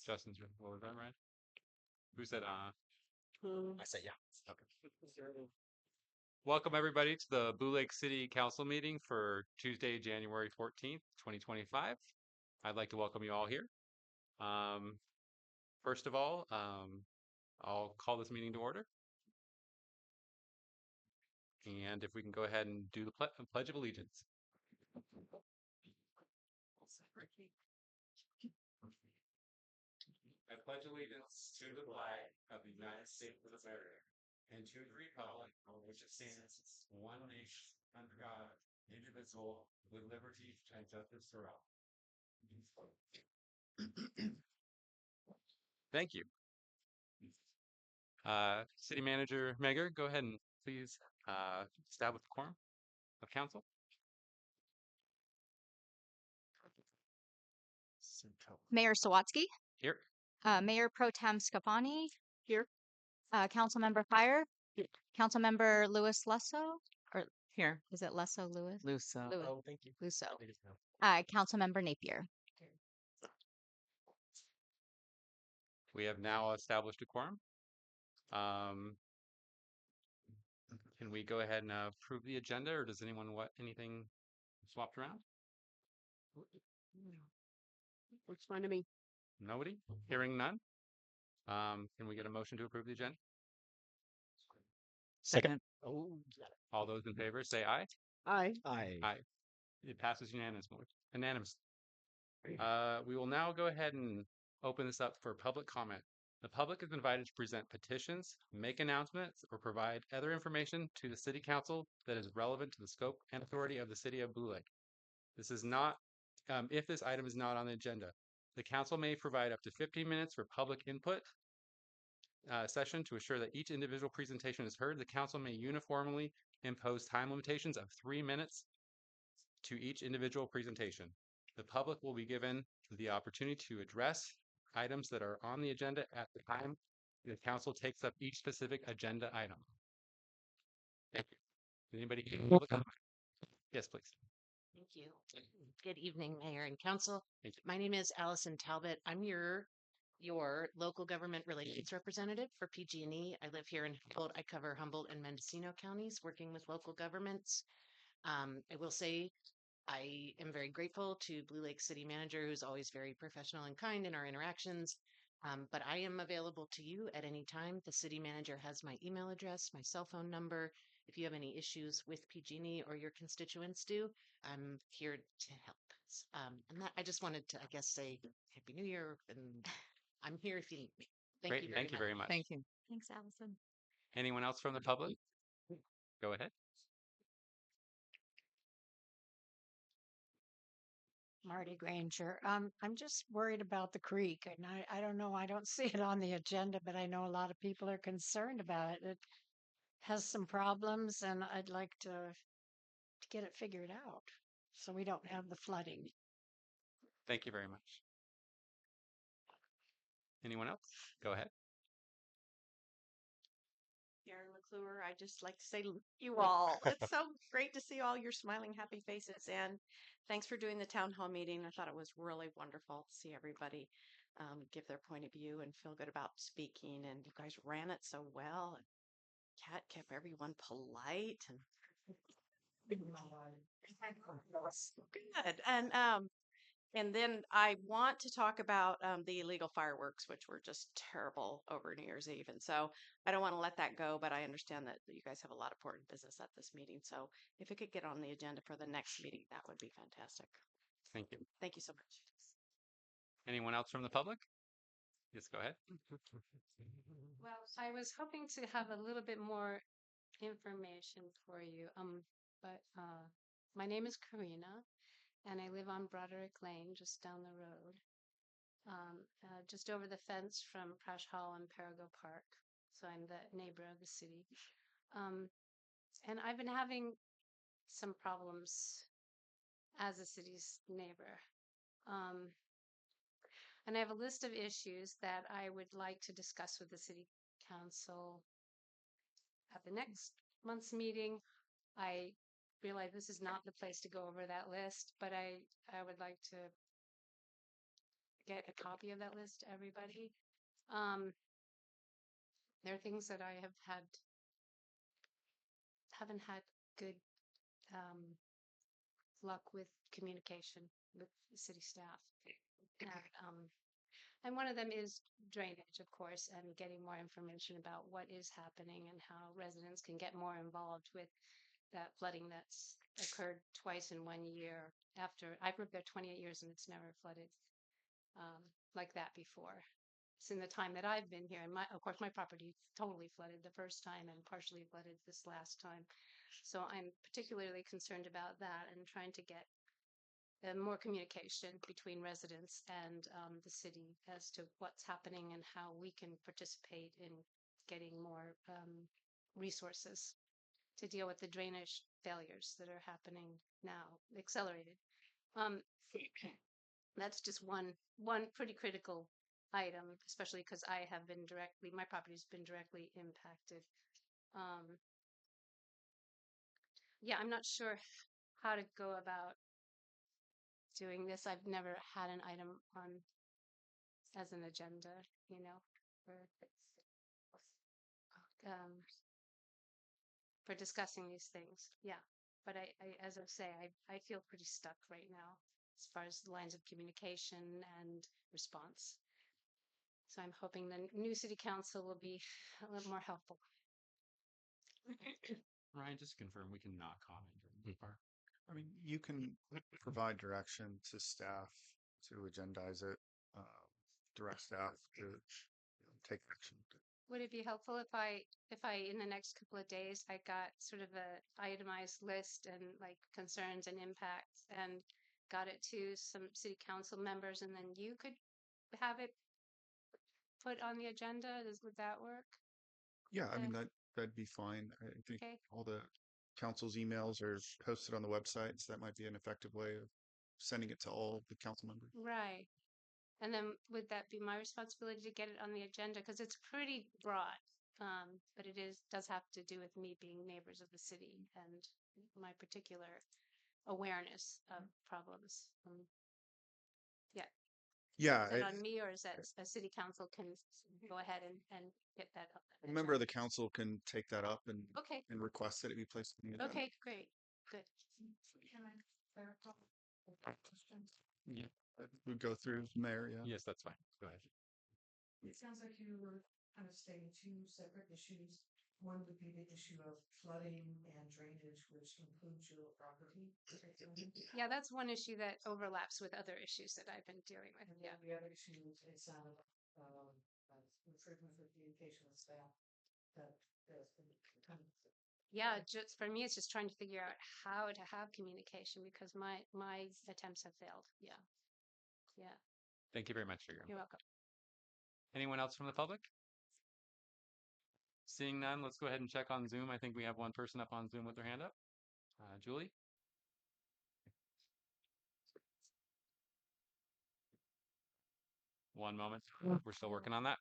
Justin's, what was that, right? Who said, I said, yeah. Okay. Welcome everybody to the Blue Lake City Council meeting for Tuesday, January 14th, 2025. I'd like to welcome you all here. First of all, I'll call this meeting to order. And if we can go ahead and do the Pledge of Allegiance. I pledge allegiance to the flag of the United States of America and to the republic for which it stands, one nation, under God, indivisible, with liberty and justice for all. Thank you. City Manager Megger, go ahead and please establish the quorum of council. Mayor Sawatsky, Here. Mayor Pro Tem Scafani, here. Councilmember Fire, Councilmember Louis Lusso, or here, is it Lusso Louis? Luso. Louis. Oh, thank you. Lusso. I just know. Councilmember Napier. We have now established a quorum. Can we go ahead and approve the agenda, or does anyone want anything swapped around? Looks fine to me. Nobody? Hearing none? Can we get a motion to approve the agenda? Second. Oh, got it. All those in favor say aye. Aye. Aye. It passes unanimously. We will now go ahead and open this up for public comment. The public is invited to present petitions, make announcements, or provide other information to the City Council that is relevant to the scope and authority of the City of Blue Lake. This is not, if this item is not on the agenda. The council may provide up to 15 minutes for public input session to assure that each individual presentation is heard. The council may uniformly impose time limitations of 3 minutes to each individual presentation. The public will be given the opportunity to address items that are on the agenda at the time the council takes up each specific agenda item. Thank you. Anybody? Yes, please. Thank you. Good evening, Mayor and Council. Thank you. My name is Allison Talbot. I'm your local government relations representative for PG&E. I live here in Humboldt. I cover Humboldt and Mendocino counties, working with local governments. I will say I am very grateful to Blue Lake City Manager, who's always very professional and kind in our interactions. But I am available to you at any time. The city manager has my email address, my cell phone number. If you have any issues with PG&E or your constituents do, I'm here to help. And that I just wanted to, I guess, say Happy New Year, and I'm here if you need me. Great. Thank you very much. Thank you. Thanks, Allison. Anyone else from the public? Go ahead. Marty Granger. I'm just worried about the creek, and I don't know. I don't see it on the agenda, but I know a lot of people are concerned about it. It has some problems, and I'd like to get it figured out so we don't have the flooding. Thank you very much. Anyone else? Go ahead. Karen McClure, I just like to say you all. It's so great to see all your smiling, happy faces. And thanks for doing the town hall meeting. I thought it was really wonderful to see everybody give their point of view and feel good about speaking. And you guys ran it so well. And Kat kept everyone polite and good. And then I want to talk about the illegal fireworks, which were just terrible over New Year's Eve. And so I don't want to let that go, but I understand that you guys have a lot of important business at this meeting. So if it could get on the agenda for the next meeting, that would be fantastic. Thank you. Thank you so much. Anyone else from the public? Yes, go ahead. Well, I was hoping to have a little bit more information for you. But my name is Karina, and I live on Broderick Lane, just down the road, just over the fence from Crash Hall and Perigo Park. So I'm the neighbor of the city. And I've been having some problems as a city's neighbor. And I have a list of issues that I would like to discuss with the city council at the next month's meeting. I realize this is not the place to go over that list, but I would like to get a copy of that list to everybody. Um, there are things that I haven't had good um, luck with communication with the city staff. And, and one of them is drainage, of course, and getting more information about what is happening and how residents can get more involved with that flooding that's occurred twice in 1 year. After I've lived there 28 years and it's never flooded um, like that before. Since the time that I've been here, and of course, my property totally flooded the first time and partially flooded this last time. So I'm particularly concerned about that and trying to get more communication between residents and the city as to what's happening and how we can participate in getting more resources to deal with the drainage failures that are happening now, accelerated. Um, that's just one pretty critical item, especially because my property's been directly impacted. Um, yeah, I'm not sure how to go about doing this. I've never had an item on as an agenda, for um, for discussing these things. Yeah, but as I say, I feel pretty stuck right now as far as the lines of communication and response. So I'm hoping the new city council will be a little more helpful. Ryan, just to confirm, we can not comment during this part. I mean, you can provide direction to staff to agendize it, direct staff to take action. Would it be helpful if I in the next couple of days I got sort of a itemized list and like concerns and impacts and got it to some city council members and then you could have it put on the agenda? Would that work? Yeah, I Okay. mean, that'd be fine. I think Okay. all the council's emails are posted on the website, so that might be an effective way of sending it to all the council members. Right. And then would that be my responsibility to get it on the agenda? Because it's pretty broad. But does have to do with me being neighbors of the city and my particular awareness of problems. Yeah. Yeah, Is it on me or is that a city council can go ahead and get that up? a member of the council can take that up and Okay. request that it be placed on the agenda. Okay, great. Good. Yeah. We'd go through mayor, yeah. Yes, that's fine. Go ahead. It sounds like you were kind of stating two separate issues. One would be the issue of flooding and drainage, which includes your property. Yeah, that's one issue that overlaps with other issues that I've been dealing with. And Yeah. then the other issue is it sounded improvement for communication with staff that has been kind of Yeah, just for me, it's just trying to figure out how to have communication because my attempts have failed. Yeah. Yeah. Thank you very much for your You're input. welcome. Anyone else from the public? Seeing none, let's go ahead and check on Zoom. I think we have one person up on Zoom with their hand up. Julie? One moment. We're still working on that.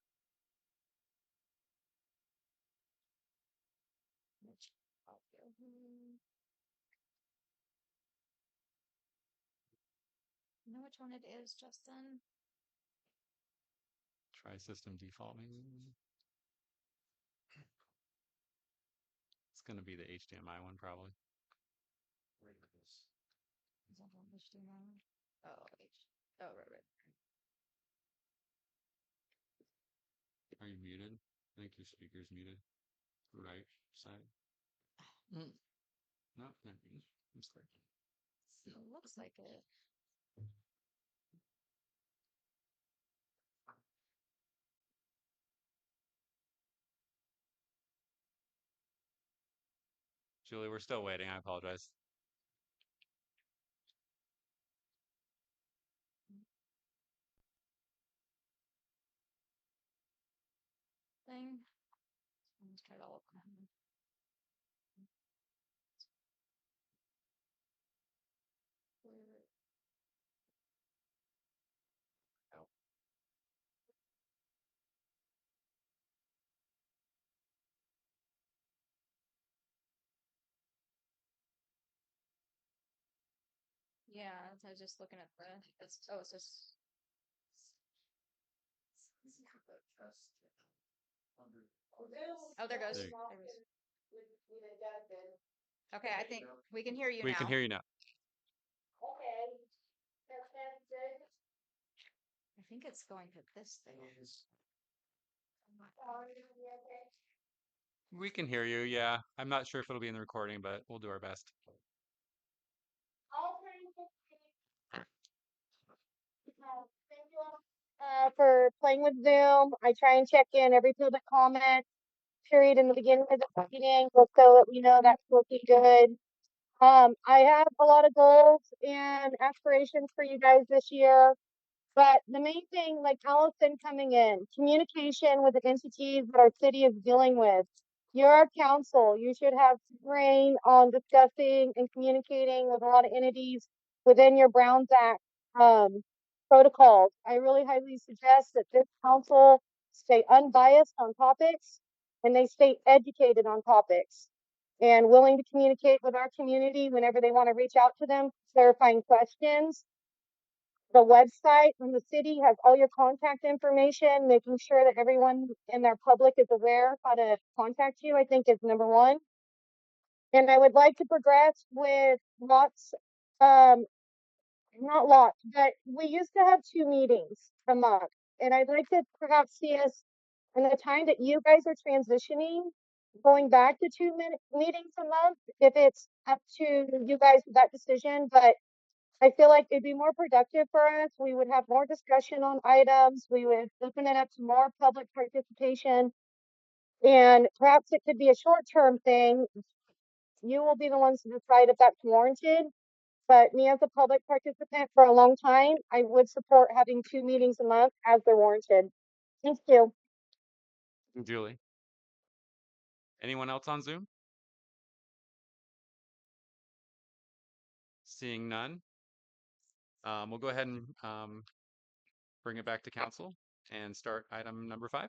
You know which one it is, Justin? Try system default maybe. It's going to be the HDMI one probably. Is that on HDMI? Oh, right. Are you muted? I think your speaker's muted. Right side. No, not me. I'm sorry. It looks like it. Julie, we're still waiting. I apologize. Thing. Let's try it all over. Yeah, I was just looking at it's just Oh, there goes. There you- Okay, I think we can hear you We now. can hear you now. I think it's going to this thing. We can hear you. Yeah. I'm not sure if it'll be in the recording, but we'll do our best. For playing with Zoom. I try and check in every public comment period in the beginning of the meeting just so that we know that's looking good. I have a lot of goals and aspirations for you guys this year. But the main thing, like Allison coming in, communication with the entities that our city is dealing with. You're our council. You should have reign on discussing and communicating with a lot of entities within your Browns Act protocols. I really highly suggest that this council stay unbiased on topics and they stay educated on topics and willing to communicate with our community whenever they want to reach out to them, clarifying questions. The website from the city has all your contact information, making sure that everyone in their public is aware how to contact you, I think is number one. And I would like to progress with lots, not lots, but we used to have 2 meetings a month. And I'd like to perhaps see us in the time that you guys are transitioning, going back to 2 meetings a month, if it's up to you guys with that decision, but I feel like it'd be more productive for us. We would have more discussion on items. We would open it up to more public participation. And perhaps it could be a short-term thing. You will be the ones to decide if that's warranted. But me as a public participant for a long time, I would support having 2 meetings a month as they're warranted. Thank you. Julie. Anyone else on Zoom? Seeing none. We'll go ahead and bring it back to council and start item number 5.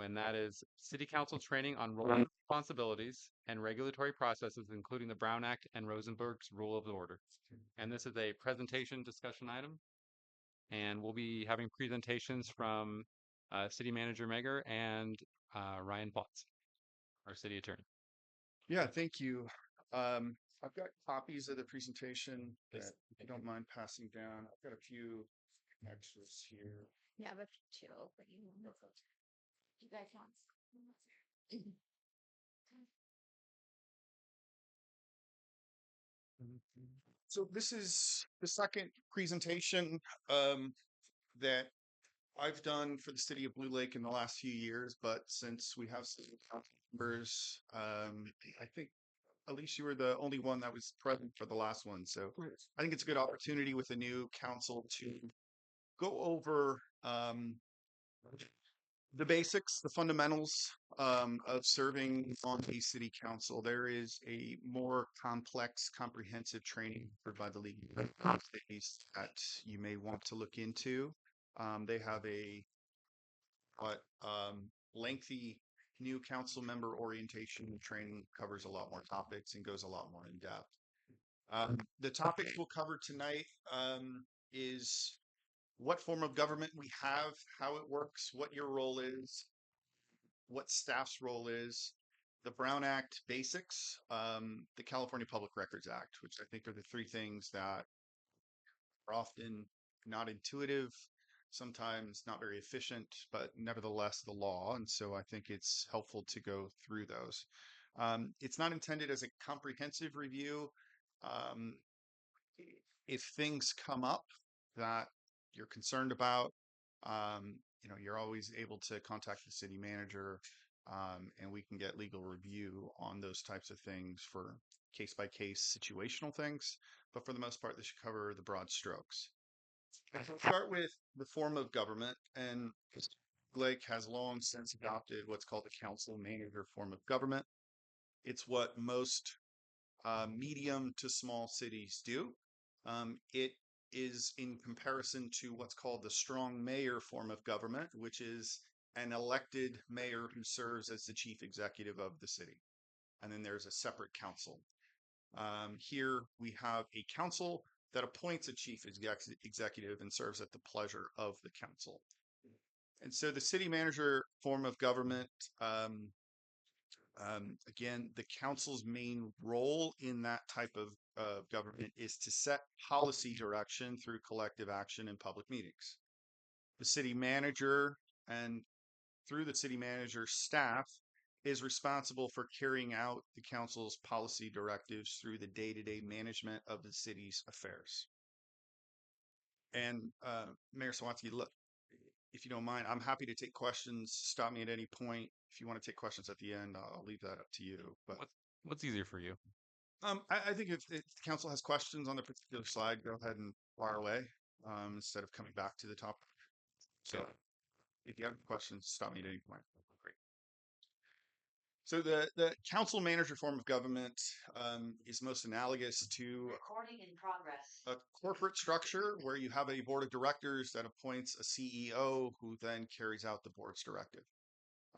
And that is City Council training on role responsibilities and regulatory processes, including the Brown Act and Rosenberg's Rule of Order. And this is a presentation discussion item. And we'll be having presentations from City Manager Megger and Ryan Potts, our city attorney. Yeah, thank you. I've got copies of the presentation that if you don't mind passing down. I've got a few extras here. Yeah, but two. But you guys want? So this is the second presentation that I've done for the city of Blue Lake in the last few years, but since we have city council members, I think Elise, you were the only one that was present for the last one. So I think it's a good opportunity with the new council to go over the basics, the fundamentals of serving on a city council. There is a more complex, comprehensive training offered by the League of Cities that you may want to look into. They have a lengthy new council member orientation training, covers a lot more topics and goes a lot more in depth. The topic we'll cover tonight is what form of government we have, how it works, what your role is, what staff's role is, the Brown Act basics, the California Public Records Act, which I think are the 3 things that are often not intuitive, sometimes not very efficient, but nevertheless the law. And so I think it's helpful to go through those. It's not intended as a comprehensive review. If things come up that you're concerned about, you're always able to contact the city manager, and we can get legal review on those types of things for case by case situational things. But for the most part, this should cover the broad strokes. We'll start with the form of government, and Blake has long since adopted what's called the council manager form of government. It's what most medium to small cities do. It is in comparison to what's called the strong mayor form of government, which is an elected mayor who serves as the chief executive of the city. And then there's a separate council. Here we have a council that appoints a chief executive and serves at the pleasure of the council. And so the city manager form of government, again, the council's main role in that type of government is to set policy direction through collective action in public meetings. The city manager and through the city manager staff is responsible for carrying out the council's policy directives through the day-to-day management of the city's affairs. And Mayor Sawatsky, look, if you don't mind, I'm happy to take questions. Stop me at any point. If you want to take questions at the end, I'll leave that up to you. But What's easier for you? I think if the council has questions on the particular slide, go ahead and fire away instead of coming back to the top. So if you have questions, stop me at any point. Great. So the council manager form of government is most analogous to Recording in progress. a corporate structure where you have a board of directors that appoints a CEO who then carries out the board's directive.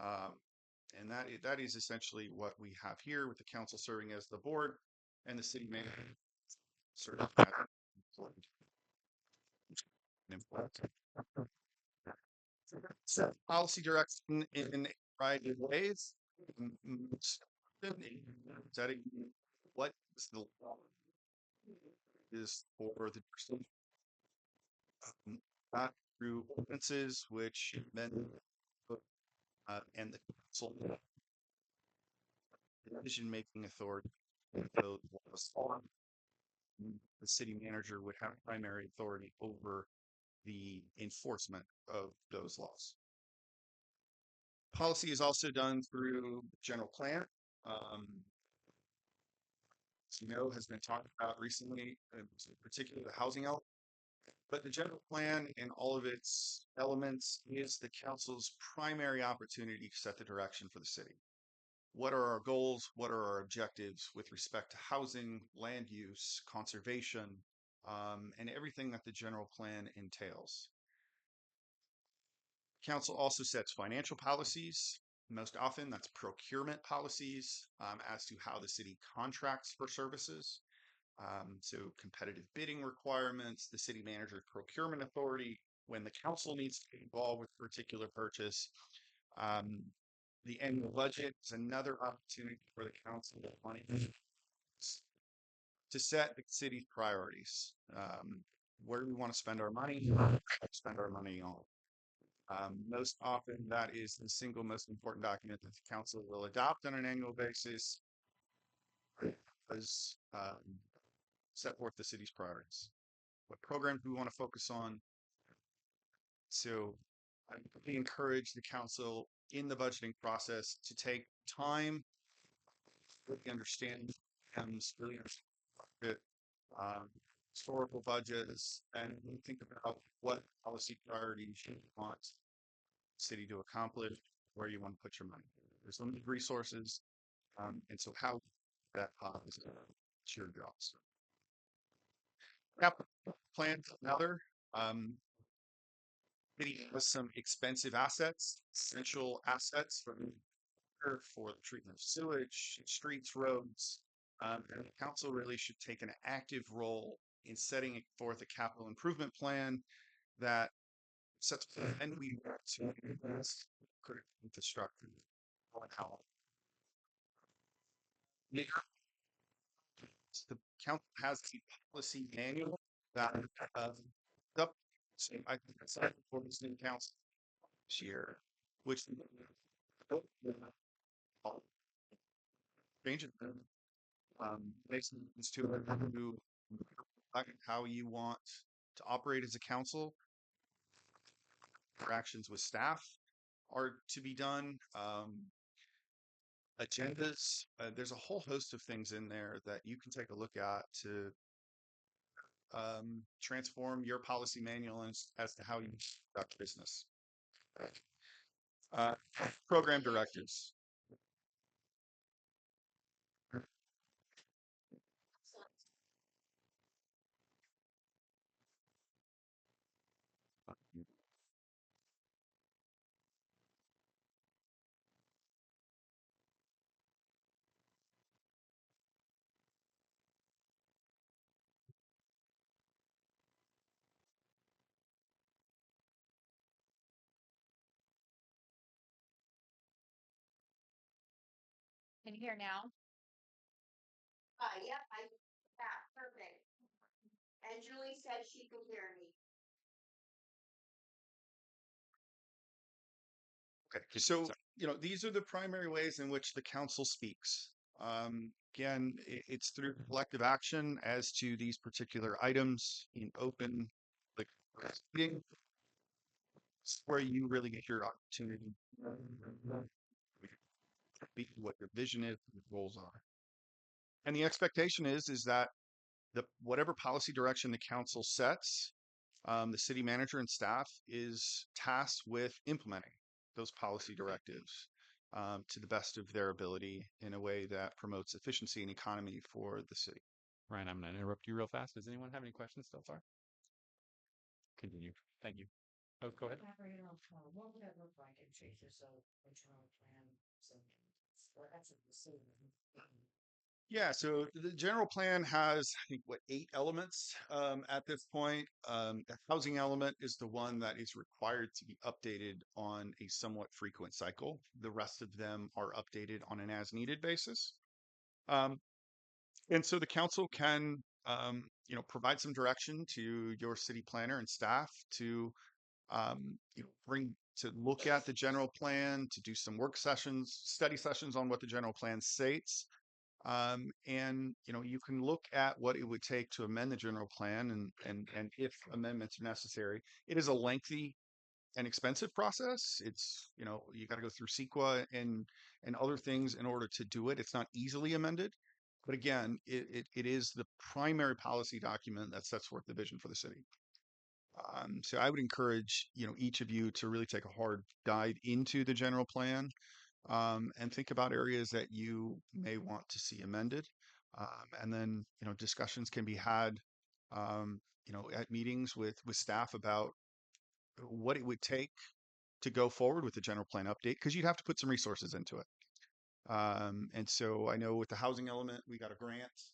And that is essentially what we have here, with the council serving as the board and the city manager serving as set policy direction in a variety of ways. Setting what is the law is for the person, not through ordinances, which then and the council decision-making authority. So the city manager would have primary authority over the enforcement of those laws. Policy is also done through general plan. As you know, has been talked about recently, particularly the housing element. But the general plan in all of its elements is the council's primary opportunity to set the direction for the city. What are our goals? What are our objectives with respect to housing, land use, conservation, and everything that the general plan entails? Council also sets financial policies. Most often, that's procurement policies as to how the city contracts for services. So competitive bidding requirements, the city manager procurement authority, when the council needs to get involved with a particular purchase. The annual budget is another opportunity for the council to set the city's priorities. Where do we want to spend our money? Spend our money on. Most often, that is the single most important document that the council will adopt on an annual basis, because set forth the city's priorities. What programs we want to focus on? So I really encourage the council in the budgeting process to take time, really understand really understand historical budgets, and think about what policy priorities you want the city to accomplish, where you want to put your money. There's limited resources, and so how that is your jobs. Capital plan, another. City has some expensive assets, essential assets for the treatment of sewage, streets, roads. And the council really should take an active role in setting forth a capital improvement plan that sets and we want to invest critical infrastructure on how. The council has a policy manual that up. So I think that's for this new council this year, which change it. Makes sense to how you want to operate as a council. Interactions with staff are to be done. Agendas. There's a whole host of things in there that you can take a look at to transform your policy manual as to how you conduct business. Program directives. Can you hear now? Yep, yeah, perfect. And Julie said she could hear me. Okay, so these are the primary ways in which the council speaks. Again, it's through collective action as to these particular items in open like meeting. It's where you really get your opportunity to speak what your vision is, what your goals are, and the expectation is that the whatever policy direction the council sets, the city manager and staff is tasked with implementing those policy directives to the best of their ability in a way that promotes efficiency and economy for the city. Ryan, I'm going to interrupt you real fast. Does anyone have any questions so far? Continue. Thank you. Oh, go ahead. What would that look like in changes of general plan? So, or that's what the city. Yeah, so the general plan has, I think, 8 elements at this point. The housing element is the one that is required to be updated on a somewhat frequent cycle. The rest of them are updated on an as-needed basis. And so the council can, provide some direction to your city planner and staff to, to look at the general plan, to do some work sessions, study sessions on what the general plan states. And you can look at what it would take to amend the general plan, and if amendments are necessary. It is a lengthy and expensive process. It's you got to go through CEQA and other things in order to do it. It's not easily amended, but again, it is the primary policy document that sets forth the vision for the city. So I would encourage each of you to really take a hard dive into the general plan. And think about areas that you may want to see amended. And then, discussions can be had, at meetings with staff about what it would take to go forward with the general plan update, because you'd have to put some resources into it. And so I know with the housing element, we got a grant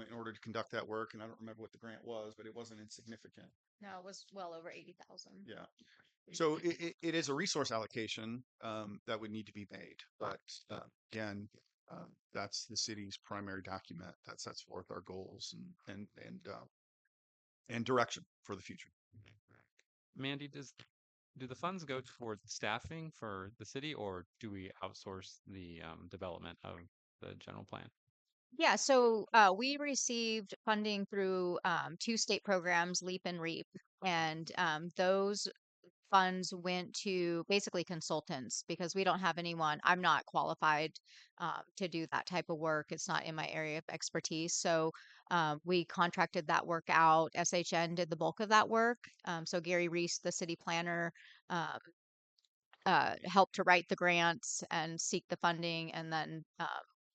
in order to conduct that work. And I don't remember what the grant was, but it wasn't insignificant. No, it was well over 80,000. Yeah. So it is a resource allocation that would need to be made. But again, that's the city's primary document that sets forth our goals and direction for the future. Mandy, do the funds go towards staffing for the city, or do we outsource the development of the general plan? Yeah, so we received funding through 2 state programs, LEAP and REAP, and those funds went to basically consultants because we don't have anyone. I'm not qualified to do that type of work. It's not in my area of expertise. So we contracted that work out. SHN did the bulk of that work. So Gary Reese, the city planner, um, helped to write the grants and seek the funding, and then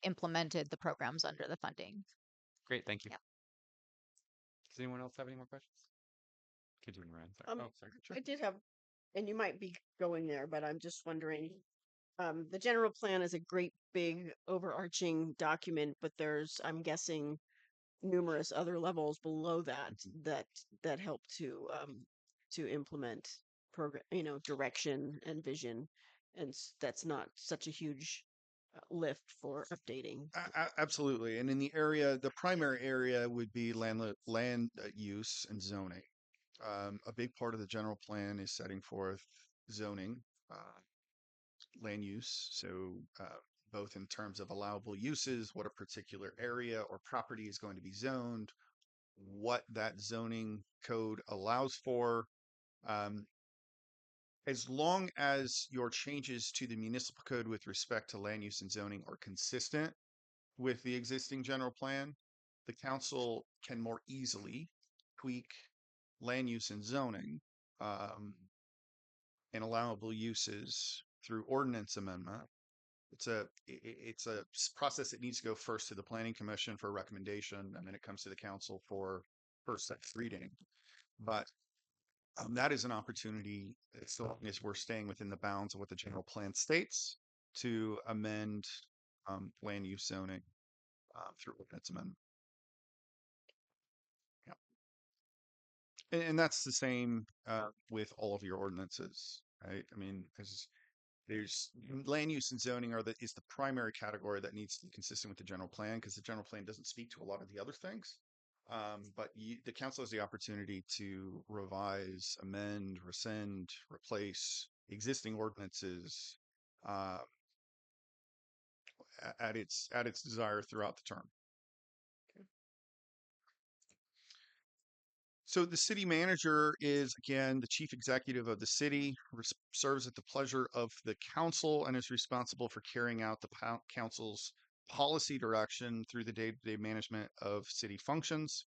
implemented the programs under the funding. Great, thank you. Yeah. Does anyone else have any more questions? Continue, Ryan. Sorry. Sorry. Sure. I did have, and you might be going there, but I'm just wondering. The general plan is a great big overarching document, but there's, I'm guessing, numerous other levels below that help to implement program, direction and vision, and that's not such a huge lift for updating. Absolutely. And in the primary area would be land use and zoning. A big part of the general plan is setting forth zoning, land use. So both in terms of allowable uses, what a particular area or property is going to be zoned, what that zoning code allows for. As long as your changes to the municipal code with respect to land use and zoning are consistent with the existing general plan, the council can more easily tweak land use and zoning and allowable uses through ordinance amendment. It's a process that needs to go first to the planning commission for a recommendation, and then it comes to the council for first second reading. But that is an opportunity, as long as we're staying within the bounds of what the general plan states, to amend land use zoning through ordinance amendment. Yeah. And that's the same with all of your ordinances, right? I mean, as There's land use and zoning is the primary category that needs to be consistent with the general plan because the general plan doesn't speak to a lot of the other things. But the council has the opportunity to revise, amend, rescind, replace existing ordinances uh, at its desire throughout the term. So the city manager is, again, the chief executive of the city, serves at the pleasure of the council, and is responsible for carrying out the council's policy direction through the day-to-day management of city functions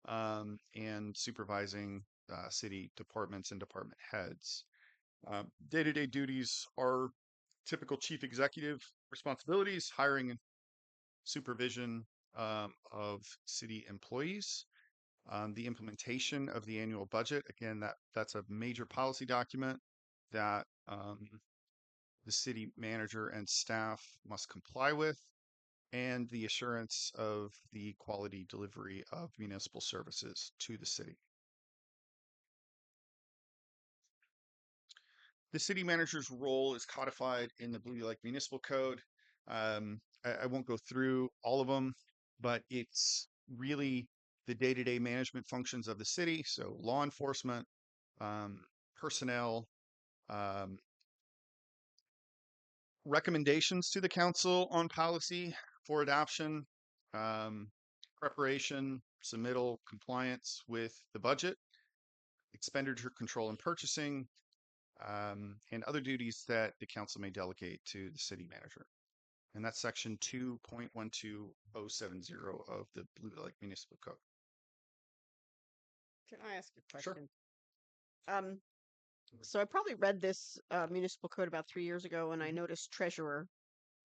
and supervising city departments and department heads. Day-to-day duties are typical chief executive responsibilities, hiring and supervision of city employees. The implementation of the annual budget, again, that's a major policy document that the city manager and staff must comply with, and the assurance of the quality delivery of municipal services to the city. The city manager's role is codified in the Blue Lake Municipal Code. I won't go through all of them, but it's really the day-to-day management functions of the city. So law enforcement, personnel, recommendations to the council on policy for adoption, preparation, submittal, compliance with the budget, expenditure control and purchasing, and other duties that the council may delegate to the city manager. And that's section 2.12070 of the Blue Lake Municipal Code. Can I ask a Sure. question? So I probably read this municipal code about 3 years ago, and I noticed treasurer,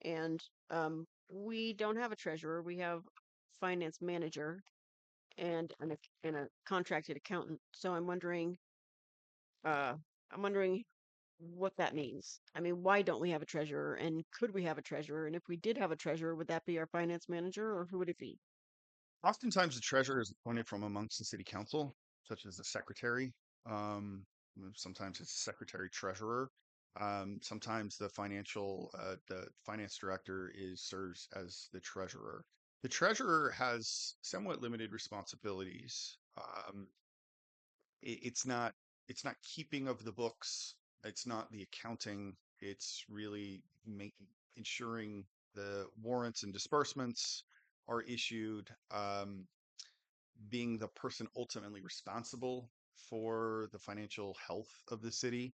and we don't have a treasurer. We have finance manager and a contracted accountant. So I'm wondering what that means. I mean, why don't we have a treasurer? And could we have a treasurer? And if we did have a treasurer, would that be our finance manager, or who would it be? Oftentimes, the treasurer is appointed from amongst the city council, such as the secretary. Um, Sometimes it's the secretary treasurer. Sometimes the finance director serves as the treasurer. The treasurer has somewhat limited responsibilities. It's not keeping of the books. It's not the accounting. It's really ensuring the warrants and disbursements are issued, being the person ultimately responsible for the financial health of the city.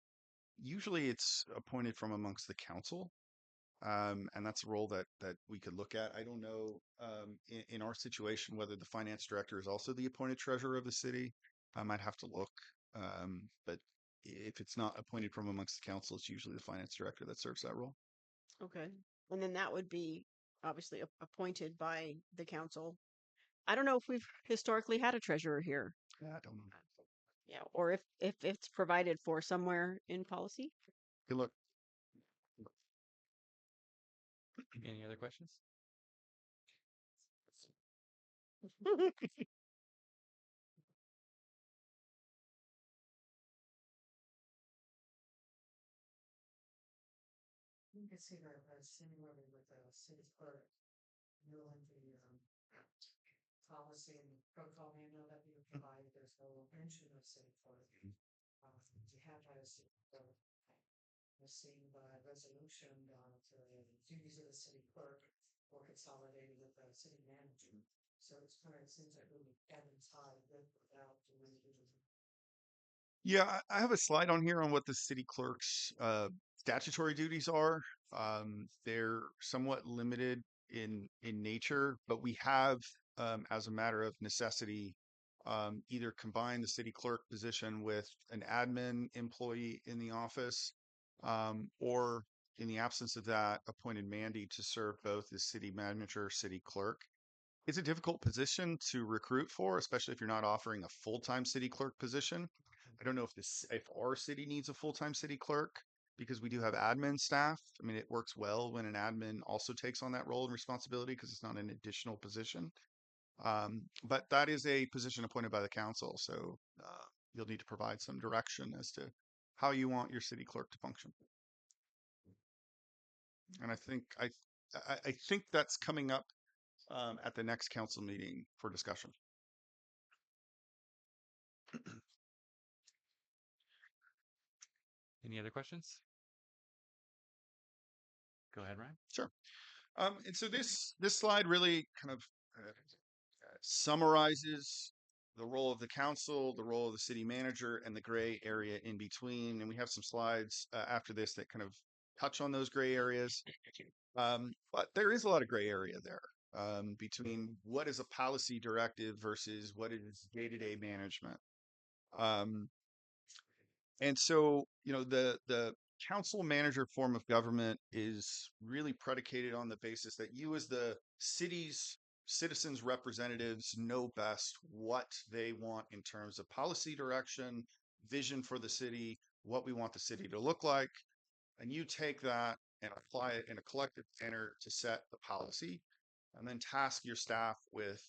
Usually it's appointed from amongst the council. And that's a role that we could look at. I don't know in our situation whether the finance director is also the appointed treasurer of the city. I might have to look. But if it's not appointed from amongst the council, it's usually the finance director that serves that role. Okay. And then that would be obviously appointed by the council. I don't know if we've historically had a treasurer here. Yeah, I don't know. Yeah, or if it's provided for somewhere in policy. Good luck. Any other questions? You can see that similarly with the city clerk, you'll have the policy and protocol manual that you provide. There's no mention of city clerk. You have had a city clerk. Seen by resolution the duties of the city clerk were consolidated with the city manager. So it's kind of seems like really Kevin's high without doing it. Yeah, I have a slide on here on what the city clerk's statutory duties are. They're somewhat limited in nature, but we have, as a matter of necessity, either combine the city clerk position with an admin employee in the office, or in the absence of that, appointed Mandy to serve both as city manager, city clerk. It's a difficult position to recruit for, especially if you're not offering a full-time city clerk position. I don't know if our city needs a full-time city clerk because we do have admin staff. I mean, it works well when an admin also takes on that role and responsibility because it's not an additional position. But that is a position appointed by the council. So you'll need to provide some direction as to how you want your city clerk to function. And I think that's coming up at the next council meeting for discussion. Any other questions? Go ahead, Ryan. Sure. And so this slide really kind of summarizes the role of the council, the role of the city manager, and the gray area in between. And we have some slides after this that kind of touch on those gray areas. But there is a lot of gray area there between what is a policy directive versus what is day-to-day management. And so, the council manager form of government is really predicated on the basis that you, as the city's citizens' representatives, know best what they want in terms of policy direction, vision for the city, what we want the city to look like. And you take that and apply it in a collective manner to set the policy, and then task your staff with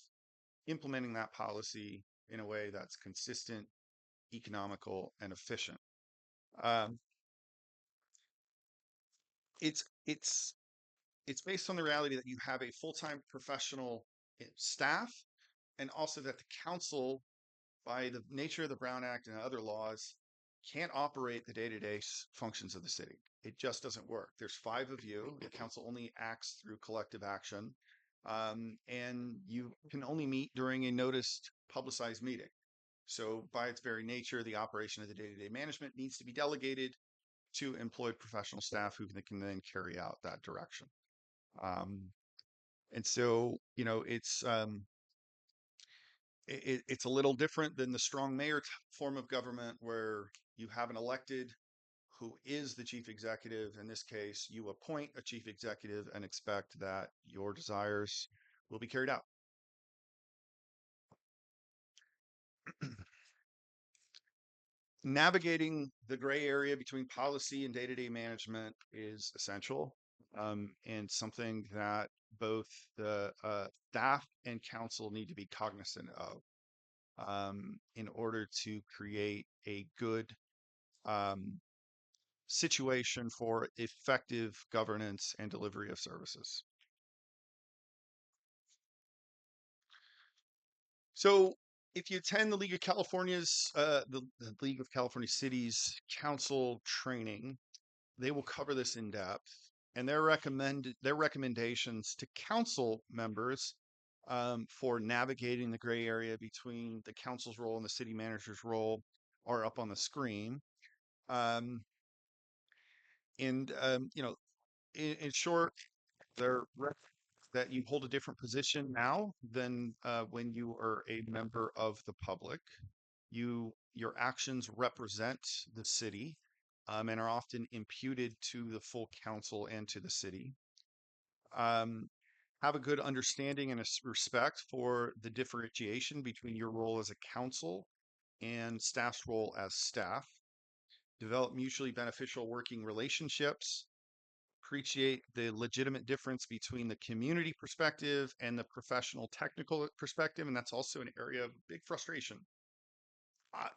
implementing that policy in a way that's consistent, economical, and efficient. Um, it's based on the reality that you have a full-time professional staff, and also that the council, by the nature of the Brown Act and other laws, can't operate the day-to-day functions of the city. It just doesn't work. There's 5 of you. The council only acts through collective action, and you can only meet during a noticed, publicized meeting. So by its very nature, the operation of the day-to-day management needs to be delegated to employed professional staff who can then carry out that direction. And so, it's a little different than the strong mayor form of government, where you have an elected who is the chief executive. In this case, you appoint a chief executive and expect that your desires will be carried out. Navigating the gray area between policy and day-to-day management is essential, and something that both the staff and council need to be cognizant of in order to create a good situation for effective governance and delivery of services. So if you attend the League of California's, the League of California Cities Council training, they will cover this in depth, and their recommendations to council members for navigating the gray area between the council's role and the city manager's role are up on the screen. In short, they're that you hold a different position now than when you are a member of the public. Your actions represent the city, and are often imputed to the full council and to the city. Have a good understanding and a respect for the differentiation between your role as a council and staff's role as staff. Develop mutually beneficial working relationships. Appreciate the legitimate difference between the community perspective and the professional technical perspective. And that's also an area of big frustration.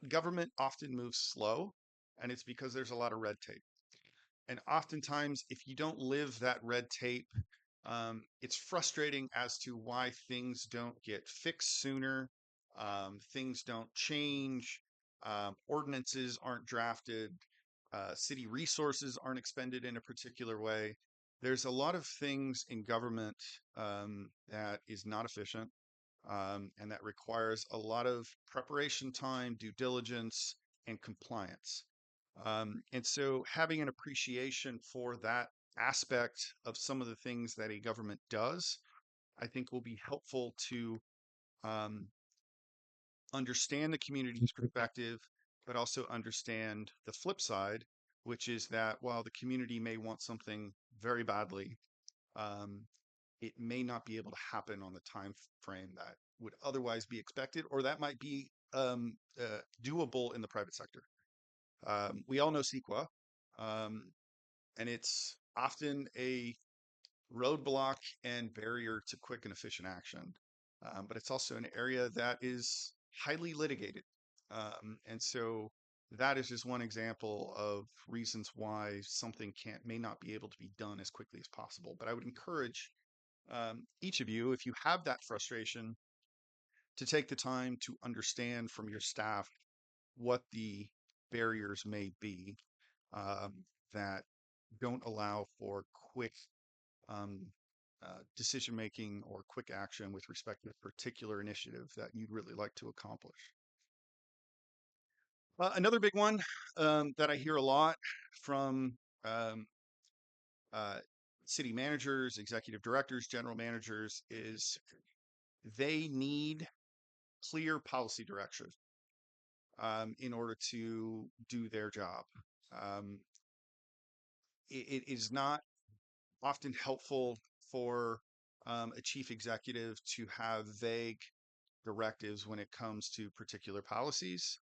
Government often moves slow, and it's because there's a lot of red tape. And oftentimes, if you don't live that red tape, it's frustrating as to why things don't get fixed sooner. Things don't change. Ordinances aren't drafted. City resources aren't expended in a particular way. There's a lot of things in government that is not efficient, and that requires a lot of preparation time, due diligence, and compliance. And so having an appreciation for that aspect of some of the things that a government does, I think will be helpful to understand the community's perspective, but also understand the flip side, which is that while the community may want something very badly, it may not be able to happen on the time frame that would otherwise be expected, or that might be doable in the private sector. We all know CEQA, and it's often a roadblock and barrier to quick and efficient action. But it's also an area that is highly litigated. And so that is just one example of reasons why something may not be able to be done as quickly as possible. But I would encourage each of you, if you have that frustration, to take the time to understand from your staff what the barriers may be that don't allow for quick um, decision making or quick action with respect to a particular initiative that you'd really like to accomplish. Another big one that I hear a lot from um, uh, city managers, executive directors, general managers is they need clear policy direction in order to do their job. Um, it is not often helpful for a chief executive to have vague directives when it comes to particular policies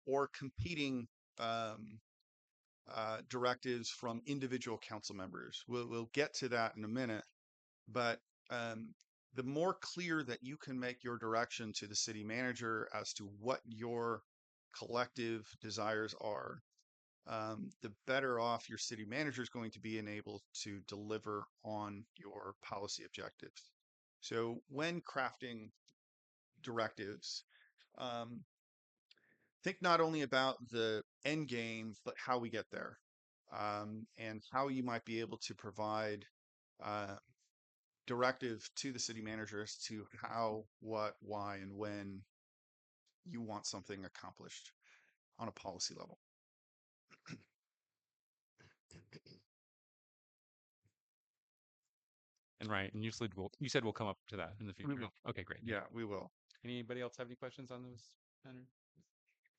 or competing directives from individual council members. We'll get to that in a minute, but the more clear that you can make your direction to the city manager as to what your collective desires are, the better off your city manager is going to be and able to deliver on your policy objectives. So when crafting directives, think not only about the end game, but how we get there, and how you might be able to provide directive to the city manager as to how, what, why, and when you want something accomplished on a policy level. And right, and you said we'll come up to that in the future. will. Okay, great. Yeah, we will. Anybody else have any questions on those? Leonard?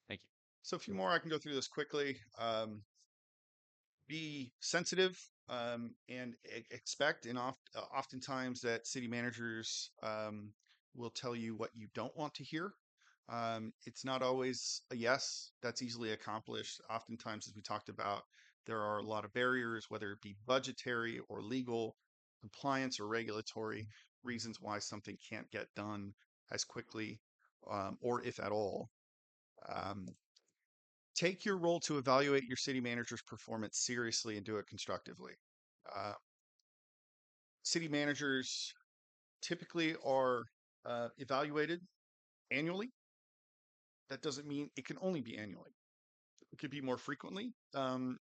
Thank you. So a few more, I can go through this quickly. Be sensitive and expect, and oftentimes that city managers will tell you what you don't want to hear. It's not always a yes. That's easily accomplished. Oftentimes, as we talked about, there are a lot of barriers, whether it be budgetary or legal, compliance or regulatory reasons why something can't get done as quickly or if at all. Take your role to evaluate your city manager's performance seriously and do it constructively. City managers typically are evaluated annually. That doesn't mean it can only be annually. It could be more frequently.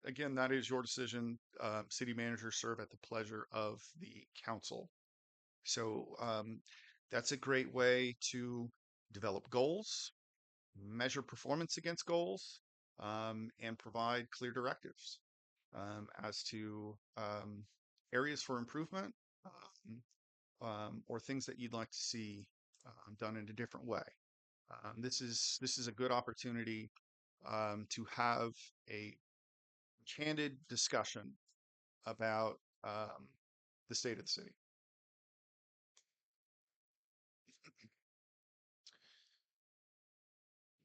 Again, that is your decision. City managers serve at the pleasure of the council. So that's a great way to develop goals, measure performance against goals, and provide clear directives as to areas for improvement or things that you'd like to see done in a different way. This is a good opportunity to have a candid discussion about the state of the city.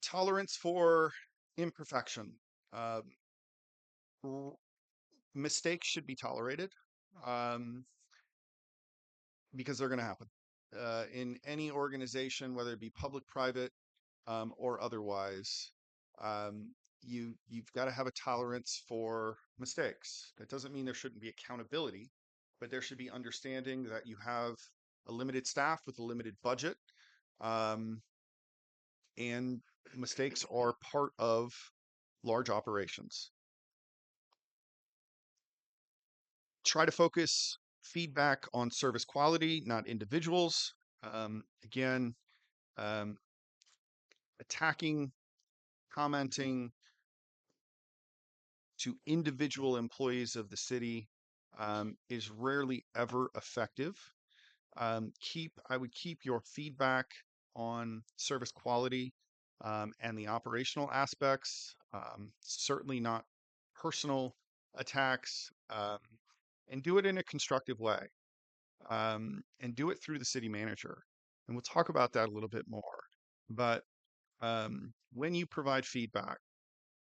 Tolerance for imperfection. Mistakes should be tolerated because they're going to happen. In any organization, whether it be public, private, or otherwise, you've got to have a tolerance for mistakes. That doesn't mean there shouldn't be accountability, but there should be understanding that you have a limited staff with a limited budget, and mistakes are part of large operations. Try to focus feedback on service quality, not individuals. Again, attacking, commenting to individual employees of the city is rarely ever effective. I would keep your feedback on service quality and the operational aspects, certainly not personal attacks, and do it in a constructive way, and do it through the city manager. And we'll talk about that a little bit more. But when you provide feedback,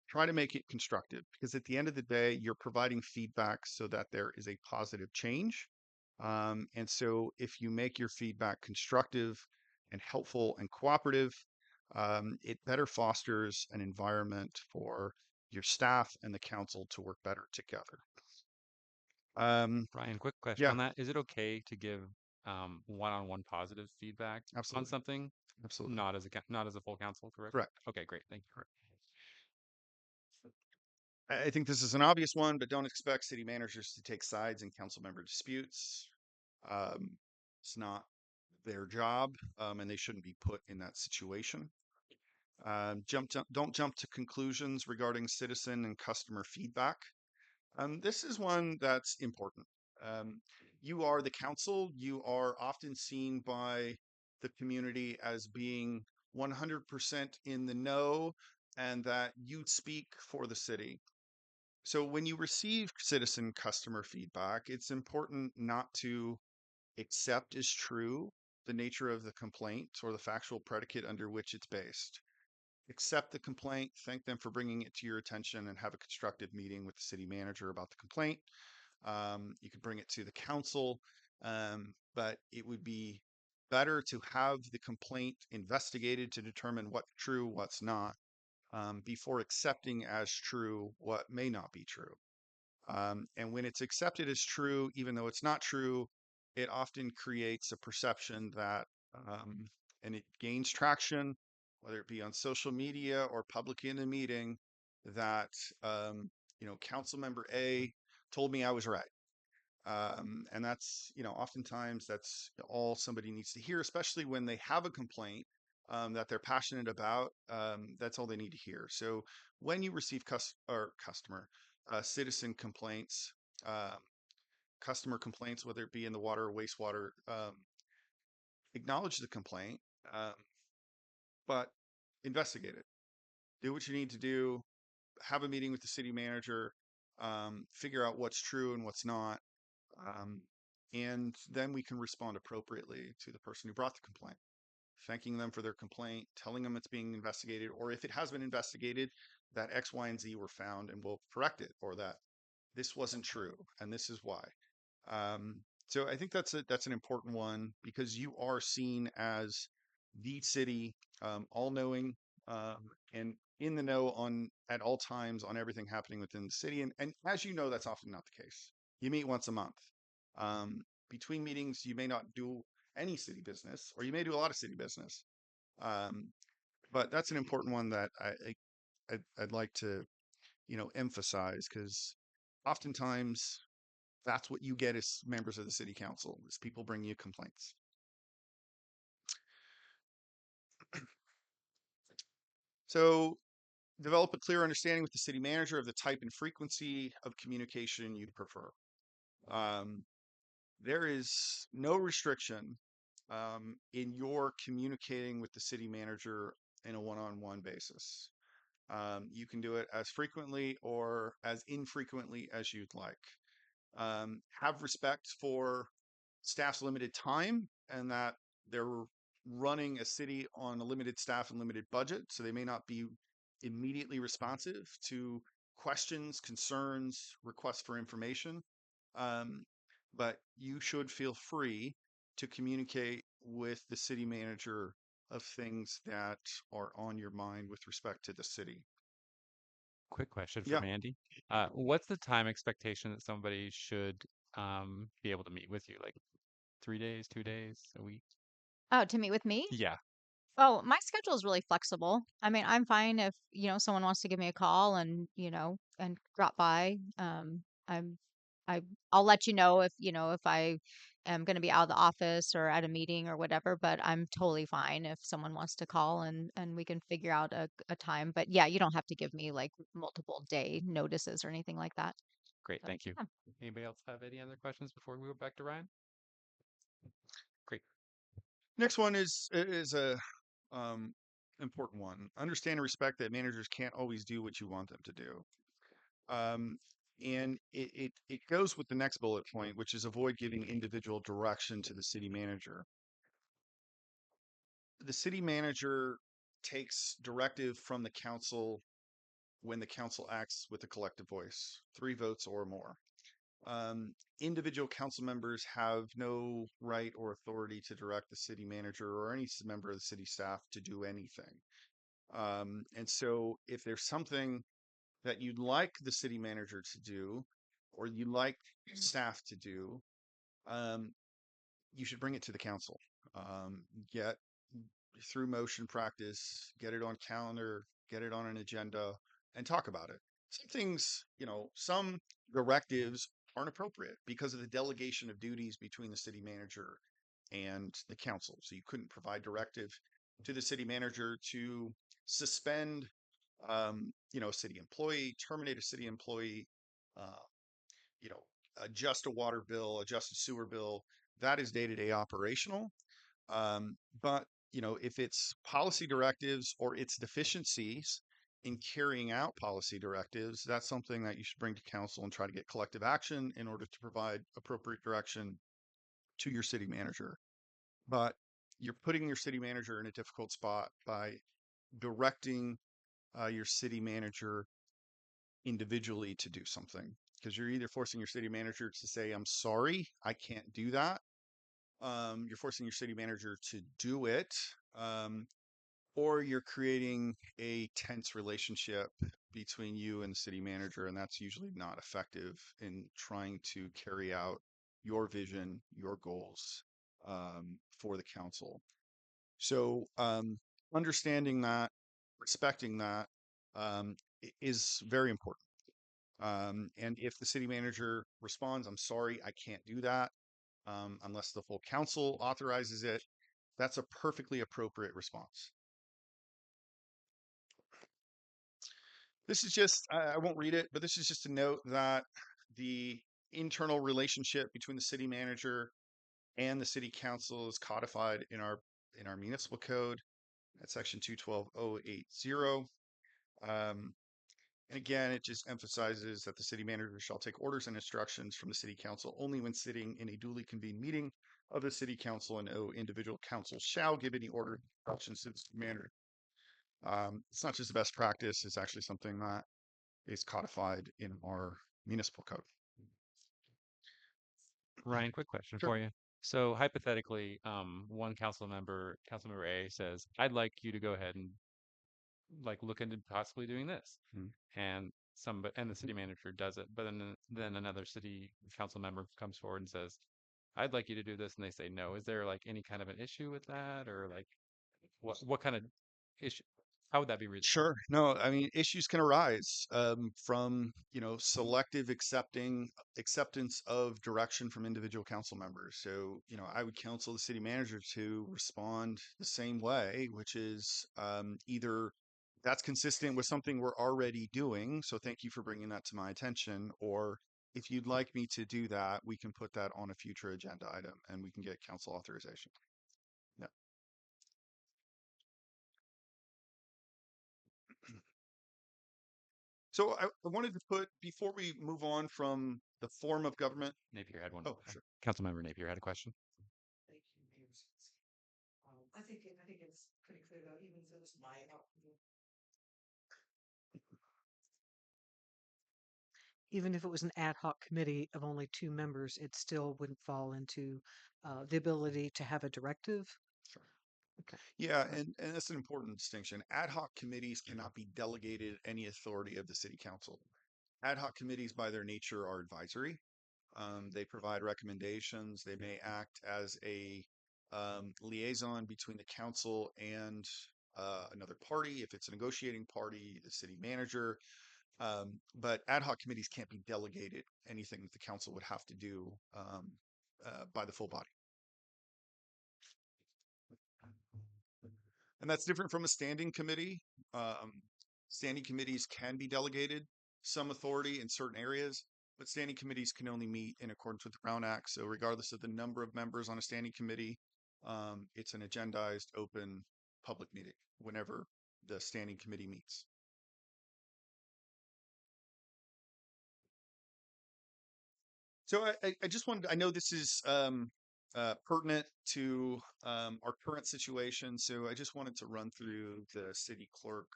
try to make it constructive, because at the end of the day, you're providing feedback so that there is a positive change. And so if you make your feedback constructive and helpful and cooperative, It better fosters an environment for your staff and the council to work better together. Brian, quick question Yeah, on that. Is it okay to give one-on-one positive feedback on absolutely. something, Absolutely. not as a full council, correct? Correct. Okay, great. Thank you. I think this is an obvious one, but don't expect city managers to take sides in council member disputes. Um, it's not their job, and they shouldn't be put in that situation. Don't jump to conclusions regarding citizen and customer feedback. This is one that's important. Um, you are the council. You are often seen by the community as being 100% in the know and that you speak for the city. So when you receive citizen customer feedback, it's important not to accept as true the nature of the complaint or the factual predicate under which it's based. Accept the complaint, thank them for bringing it to your attention, and have a constructive meeting with the city manager about the complaint. You could bring it to the council, but it would be better to have the complaint investigated to determine what's true, what's not, before accepting as true what may not be true. And when it's accepted as true, even though it's not true, it often creates a perception that, and it gains traction, whether it be on social media or public in a meeting, that, council member A told me I was right. And that's, oftentimes that's all somebody needs to hear, especially when they have a complaint that they're passionate about. That's all they need to hear. So when you receive citizen complaints, uh, customer complaints, whether it be in the water or wastewater, acknowledge the complaint, um, but investigate it. Do what you need to do. Have a meeting with the city manager. Figure out what's true and what's not. Um, and then we can respond appropriately to the person who brought the complaint, thanking them for their complaint, telling them it's being investigated, or if it has been investigated, that X, Y, and Z were found and we'll correct it, or that this wasn't true and this is why. Um, so I think that's an important one because you are seen as the city, all knowing, and in the know on at all times on everything happening within the city. And as you know, that's often not the case. You meet once a month. Between meetings, you may not do any city business, or you may do a lot of city business. Um, but that's an important one that I'd like to, emphasize because oftentimes that's what you get as members of the city council is people bring you complaints. So develop a clear understanding with the city manager of the type and frequency of communication you prefer. Um, there is no restriction in your communicating with the city manager in a one-on-one basis. You can do it as frequently or as infrequently as you'd like. Have respect for staff's limited time and that they're running a city on a limited staff and limited budget, so they may not be immediately responsive to questions, concerns, requests for information. Um, but you should feel free to communicate with the city manager of things that are on your mind with respect to the city. Quick question Yeah. from Andy. What's the time expectation that somebody should be able to meet with you? Like 3 days, 2 days, a week? Oh, to meet with me? Yeah. Oh, my schedule is really flexible. I mean, I'm fine if, someone wants to give me a call and, and drop by. I'm I I'll let you know if I am going to be out of the office or at a meeting or whatever, but I'm totally fine if someone wants to call and we can figure out a time. But yeah, you don't have to give me like multiple day notices or anything like that. Great. So, Thank you. yeah. Anybody else have any other questions before we go back to Ryan? Great. Next one is a um, important one. Understand and respect that managers can't always do what you want them to do. Um, and it goes with the next bullet point, which is avoid giving individual direction to the city manager. The city manager takes directive from the council when the council acts with a collective voice, 3 votes or more. Individual council members have no right or authority to direct the city manager or any member of the city staff to do anything. And so if there's something that you'd like the city manager to do, or you'd like staff to do, um, you should bring it to the council. Get through motion practice, get it on calendar, get it on an agenda, and talk about it. Some things, some directives aren't appropriate because of the delegation of duties between the city manager and the council. So you couldn't provide directive to the city manager to suspend, a city employee, terminate a city employee, uh, you know, adjust a water bill, adjust a sewer bill. That is day-to-day operational. But if it's policy directives or its deficiencies in carrying out policy directives, that's something that you should bring to council and try to get collective action in order to provide appropriate direction to your city manager. But you're putting your city manager in a difficult spot by directing your city manager individually to do something, because you're either forcing your city manager to say, I'm sorry, I can't do that. You're forcing your city manager to do it, or you're creating a tense relationship between you and the city manager, and that's usually not effective in trying to carry out your vision, your goals, for the council. So, understanding that, respecting that, is very important. And if the city manager responds, I'm sorry, I can't do that, unless the full council authorizes it, that's a perfectly appropriate response. This is just, I won't read it, but this is just a note that the internal relationship between the city manager and the city council is codified in our municipal code at section 212080. And again, it just emphasizes that the city manager shall take orders and instructions from the city council only when sitting in a duly convened meeting of the city council, and no individual council shall give any order or instructions to the city manager. It's not just the best practice, it's actually something that is codified in our municipal code. Ryan, quick question Sure. for you. So hypothetically, one councilmember A says, I'd like you to go ahead and look into possibly doing this. And the city manager does it, but then another city council member comes forward and says, I'd like you to do this, and they say no. Is there any kind of an issue with that, or what kind of issue? How would that be resolved? Sure. No, I mean, issues can arise from, selective acceptance of direction from individual council members. So, I would counsel the city manager to respond the same way, which is either that's consistent with something we're already doing. So thank you for bringing that to my attention. Or if you'd like me to do that, we can put that on a future agenda item and we can get council authorization. Yeah. So I wanted to put, before we move on from the form of government. Napier had one. Oh, sure. Councilmember Napier had a question. Thank you, Mayor Sinsky. I think it's pretty clear though, even if it was my opinion. Even if it was an ad hoc committee of only 2 members, it still wouldn't fall into the ability to have a directive. Sure. Okay. Yeah, and that's an important distinction. Ad hoc committees cannot be delegated any authority of the city council. Ad hoc committees, by their nature, are advisory. They provide recommendations. They may act as a liaison between the council and another party. If it's a negotiating party, the city manager. But ad hoc committees can't be delegated anything that the council would have to do by the full body. And that's different from a standing committee. Standing committees can be delegated some authority in certain areas, but standing committees can only meet in accordance with the Brown Act. So regardless of the number of members on a standing committee, it's an agendized, open, public meeting whenever the standing committee meets. So I just wanted, I know this is pertinent to our current situation. So I just wanted to run through the city clerk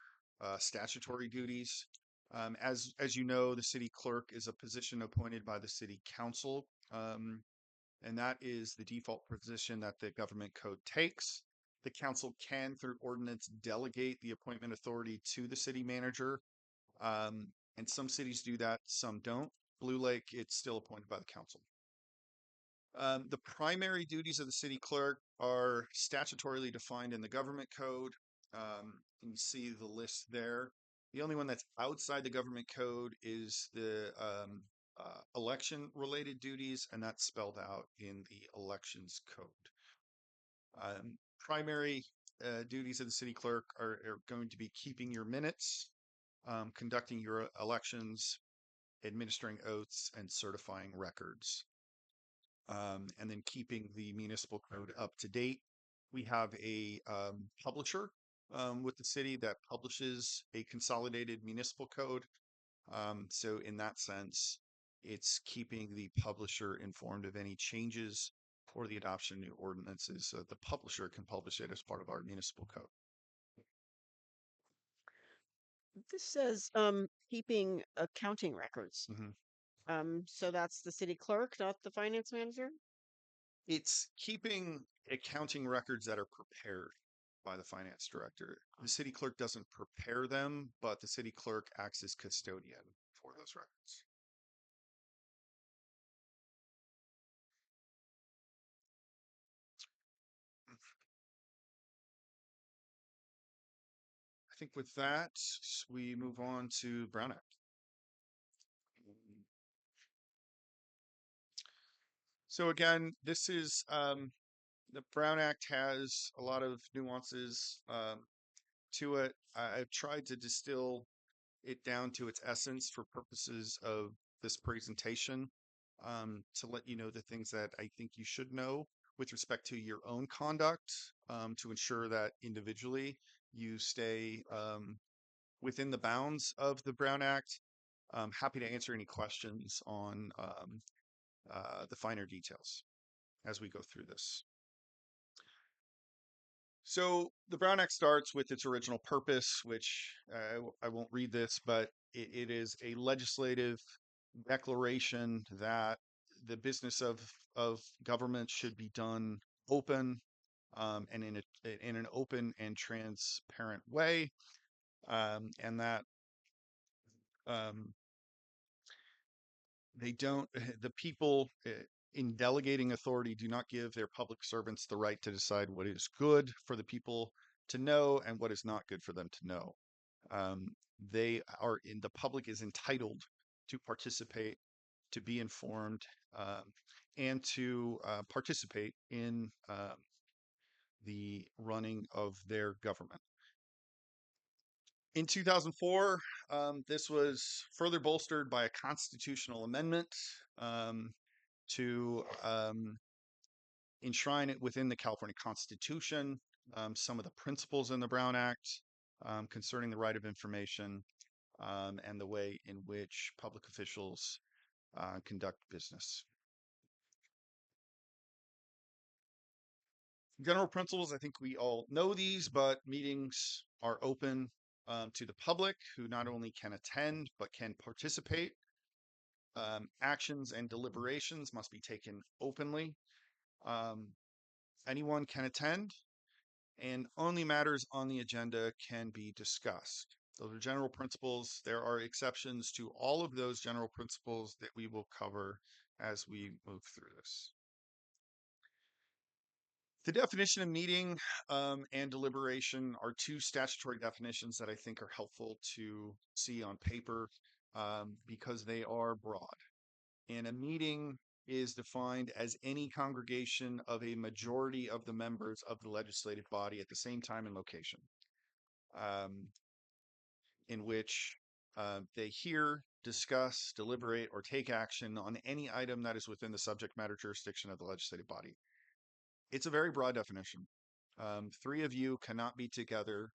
statutory duties. As you know, the city clerk is a position appointed by the city council. And that is the default position that the government code takes. The council can, through ordinance, delegate the appointment authority to the city manager. And some cities do that, some don't. Blue Lake, it's still appointed by the council. The primary duties of the city clerk are statutorily defined in the government code. And you see the list there. The only one that's outside the government code is the election related duties, and that's spelled out in the elections code. Primary duties of the city clerk are going to be keeping your minutes, conducting your elections, administering oaths, and certifying records. And then keeping the municipal code up to date. We have a publisher with the city that publishes a consolidated municipal code. So in that sense, it's keeping the publisher informed of any changes for the adoption of new ordinances. So the publisher can publish it as part of our municipal code. This says keeping accounting records. So that's the city clerk, not the finance manager? It's keeping accounting records that are prepared by the finance director. The city clerk doesn't prepare them, but the city clerk acts as custodian for those records. I think with that, we move on to Brown Act. So again, this is the Brown Act has a lot of nuances to it. I've tried to distill it down to its essence for purposes of this presentation, to let you know the things that I think you should know with respect to your own conduct, to ensure that individually you stay within the bounds of the Brown Act. I'm happy to answer any questions on the finer details as we go through this. So the Brown Act starts with its original purpose, which I won't read this, but it is a legislative declaration that the business of government should be done open, and in an open and transparent way, and that they don't the people in delegating authority do not give their public servants the right to decide what is good for the people to know and what is not good for them to know. The public is entitled to participate, to be informed, and to participate in the running of their government. In 2004, this was further bolstered by a constitutional amendment to enshrine it within the California Constitution, some of the principles in the Brown Act concerning the right of information, and the way in which public officials conduct business. General principles, I think we all know these, but meetings are open to the public, who not only can attend, but can participate. Actions and deliberations must be taken openly. Anyone can attend, and only matters on the agenda can be discussed. Those are general principles. There are exceptions to all of those general principles that we will cover as we move through this. The definition of meeting and deliberation are two statutory definitions that I think are helpful to see on paper, because they are broad. And a meeting is defined as any congregation of a majority of the members of the legislative body at the same time and location, in which they hear, discuss, deliberate, or take action on any item that is within the subject matter jurisdiction of the legislative body. It's a very broad definition. Three of you cannot be together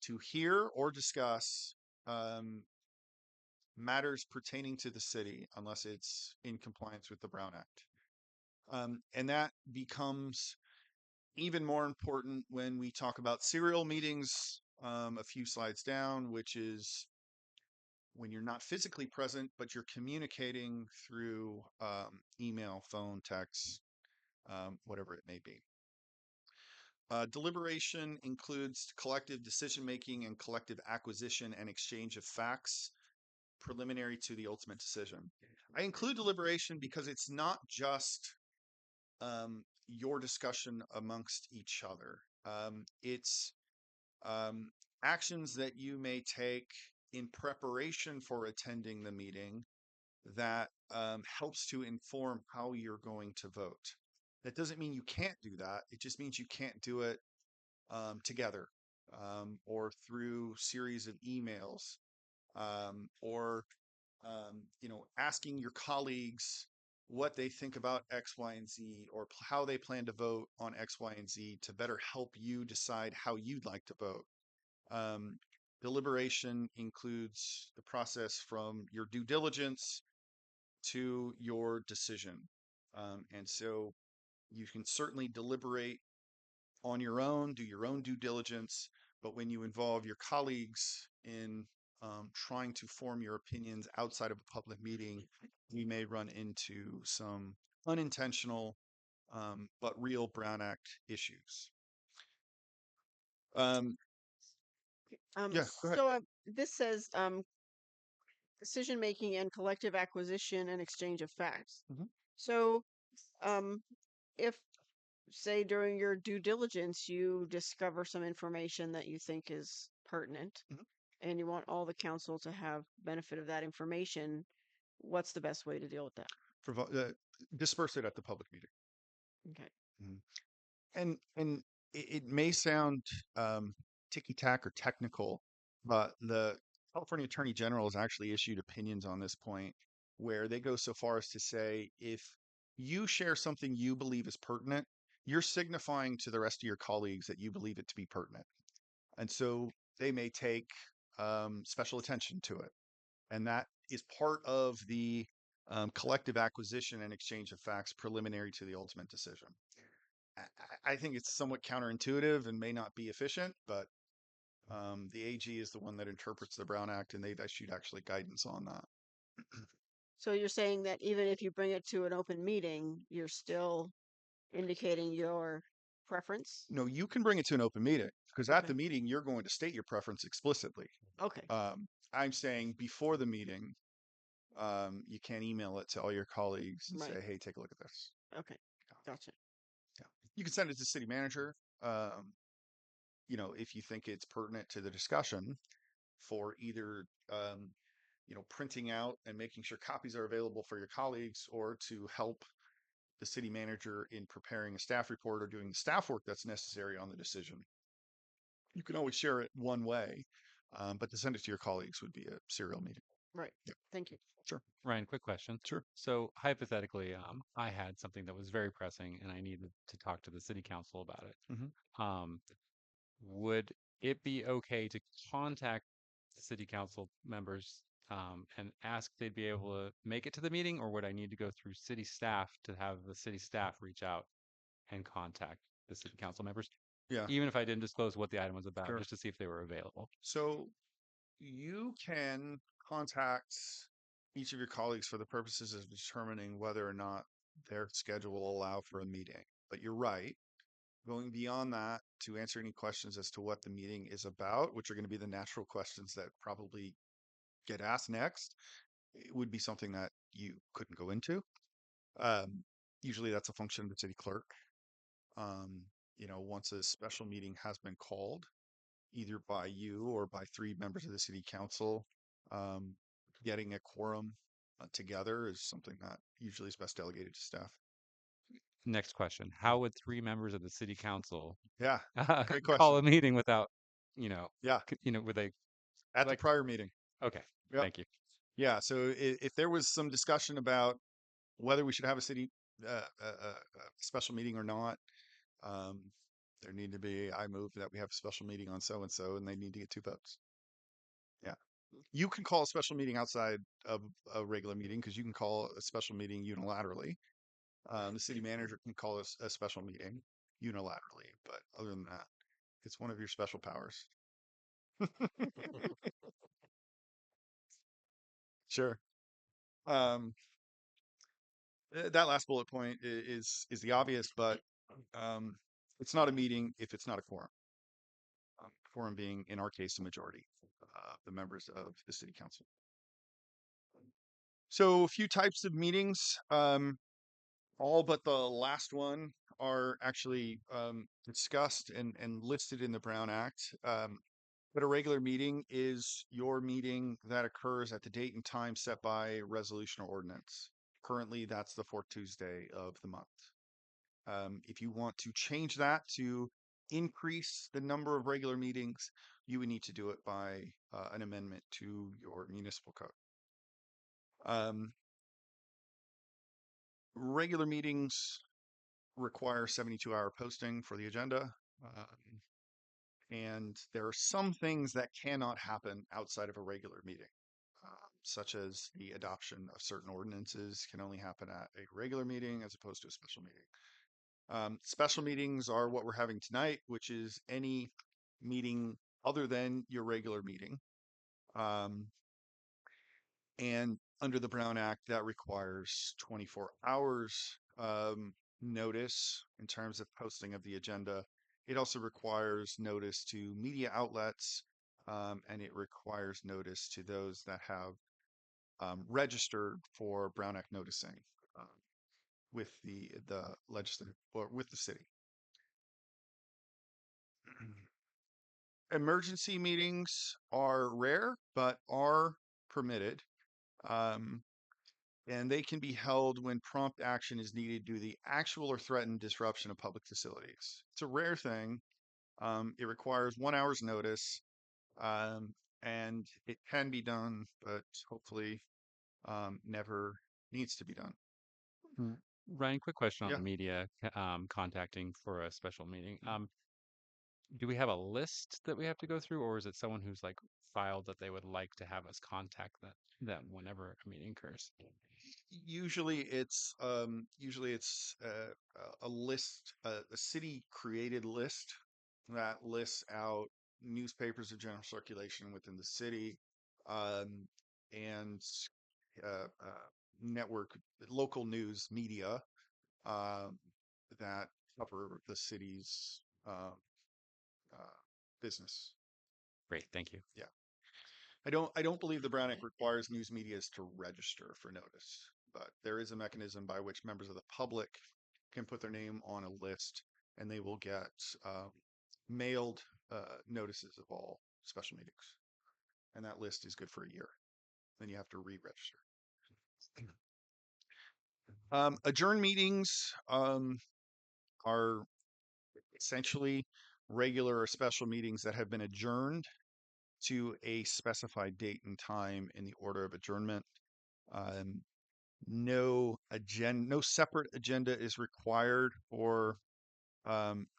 to hear or discuss matters pertaining to the city unless it's in compliance with the Brown Act. And that becomes even more important when we talk about serial meetings a few slides down, which is when you're not physically present, but you're communicating through email, phone, text, whatever it may be. Deliberation includes collective decision-making and collective acquisition and exchange of facts preliminary to the ultimate decision. I include deliberation because it's not just your discussion amongst each other. It's actions that you may take in preparation for attending the meeting that helps to inform how you're going to vote. That doesn't mean you can't do that. It just means you can't do it together or through series of emails or asking your colleagues what they think about X, Y, and Z, or how they plan to vote on X, Y, and Z to better help you decide how you'd like to vote. Deliberation includes the process from your due diligence to your decision. And so you can certainly deliberate on your own, do your own due diligence, but when you involve your colleagues in trying to form your opinions outside of a public meeting, we may run into some unintentional but real Brown Act issues. Yeah, go ahead. So this says decision making and collective acquisition and exchange of facts. Mhm. So if say during your due diligence you discover some information that you think is pertinent Mhm. and you want all the council to have benefit of that information, what's the best way to deal with that? Disperse it at the public meeting. Okay. And it may sound ticky-tack or technical, but the California Attorney General has actually issued opinions on this point where they go so far as to say if you share something you believe is pertinent, you're signifying to the rest of your colleagues that you believe it to be pertinent. And so they may take special attention to it. And that is part of the collective acquisition and exchange of facts preliminary to the ultimate decision. I think it's somewhat counterintuitive and may not be efficient, but the AG is the one that interprets the Brown Act, and they've issued actually guidance on that. So you're saying that even if you bring it to an open meeting, you're still indicating your preference? No, you can bring it to an open meeting because at Okay. the meeting, you're going to state your preference explicitly. Okay. I'm saying before the meeting, you can't email it to all your colleagues and Right. say, hey, take a look at this. Okay. Gotcha. Yeah. You can send it to the city manager. If you think it's pertinent to the discussion for either, printing out and making sure copies are available for your colleagues or to help the city manager in preparing a staff report or doing the staff work that's necessary on the decision. You can always share it one way, but to send it to your colleagues would be a serial meeting. Right. Yeah. Thank you. Sure. Ryan, quick question. Sure. So hypothetically, I had something that was very pressing and I needed to talk to the city council about it. Mhm. Would it be okay to contact the city council members and ask if they'd be able to make it to the meeting, or would I need to go through city staff to have the city staff reach out and contact the city council members, Yeah. even if I didn't disclose what the item was about, Sure. just to see if they were available? So you can contact each of your colleagues for the purposes of determining whether or not their schedule will allow for a meeting. But you're right. Going beyond that to answer any questions as to what the meeting is about, which are going to be the natural questions that probably get asked next, it would be something that you couldn't go into. Usually that's a function of the city clerk. Once a special meeting has been called, either by you or by 3 members of the city council, getting a quorum together is something that usually is best delegated to staff. Next question. How would 3 members of the city council Yeah, great call question. a meeting without, Yeah, would they, at the like, prior meeting. okay, Yep. thank you. Yeah, so if there was some discussion about whether we should have a city special meeting or not, there need to be, I move that we have a special meeting on so and so, and they need to get 2 votes. Yeah. You can call a special meeting outside of a regular meeting because you can call a special meeting unilaterally. The city manager can call a special meeting unilaterally, but other than that, it's one of your special powers. Sure. That last bullet point is the obvious, but It's not a meeting if it's not a quorum. Quorum being, in our case, a majority of the members of the city council. So a few types of meetings, all but the last one are actually discussed and listed in the Brown Act. But a regular meeting is your meeting that occurs at the date and time set by resolution or ordinance. Currently, that's the fourth Tuesday of the month. If you want to change that to increase the number of regular meetings, you would need to do it by an amendment to your municipal code. Regular meetings require 72-hour posting for the agenda. And there are some things that cannot happen outside of a regular meeting, such as the adoption of certain ordinances can only happen at a regular meeting as opposed to a special meeting. Special meetings are what we're having tonight, which is any meeting other than your regular meeting. And under the Brown Act, that requires 24 hours notice in terms of posting of the agenda. It also requires notice to media outlets, and it requires notice to those that have registered for Brown Act noticing with the legislative or with the city. Emergency meetings are rare, but are permitted. And they can be held when prompt action is needed due to the actual or threatened disruption of public facilities. It's a rare thing. It requires 1 hour's notice, and it can be done, but hopefully never needs to be done. Ryan, quick question on Yeah. the media contacting for a special meeting. Do we have a list that we have to go through, or is it someone who's like filed that they would like to have us contact them whenever a meeting occurs? Usually it's a list, a city created list that lists out newspapers of general circulation within the city, and network local news media that cover the city's business. Great, thank you. Yeah. I don't believe the Brown Act requires news medias to register for notice, but there is a mechanism by which members of the public can put their name on a list, and they will get mailed notices of all special meetings. And that list is good for a year. Then you have to re-register. Adjourn meetings are essentially regular or special meetings that have been adjourned to a specified date and time in the order of adjournment. No separate agenda is required for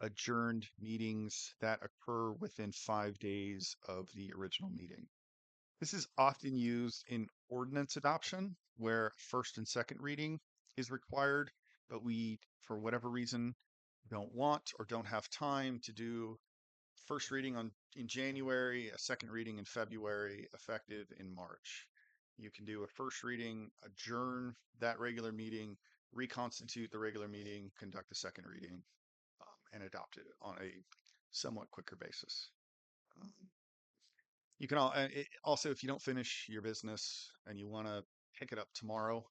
adjourned meetings that occur within 5 days of the original meeting. This is often used in ordinance adoption, where first and second reading is required, but we, for whatever reason, don't want or don't have time to do first reading in January, a second reading in February, effective in March. You can do a first reading, adjourn that regular meeting, reconstitute the regular meeting, conduct a second reading, and adopt it on a somewhat quicker basis. You can also, if you don't finish your business and you want to pick it up tomorrow,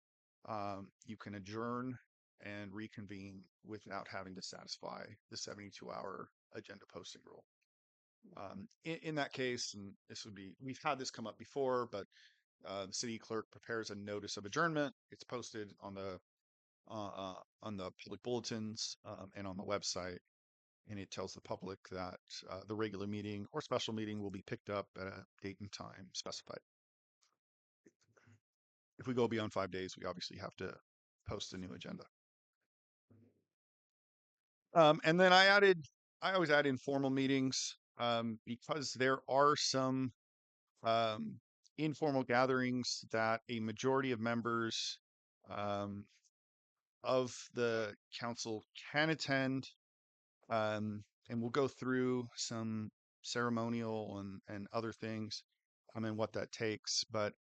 you can adjourn and reconvene without having to satisfy the 72-hour agenda posting rule. In that case, and we've had this come up before, but the city clerk prepares a notice of adjournment. It's posted on the public bulletins and on the website, and it tells the public that the regular meeting or special meeting will be picked up at a date and time specified. If we go beyond 5 days, we obviously have to post a new agenda. And then I always add informal meetings because there are some informal gatherings that a majority of members of the council can attend, and we'll go through some ceremonial and other things and what that takes. But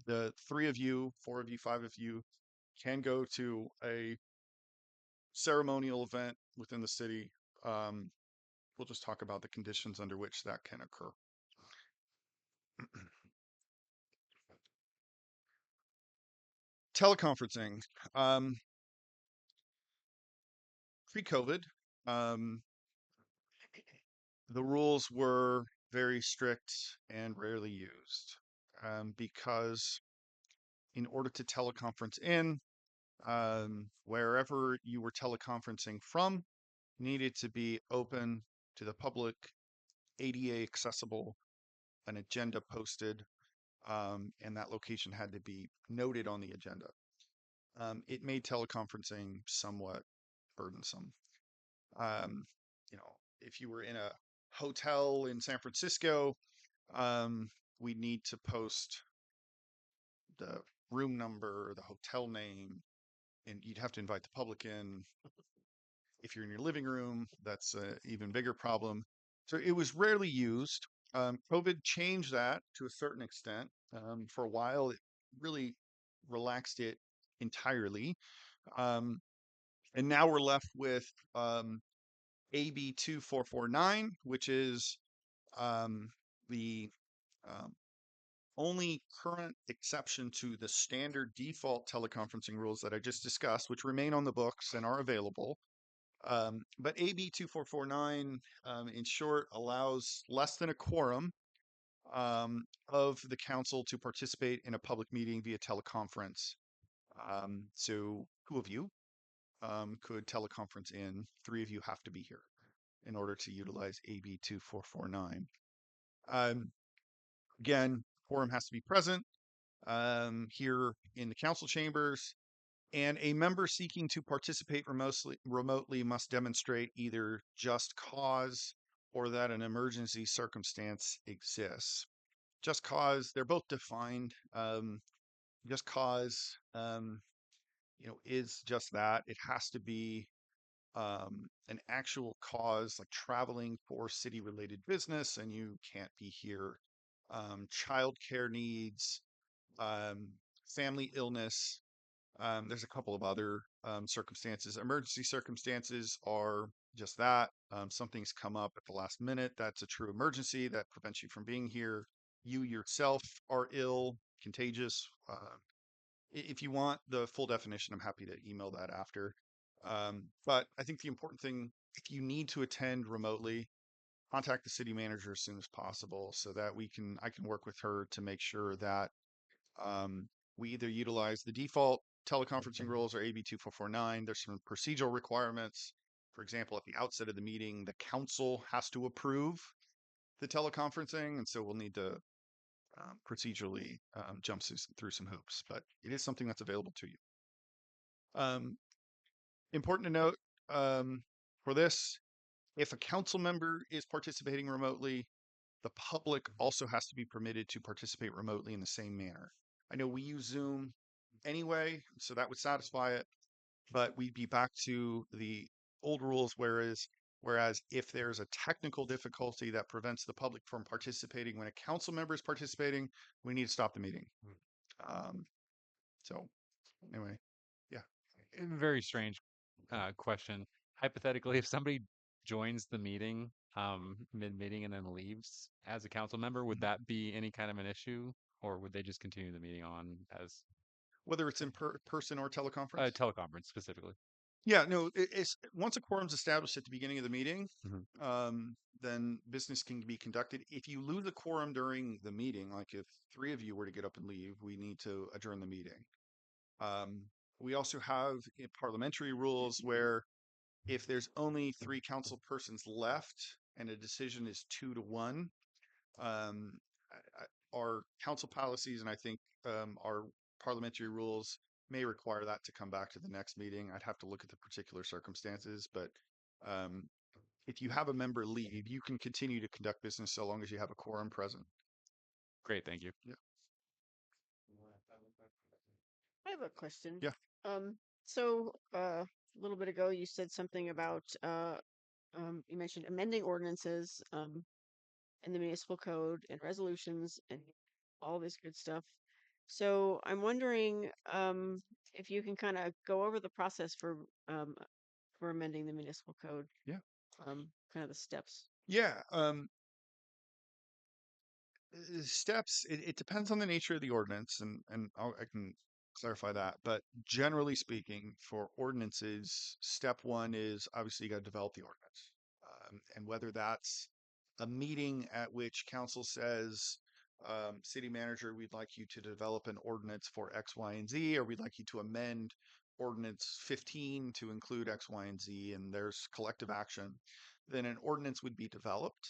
the 3 of you, 4 of you, 5 of you can go to a ceremonial event within the city. Um, we'll just talk about the conditions under which that can occur. Teleconferencing. Pre-COVID, um, the rules were very strict and rarely used because in order to teleconference in, wherever you were teleconferencing from needed to be open to the public, ADA accessible, an agenda posted, and that location had to be noted on the agenda. It made teleconferencing somewhat burdensome. You know, if you were in a hotel in San Francisco, we need to post the room number, the hotel name, and you'd have to invite the public in. If you're in your living room, that's an even bigger problem. So it was rarely used. COVID changed that to a certain extent. For a while, it really relaxed it entirely. Um, and now we're left with AB 2449, which is the um, only current exception to the standard default teleconferencing rules that I just discussed, which remain on the books and are available. But AB 2449, in short, allows less than a quorum of the council to participate in a public meeting via teleconference. So 2 of you could teleconference in, 3 of you have to be here in order to utilize AB 2449. Again, quorum has to be present here in the council chambers, and a member seeking to participate remotely must demonstrate either just cause or that an emergency circumstance exists. Just cause, they're both defined. Just cause, is just that. It has to be an actual cause, like traveling for city-related business, and you can't be here. Childcare needs, family illness. There's a couple of other circumstances. Emergency circumstances are just that. Something's come up at the last minute. That's a true emergency that prevents you from being here. You yourself are ill, contagious. If you want the full definition, I'm happy to email that after. But I think the important thing, if you need to attend remotely, contact the city manager as soon as possible so that I can work with her to make sure that we either utilize the default teleconferencing rules or AB 2449. There's some procedural requirements. For example, at the outset of the meeting, the council has to approve the teleconferencing, and so we'll need to procedurally jump through some hoops, but it is something that's available to you. Important to note for this, if a council member is participating remotely, the public also has to be permitted to participate remotely in the same manner. I know we use Zoom anyway, so that would satisfy it, but we'd be back to the old rules, whereas if there's a technical difficulty that prevents the public from participating when a council member is participating, we need to stop the meeting. So anyway, yeah. Very strange question. Hypothetically, if somebody joins the meeting mid-meeting and then leaves as a council member, would that be any kind of an issue, or would they just continue the meeting on as Whether it's in person or teleconference? teleconference specifically? Yeah, no, it's once a quorum's established at the beginning of the meeting, then business can be conducted. If you lose a quorum during the meeting, like if 3 of you were to get up and leave, we need to adjourn the meeting. We also have parliamentary rules where if there's only 3 council persons left and a decision is 2-1, our council policies and I think our parliamentary rules may require that to come back to the next meeting. I'd have to look at the particular circumstances, but if you have a member leave, you can continue to conduct business so long as you have a quorum present. Great, thank you. Yeah. I have a question. Yeah. So a little bit ago, you said something about you mentioned amending ordinances in the municipal code and resolutions and all this good stuff. So I'm wondering if you can kind of go over the process for for amending the municipal code. Yeah. Kind of the steps. Yeah. Steps, it depends on the nature of the ordinance, and I can clarify that. But generally speaking, for ordinances, step one is obviously you got to develop the ordinance. And whether that's a meeting at which council says, city manager, we'd like you to develop an ordinance for X, Y, and Z, or we'd like you to amend ordinance 15 to include X, Y, and Z, and there's collective action, then an ordinance would be developed,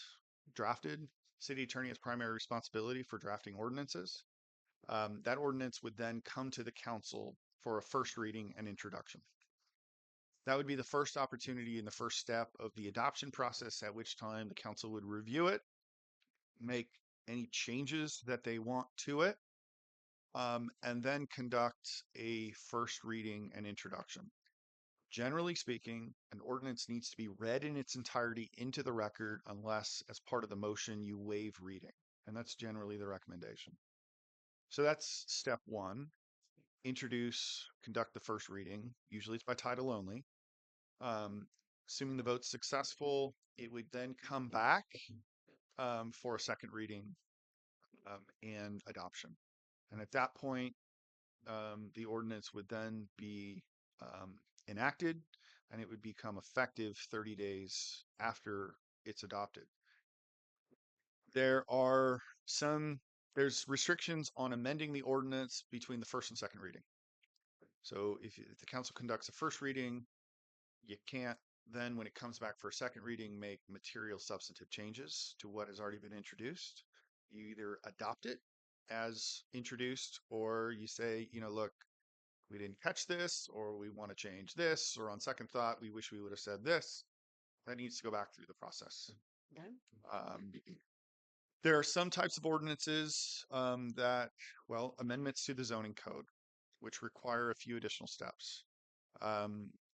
drafted. City attorney has primary responsibility for drafting ordinances. That ordinance would then come to the council for a first reading and introduction. That would be the first opportunity and the first step of the adoption process, at which time the council would review it, make any changes that they want to it, and then conduct a first reading and introduction. Generally speaking, an ordinance needs to be read in its entirety into the record unless, as part of the motion, you waive reading. And that's generally the recommendation. So that's step one. Introduce, conduct the first reading. Usually it's by title only. Assuming the vote's successful, it would then come back for a second reading and adoption. And at that point, the ordinance would then be enacted, and it would become effective 30 days after it's adopted. There's restrictions on amending the ordinance between the first and second reading. So if the council conducts a first reading, you can't then, when it comes back for a second reading, make material substantive changes to what has already been introduced. You either adopt it as introduced, or you say, look, we didn't catch this, or we want to change this, or on second thought, we wish we would have said this. That needs to go back through the process. Okay. There are some types of ordinances amendments to the zoning code, which require a few additional steps.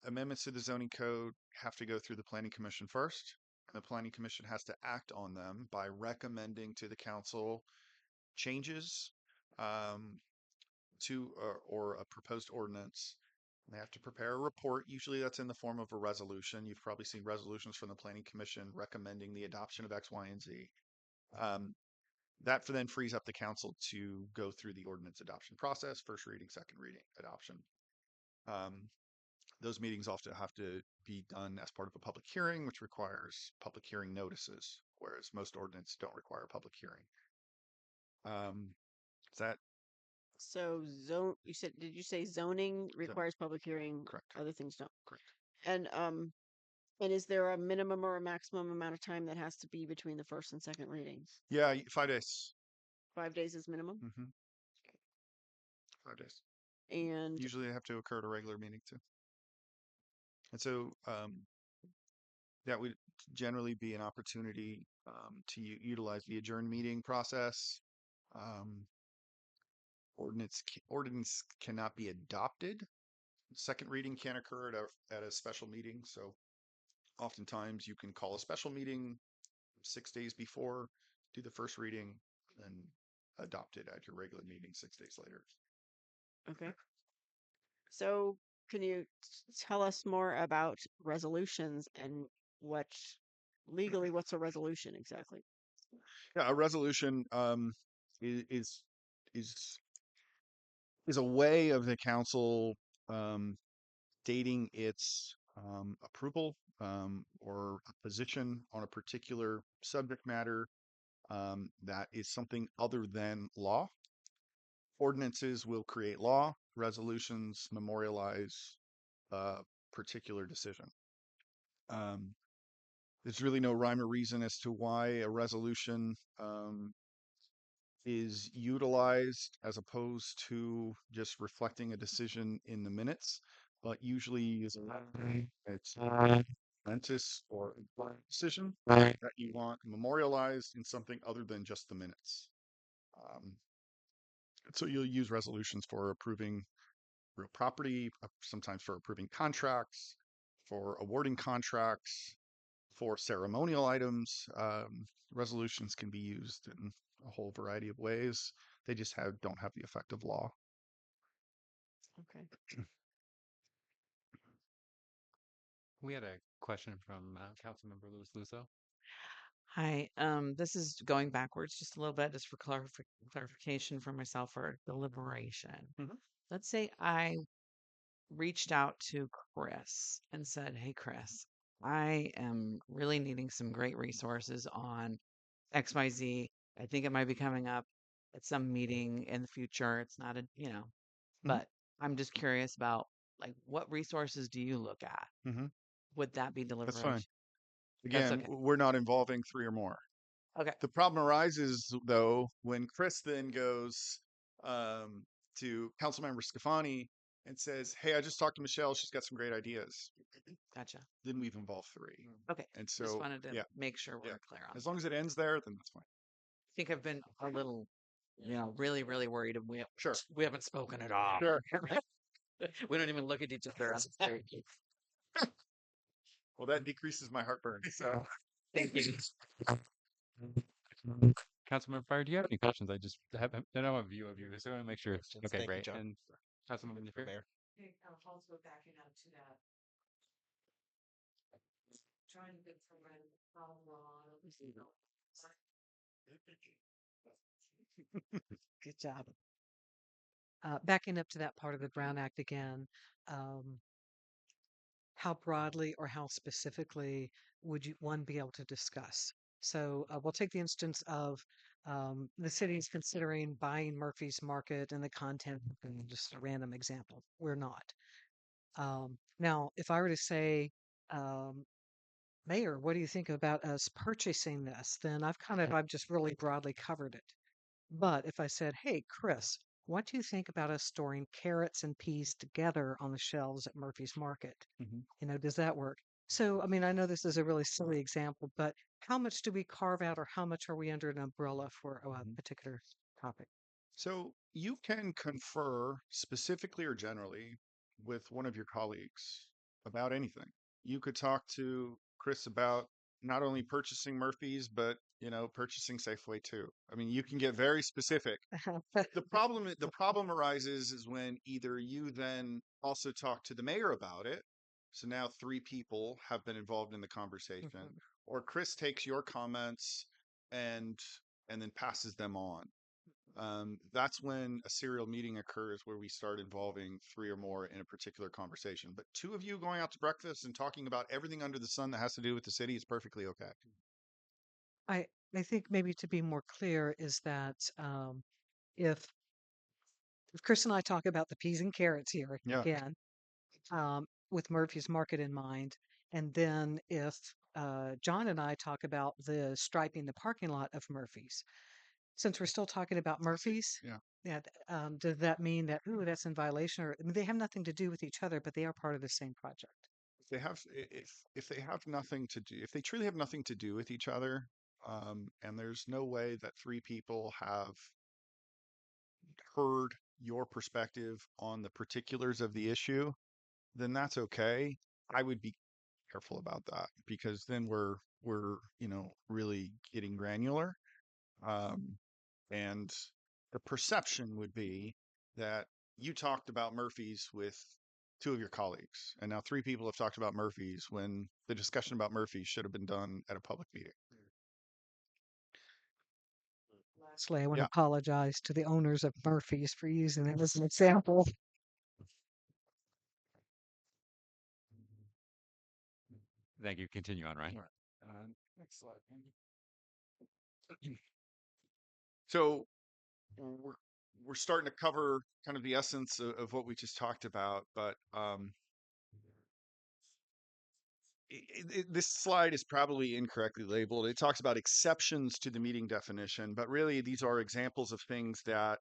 Amendments to the zoning code have to go through the Planning Commission first. And the Planning Commission has to act on them by recommending to the council changes to or a proposed ordinance. They have to prepare a report. Usually that's in the form of a resolution. You've probably seen resolutions from the Planning Commission recommending the adoption of X, Y, and Z. That then frees up the council to go through the ordinance adoption process, first reading, second reading, adoption. Those meetings often have to be done as part of a public hearing, which requires public hearing notices, whereas most ordinances don't require a public hearing. Is that So did you say zoning requires public hearing? correct? Other things don't. Correct. And is there a minimum or a maximum amount of time that has to be between the first and second readings? Yeah, 5 days. 5 days is minimum? 5 days. And Usually they have to occur at a regular meeting too. And so that would generally be an opportunity to utilize the adjourned meeting process. Ordinance cannot be adopted. Second reading can occur at a special meeting. So oftentimes you can call a special meeting 6 days before, do the first reading, and adopt it at your regular meeting 6 days later. okay. So can you tell us more about resolutions and what's a resolution exactly? Yeah, a resolution is a way of the council dating its approval or a position on a particular subject matter that is something other than law. Ordinances will create law. Resolutions memorialize a particular decision. There's really no rhyme or reason as to why a resolution is utilized as opposed to just reflecting a decision in the minutes, but usually it's momentous or important decision that you want memorialized in something other than just the minutes. So you'll use resolutions for approving real property, sometimes for approving contracts, for awarding contracts, for ceremonial items. Resolutions can be used in a whole variety of ways. They just don't have the effect of law. Okay. We had a question from Councilmember Louis Lusso. Hi, this is going backwards just a little bit, just for clarification for myself for deliberation. Mhm. Let's say I reached out to Chris and said, "Hey, Chris, I am really needing some great resources on XYZ. I think it might be coming up at some meeting in the future. It's not Mhm. but I'm just curious about like what resources do you look at? Mhm. Would that be That's fine. deliberation? That's Again, okay. we're not involving three or more. Okay. The problem arises though when Chris then goes um, to Councilmember Scafani and says, "Hey, I just talked to Michelle. She's got some great ideas." Gotcha. Then we've involved three, Okay. and Just so wanted to yeah, make sure yeah. we're clear on As that. long as it ends there, then that's fine. I think I've been a little, really, really worried, and Sure. we haven't spoken at all. Sure. We don't even look at each other on the street. Well, that decreases my heartburn. So Thank you. Councilmember Fire, do you have any questions? I just don't have a view of you, so I want to make sure. Okay, Thank you, great. John. And Councilmember Napier? Hey, also backing up to that. Trying to get from how long. Good job. Backing up to that part of the Brown Act again, um, how broadly or how specifically would you one be able to discuss? So we'll take the instance of the city is considering buying Murphy's Market and the content, and just a random example. We're not. Now, if I were to say, um, Mayor, what do you think about us purchasing this? Then I've just really broadly covered it. But if I said, hey, Chris, what do you think about us storing carrots and peas together on the shelves at Murphy's Market? Mhm. Does that work? So, I mean, I know this is a really silly example, but how much do we carve out or how much are we under an umbrella for a Mhm. particular topic? So you can confer specifically or generally with one of your colleagues about anything. You could talk to Chris about not only purchasing Murphy's, but purchasing Safeway too. I mean, you can get very specific. The problem arises is when either you then also talk to the mayor about it. So now three people have been involved in the conversation, Mhm. or Chris takes your comments and then passes them on. That's when a serial meeting occurs where we start involving three or more in a particular conversation. But two of you going out to breakfast and talking about everything under the sun that has to do with the city is perfectly okay. I, I think maybe to be more clear is that if, if Chris and I talk about the peas and carrots here Yeah. again, with Murphy's Market in mind. And then if John and I talk about the striping the parking lot of Murphy's, since we're still talking about Murphy's, Yeah. does that mean that, ooh, that's in violation? Or I mean, they have nothing to do with each other, but they are part of the same project. If they have nothing to do, if they truly have nothing to do with each other, and there's no way that three people have heard your perspective on the particulars of the issue, then that's okay. I would be careful about that because then we're really getting granular. Um, and the perception would be that you talked about Murphy's with two of your colleagues, and now three people have talked about Murphy's when the discussion about Murphy's should have been done at a public meeting. Lastly, I want to Yeah. apologize to the owners of Murphy's for using that as an example. Thank you. Continue on, Ryan. Next slide. So we're starting to cover kind of the essence of what we just talked about, but this slide is probably incorrectly labeled. It talks about exceptions to the meeting definition, but really these are examples of things that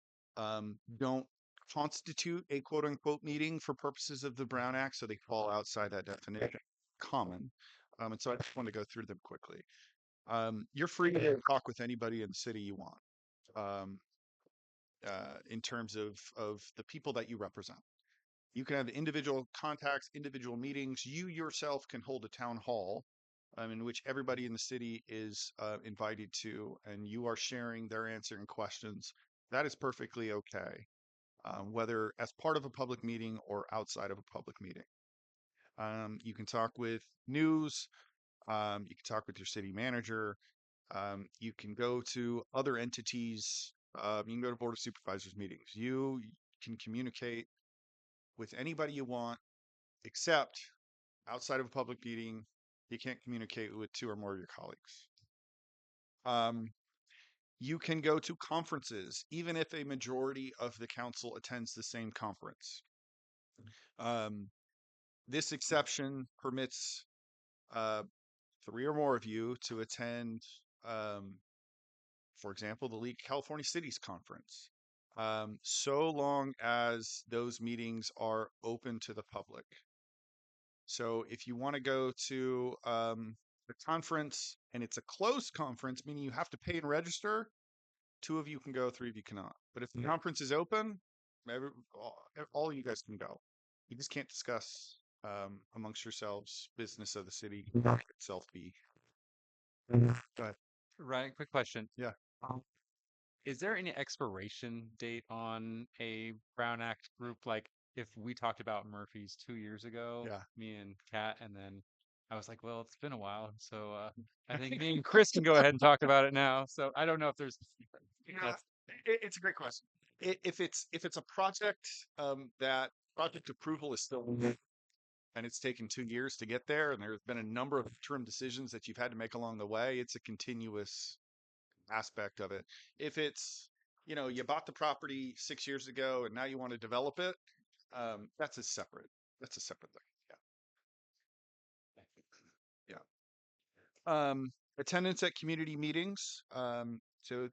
don't constitute a quote unquote meeting for purposes of the Brown Act, so they fall outside that definition. Common. And so I just want to go through them quickly. You're free to talk with anybody in the city you want. In terms of the people that you represent. You can have individual contacts, individual meetings. You yourself can hold a town hall in which everybody in the city is invited to, and you are sharing their answering questions. That is perfectly okay, whether as part of a public meeting or outside of a public meeting. You can talk with news. You can talk with your city manager. You can go to other entities. You can go to Board of Supervisors meetings. You can communicate with anybody you want, except outside of a public meeting, you can't communicate with two or more of your colleagues. You can go to conferences, even if a majority of the council attends the same conference. This exception permits three or more of you to attend, for example, the League of California Cities Conference, so long as those meetings are open to the public. So if you want to go to the conference and it's a closed conference, meaning you have to pay and register, two of you can go, three of you cannot. But if the conference is open, all you guys can go. You just can't discuss amongst yourselves business of the city itself. Go ahead. Ryan, quick question. Yeah. Is there any expiration date on a Brown Act group? Like if we talked about Murphy's 2 years ago, Yeah. me and Kat, and then I was like, well, it's been a while. So I think me and Chris can go ahead and talk about it now. So I don't know if there's Yeah, it's a great question. If it's a project that project approval is still and it's taken 2 years to get there, and there's been a number of interim decisions that you've had to make along the way, it's a continuous aspect of it. If it's, you bought the property 6 years ago and now you want to develop it, that's a separate thing. Yeah. Attendance at community meetings. So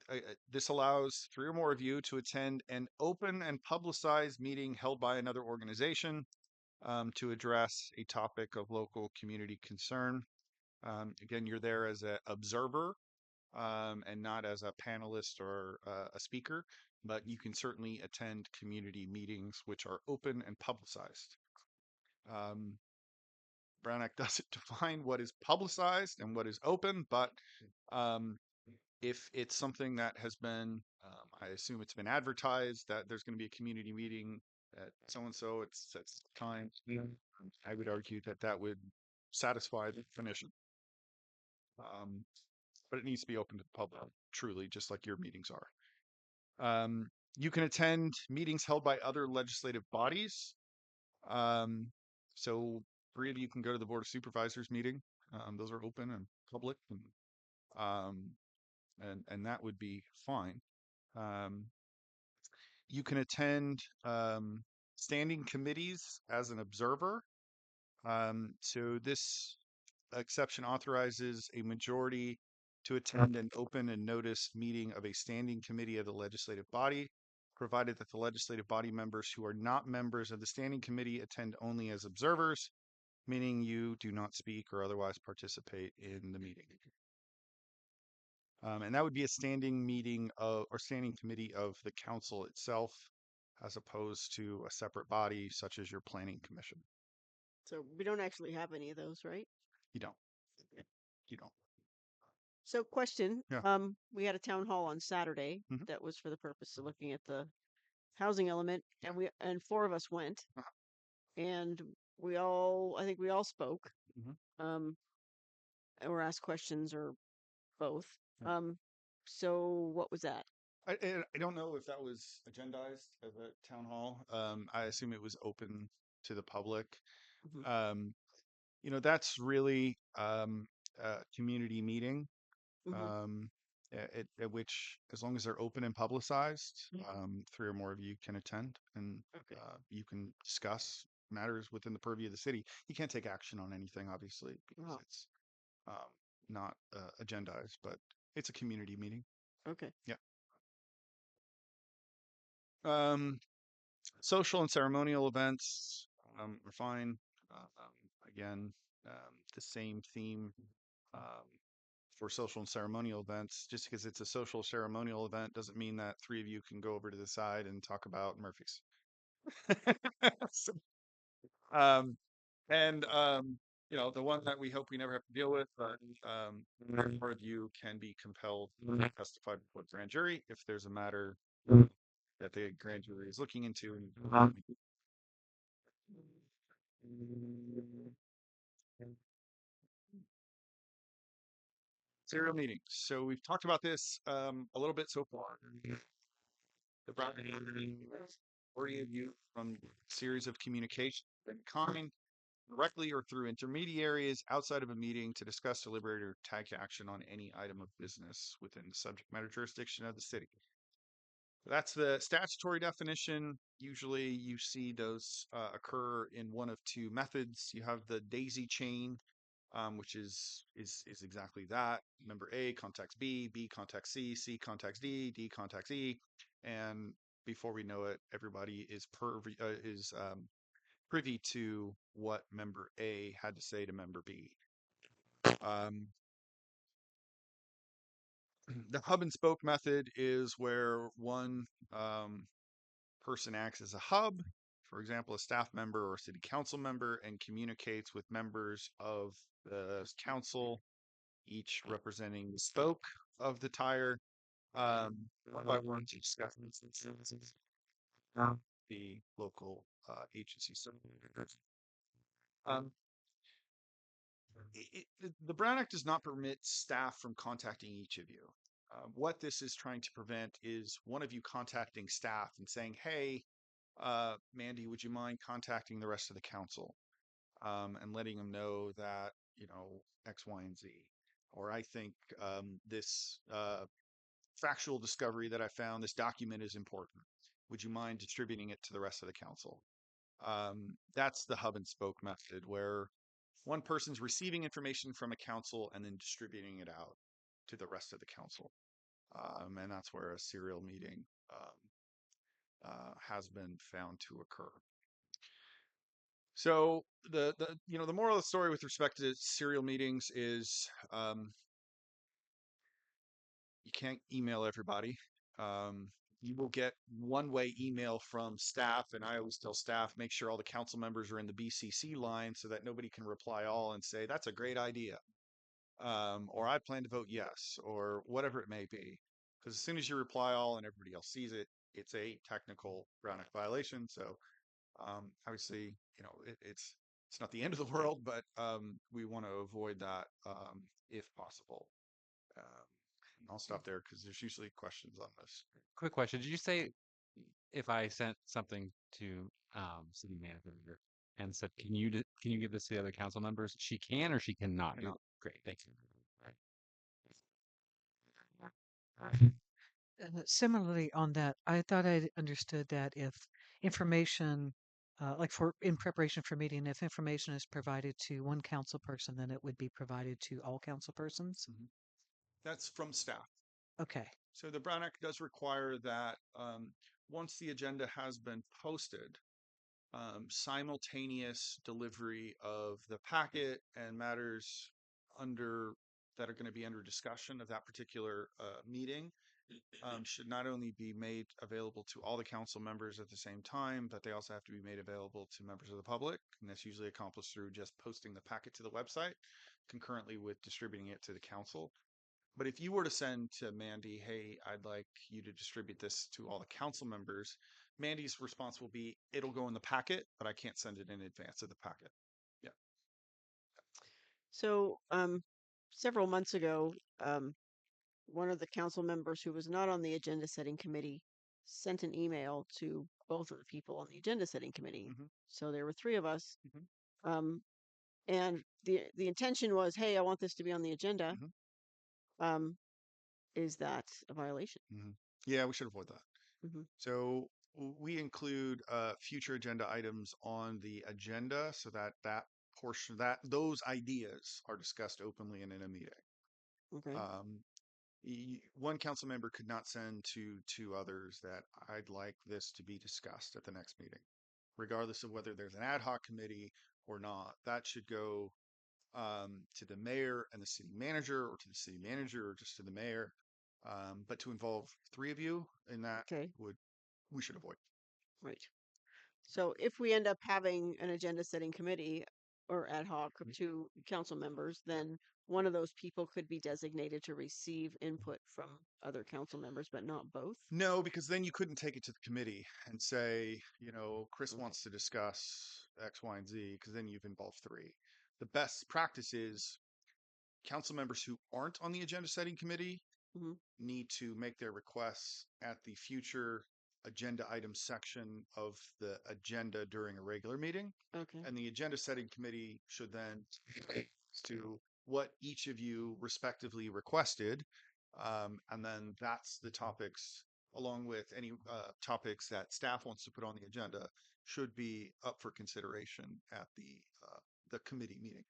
this allows three or more of you to attend an open and publicized meeting held by another organization to address a topic of local community concern. Again, you're there as an observer and not as a panelist or a speaker, but you can certainly attend community meetings which are open and publicized. Brown Act doesn't define what is publicized and what is open, but if it's something that has been, I assume it's been advertised that there's going to be a community meeting at so-and-so, it's time. I would argue that would satisfy the definition. But it needs to be open to the public, truly, just like your meetings are. You can attend meetings held by other legislative bodies. So three of you can go to the Board of Supervisors meeting. Those are open and public, and that would be fine. You can attend standing committees as an observer. So this exception authorizes a majority to attend an open and noticed meeting of a standing committee of the legislative body, provided that the legislative body members who are not members of the standing committee attend only as observers, meaning you do not speak or otherwise participate in the meeting. And that would be a standing meeting or standing committee of the council itself, as opposed to a separate body such as your planning commission. So we don't actually have any of those, right? You don't. You don't. So question, Yeah. we had a town hall on Saturday Mhm. that was for the purpose of looking at the housing element, and four of us went, Uh-huh. and I think we all spoke, Mhm. or asked questions or both. Yeah. So what was that? I don't know if that was agendized at the town hall. I assume it was open to the public. Mhm. That's really a community meeting. Mhm. At which, as long as they're open and publicized, three or more of you can attend, and Okay. you can discuss matters within the purview of the city. You can't take action on anything, obviously, because Oh. it's not agendized, but it's a community meeting. Okay. Yeah. Social and ceremonial events are fine. Again, the same theme for social and ceremonial events. Just because it's a social ceremonial event doesn't mean that three of you can go over to the side and talk about Murphy's. So, the one that we hope we never have to deal with, but more of you can be compelled to testify before the grand jury if there's a matter that the grand jury is looking into. Serial meetings. So we've talked about this a little bit so far. The broad majority of you from series of communication in kind, directly or through intermediaries outside of a meeting to discuss, deliberate, or take action on any item of business within the subject matter jurisdiction of the city. That's the statutory definition. Usually you see those occur in one of two methods. You have the daisy chain, which is exactly that. Member A contacts B, B contacts C, C contacts D, D contacts E, and before we know it, everybody is privy to what member A had to say to member B. The hub and spoke method is where one person acts as a hub, for example, a staff member or city council member, and communicates with members of the council, each representing the spoke of the tire. One by one to discuss the local agency. The Brown Act does not permit staff from contacting each of you. What this is trying to prevent is one of you contacting staff and saying, hey, Mandy, would you mind contacting the rest of the council and letting them know that, you know, X, Y, and Z. Or I think this factual discovery that I found, this document is important. Would you mind distributing it to the rest of the council? That's the hub and spoke method, where one person's receiving information from a council and then distributing it out to the rest of the council. And that's where a serial meeting has been found to occur. So the moral of the story with respect to serial meetings is you can't email everybody. You will get one-way email from staff, and I always tell staff, make sure all the council members are in the BCC line so that nobody can reply all and say, that's a great idea. Or I plan to vote yes, or whatever it may be. Because as soon as you reply all and everybody else sees it, it's a technical Brown Act violation. So obviously, you know, it's not the end of the world, but we want to avoid that if possible. I'll stop there because there's usually questions on this. Quick question. Did you say if I sent something to city manager and said, can you give this to the other council members? She can or she cannot do Cannot. it? Great, thank you. Similarly, on that, I thought I understood that if information, like for in preparation for meeting, if information is provided to one council person, then it would be provided to all council persons. That's from staff. Okay. So the Brown Act does require that once the agenda has been posted, simultaneous delivery of the packet and matters that are going to be under discussion of that particular meeting should not only be made available to all the council members at the same time, but they also have to be made available to members of the public. And that's usually accomplished through just posting the packet to the website concurrently with distributing it to the council. But if you were to send to Mandy, hey, I'd like you to distribute this to all the council members, Mandy's response will be, it'll go in the packet, but I can't send it in advance of the packet. Yeah. So, several months ago, one of the council members who was not on the agenda setting committee sent an email to both of the people on the agenda setting committee. Mhm. So there were three of us. Mhm. And the intention was, hey, I want this to be on the agenda. Mhm. Is that a violation? Yeah, we should avoid that. Mhm. So we include future agenda items on the agenda so that that portion, that those ideas are discussed openly and in a meeting. Okay. One council member could not send to two others that I'd like this to be discussed at the next meeting, regardless of whether there's an ad hoc committee or not. That should go to the mayor and the city manager, or to the city manager, or just to the mayor. But to involve three of you in that Okay. we should avoid. Right. So if we end up having an agenda setting committee or ad hoc of two council members, then one of those people could be designated to receive input from other council members, but not both. No, because then you couldn't take it to the committee and say, you know, Chris wants to discuss X, Y, and Z, because then you've involved three. The best practice is council members who aren't on the agenda setting committee Mhm. need to make their requests at the future agenda items section of the agenda during a regular meeting. Okay. And the agenda setting committee should then to what each of you respectively requested. And then that's the topics, along with any topics that staff wants to put on the agenda, should be up for consideration at the committee meeting.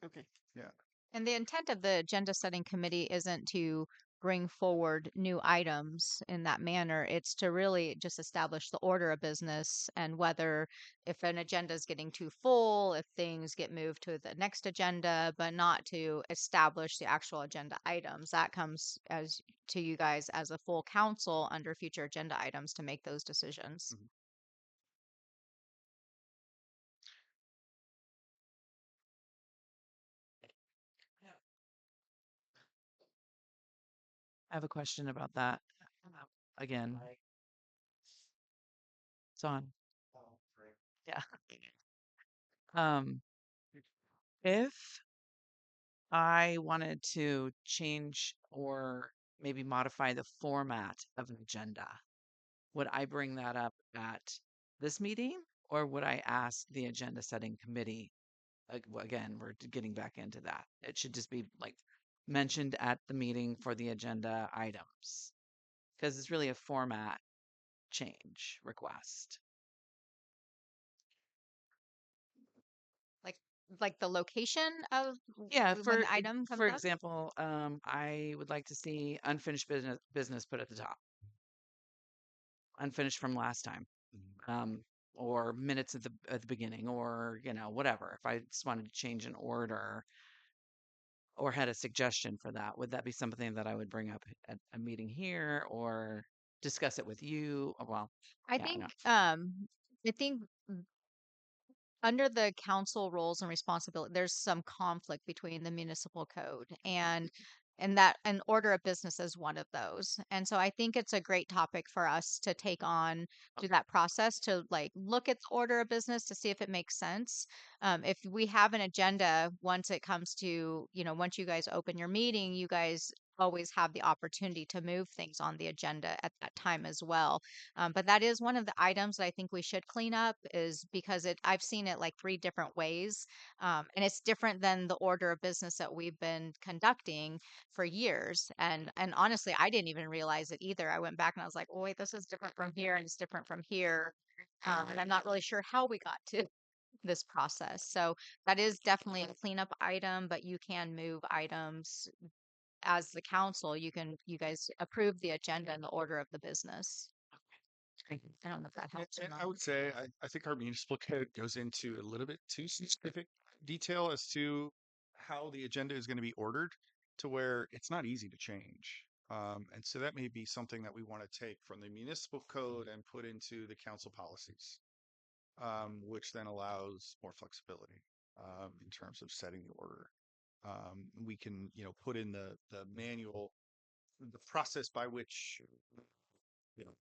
Okay. Yeah. And the intent of the agenda setting committee isn't to bring forward new items in that manner. It's to really just establish the order of business and whether if an agenda is getting too full, if things get moved to the next agenda, but not to establish the actual agenda items. That comes as to you guys as a full council under future agenda items to make those decisions. Mhm. I have a question about that. Again, it's on. Yeah. Um, if I wanted to change or maybe modify the format of an agenda, would I bring that up at this meeting or would I ask the agenda setting committee? Again, we're getting back into that. It should just be like mentioned at the meeting for the agenda items because it's really a format change request. Like like the location of Yeah, when the item comes for up. example, I would like to see unfinished business put at the top, unfinished from last time, um, or minutes at the beginning, or whatever. If I just wanted to change an order or had a suggestion for that, would that be something that I would bring up at a meeting here or discuss it with you? Well, I yeah, no. think I think under the council roles and responsibility, there's some conflict between the municipal code and that an order of business is one of those. And so I think it's a great topic for us to take on through that process to like look at the order of business to see if it makes sense. If we have an agenda, once it comes to, once you guys open your meeting, you guys always have the opportunity to move things on the agenda at that time as well. But that is one of the items that I think we should clean up is because I've seen it like three different ways. And it's different than the order of business that we've been conducting for years. And honestly, I didn't even realize it either. I went back and I was like, oh wait, this is different from here and it's different from here. And I'm not really sure how we got to this process. So that is definitely a cleanup item, but you can move items as the council. You guys approve the agenda and the order of the business. I don't know if that helps or And I not. would say I think our municipal code goes into a little bit too specific detail as to how the agenda is going to be ordered to where it's not easy to change. And so that may be something that we want to take from the municipal code and put into the council policies, which then allows more flexibility in terms of setting the order. We can, put in the manual, the process by which you know,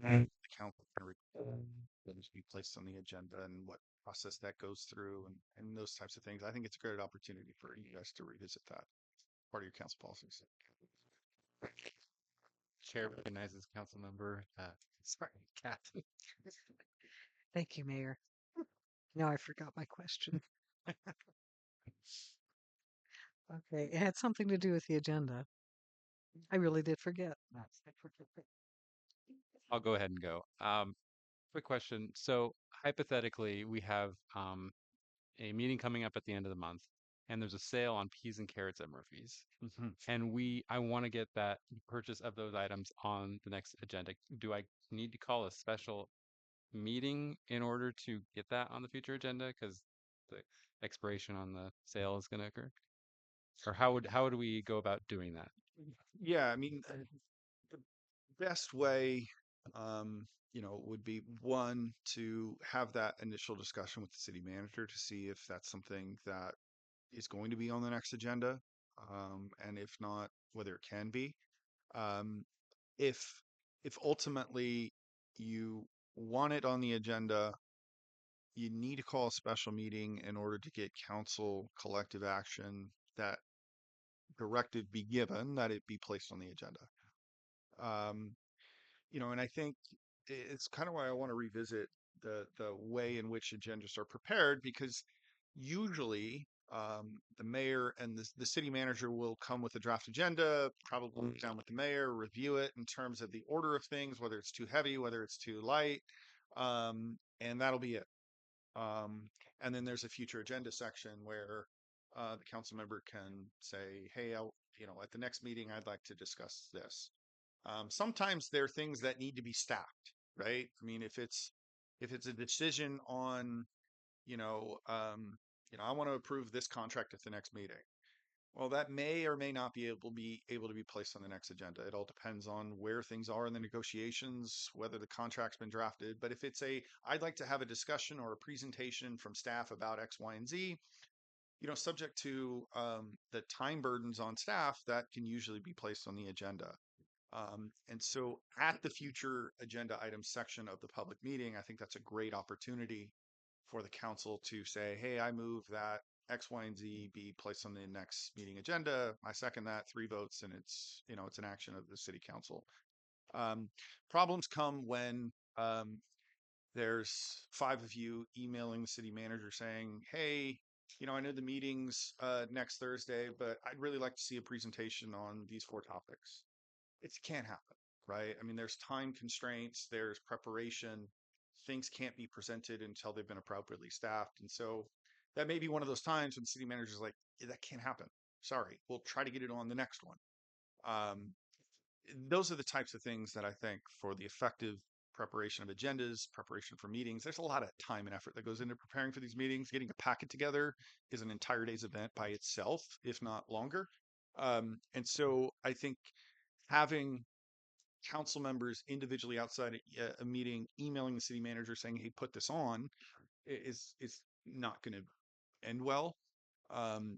the council can request things to be placed on the agenda and what process that goes through and those types of things. I think it's a great opportunity for you guys to revisit that part of your council policies. Chair recognizes council member, sorry, Kathy. Thank you, Mayor. Now I forgot my question. Okay, it had something to do with the agenda. I really did forget. I'll go ahead and go. Quick question. So hypothetically, we have a meeting coming up at the end of the month, and there's a sale on peas and carrots at Murphy's. And I want to get that purchase of those items on the next agenda. Do I need to call a special meeting in order to get that on the future agenda? Because the expiration on the sale is going to occur. Or how would we go about doing that? Yeah, I mean, the best way, would be one to have that initial discussion with the city manager to see if that's something that is going to be on the next agenda, and if not, whether it can be. Um, if ultimately you want it on the agenda, you need to call a special meeting in order to get council collective action, that directive be given that it be placed on the agenda. Um, and I think it's kind of why I want to revisit the way in which agendas are prepared, because usually the mayor and the city manager will come with a draft agenda, probably sit down with the mayor, review it in terms of the order of things, whether it's too heavy, whether it's too light, and that'll be it. Um, and then there's a future agenda section where the council member can say, "Hey, at the next meeting, I'd like to discuss this." Sometimes there are things that need to be stacked, right? I mean, if it's a decision on, I want to approve this contract at the next meeting. Well, that may or may not be able to be placed on the next agenda. It all depends on where things are in the negotiations, whether the contract's been drafted. But if it's I'd like to have a discussion or a presentation from staff about X, Y, and Z, subject to the time burdens on staff, that can usually be placed on the agenda. And so at the future agenda items section of the public meeting, I think that's a great opportunity for the council to say, "Hey, I move that X, Y, and Z be placed on the next meeting agenda. I second that, 3 votes, and it's an action of the city council." Um, Problems come when there's 5 of you emailing the city manager saying, "Hey, I know the meeting's next Thursday, but I'd really like to see a presentation on these 4 topics." It can't happen, right? I mean, there's time constraints, there's preparation. Things can't be presented until they've been appropriately staffed. And so that may be one of those times when the city manager's like, "Yeah, that can't happen. Sorry, we'll try to get it on the next one." Um, those are the types of things that I think for the effective preparation of agendas, preparation for meetings, there's a lot of time and effort that goes into preparing for these meetings. Getting a packet together is an entire day's event by itself, if not longer. And so I think having council members individually outside a meeting emailing the city manager saying, "Hey, put this on," is not going to end well.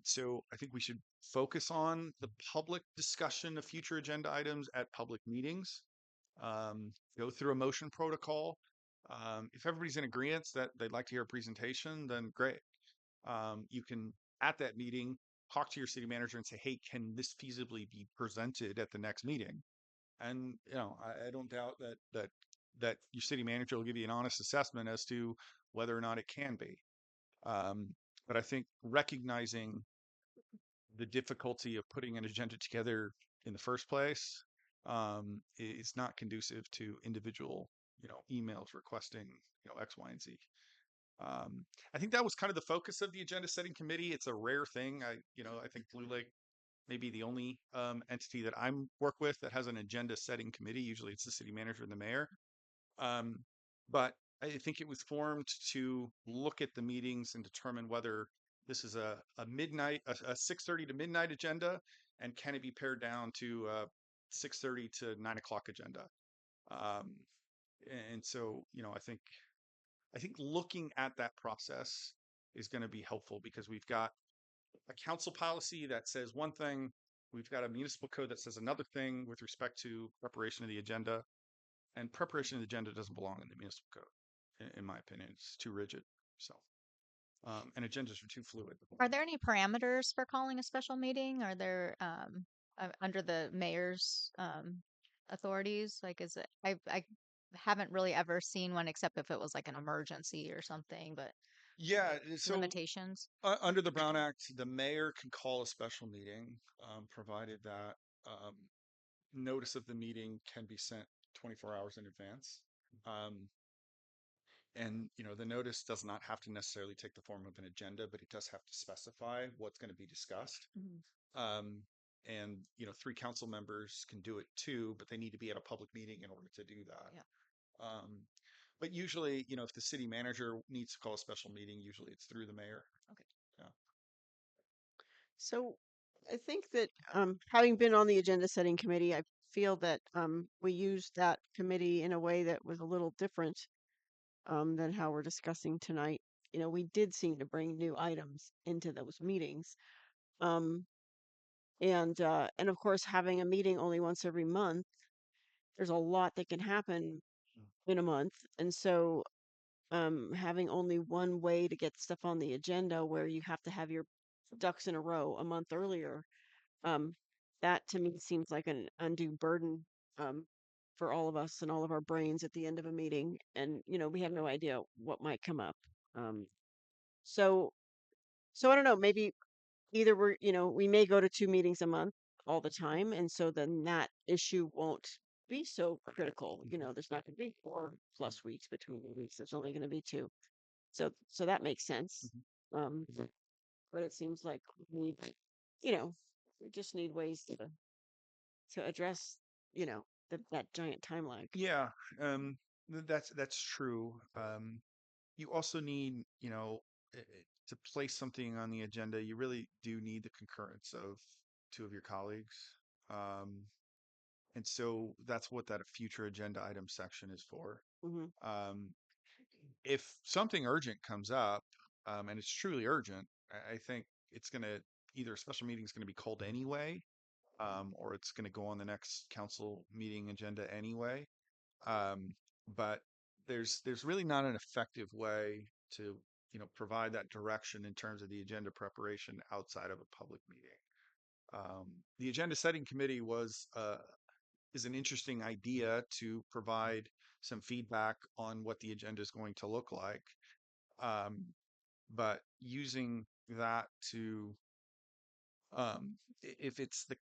So I think we should focus on the public discussion of future agenda items at public meetings. Go through a motion protocol. If everybody's in agreement that they'd like to hear a presentation, then great. You can, at that meeting, talk to your city manager and say, "Hey, can this feasibly be presented at the next meeting?" And I don't doubt that your city manager will give you an honest assessment as to whether or not it can be. But I think recognizing the difficulty of putting an agenda together in the first place is not conducive to individual emails requesting X, Y, and Z. I think that was kind of the focus of the agenda setting committee. It's a rare thing. I think Blue Lake may be the only entity that I'm work with that has an agenda setting committee. Usually it's the city manager and the mayor. But I think it was formed to look at the meetings and determine whether this is a 6:30 to midnight agenda, and can it be pared down to a 6:30 to 9 o'clock agenda. Um, and so, I think looking at that process is going to be helpful, because we've got a council policy that says one thing, we've got a municipal code that says another thing with respect to preparation of the agenda, and preparation of the agenda doesn't belong in the municipal code, in my opinion. It's too rigid. So, and agendas are too fluid. Are there any parameters for calling a special meeting? Are there under the mayor's authorities? Like, is it? I haven't really ever seen one except if it was like an emergency or something. But Yeah, so limitations. under the Brown Act, the mayor can call a special meeting, provided that notice of the meeting can be sent 24 hours in advance. Um, and the notice does not have to necessarily take the form of an agenda, but it does have to specify what's going to be discussed. Um, and 3 council members can do it too, but they need to be at a public meeting in order to do that. Yeah. But usually, if the city manager needs to call a special meeting, usually it's through the mayor. Okay. Yeah. So I think that having been on the agenda setting committee, I feel that we used that committee in a way that was a little different than how we're discussing tonight. We did seem to bring new items into those meetings. Um, and of course, having a meeting only once every month, there's a lot that can happen in a month. And so having only one way to get stuff on the agenda where you have to have your ducks in a row a month earlier. Um, that to me seems like an undue burden um, for all of us and all of our brains at the end of a meeting. And, we have no idea what might come up. Um, so, so I don't know, maybe either we may go to 2 meetings a month all the time. And so then that issue won't be so critical. There's not going to be 4+ weeks between the weeks. There's only going to be 2. So that makes sense. Um, but it seems like we just need ways to address, that giant time lag. Yeah, that's true. You also need, to place something on the agenda. You really do need the concurrence of 2 of your colleagues. Um, and so that's what that future agenda item section is for. Hmm. Um, if something urgent comes up, and it's truly urgent, I think it's going to either a special meeting is going to be called anyway, or it's going to go on the next council meeting agenda anyway. Um, but there's really not an effective way to provide that direction in terms of the agenda preparation outside of a public meeting. The agenda setting committee is an interesting idea to provide some feedback on what the agenda is going to look like. But using that to if it's the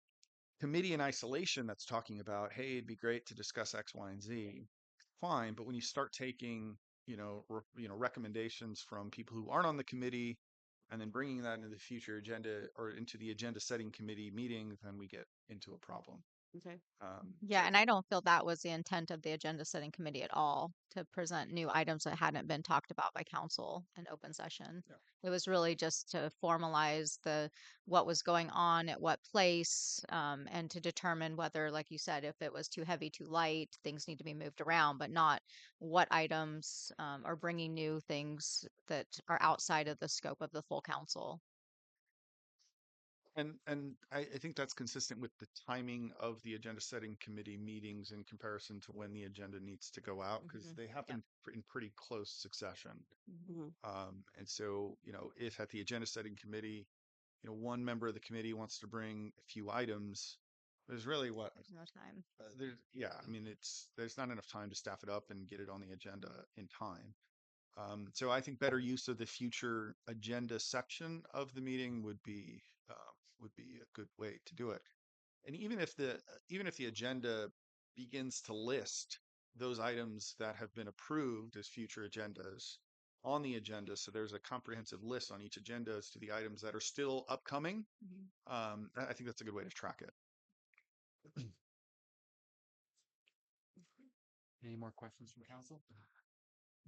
committee in isolation that's talking about, hey, it'd be great to discuss X, Y, and Z, fine. But when you start taking, recommendations from people who aren't on the committee and then bringing that into the future agenda or into the agenda setting committee meeting, then we get into a problem. Okay. Yeah, and I don't feel that was the intent of the agenda setting committee at all, to present new items that hadn't been talked about by council in open session. Yeah. It was really just to formalize what was going on at what place, and to determine whether, like you said, if it was too heavy, too light, things need to be moved around, but not what items are bringing new things that are outside of the scope of the full council. And I think that's consistent with the timing of the agenda setting committee meetings in comparison to when the agenda needs to go out, because Mhm. they happen in pretty close succession. Hmm. And so, if at the agenda setting committee, one member of the committee wants to bring a few items, there's really There's no time. yeah, I mean, there's not enough time to staff it up and get it on the agenda in time. So I think better use of the future agenda section of the meeting would be a good way to do it. And even if the agenda begins to list those items that have been approved as future agendas on the agenda, so there's a comprehensive list on each agenda as to the items that are still upcoming. I think that's a good way to track it. Any more questions from council?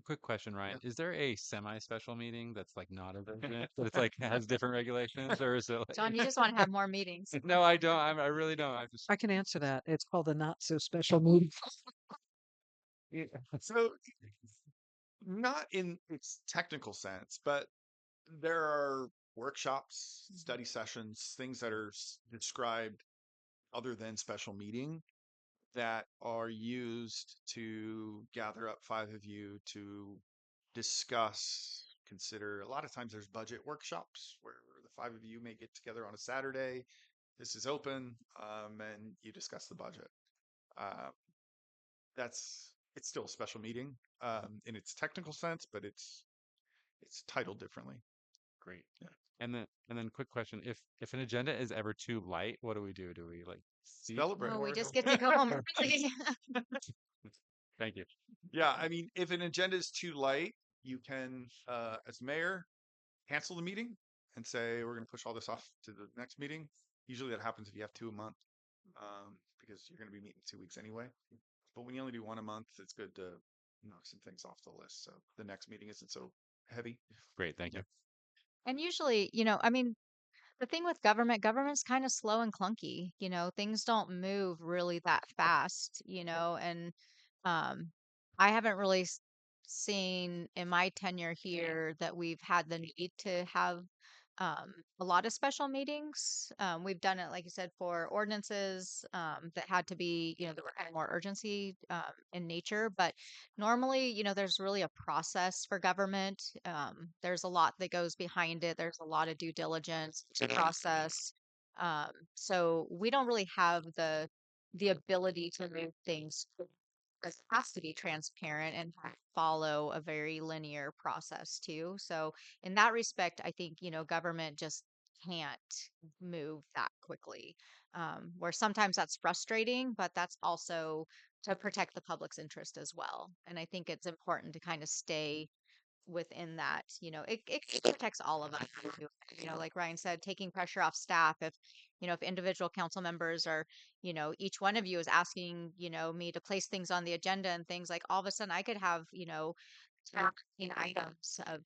Quick question, Ryan. Is there a semi-special meeting that's like not a urgent, but it's like has different regulations, or is it like? John, you just want to have more meetings. No, I don't. I really don't. I just. I can answer that. It's called the not so special meeting. Yeah. So not in its technical sense, but there are workshops, study sessions, things that are described other than special meeting that are used to gather up 5 of you to discuss, consider. A lot of times there's budget workshops where the 5 of you may get together on a Saturday. This is open, and you discuss the budget. Uh, it's still a special meeting in its technical sense, but it's titled differently. Great. Yeah. And then quick question. If an agenda is ever too light, what do we do? Do we like Celebrate. Oh, we just get to go home early. Thank you. Yeah, I mean, if an agenda is too light, you can, as mayor, cancel the meeting and say we're going to push all this off to the next meeting. Usually that happens if you have 2 a month, because you're going to be meeting 2 weeks anyway. But when you only do 1 a month, it's good to knock some things off the list so the next meeting isn't so heavy. Great. Thank you. And usually, I mean, the thing with government's kind of slow and clunky. Things don't move really that fast, and um, I haven't really seen in my tenure here that we've had the need to have a lot of special meetings. We've done it, like you said, for ordinances that had to be, that were kind of more urgency in nature. But normally, there's really a process for government. There's a lot that goes behind it. There's a lot of due diligence process. So we don't really have the ability to move things. It has to be transparent and follow a very linear process too. So in that respect, I think, government just can't move that quickly. Where sometimes that's frustrating, but that's also to protect the public's interest as well. And I think it's important to kind of stay within that. It protects all of us too. Like Ryan said, taking pressure off staff. If individual council members are, each one of you is asking, me to place things on the agenda and things, like all of a sudden I could have, 10 items of,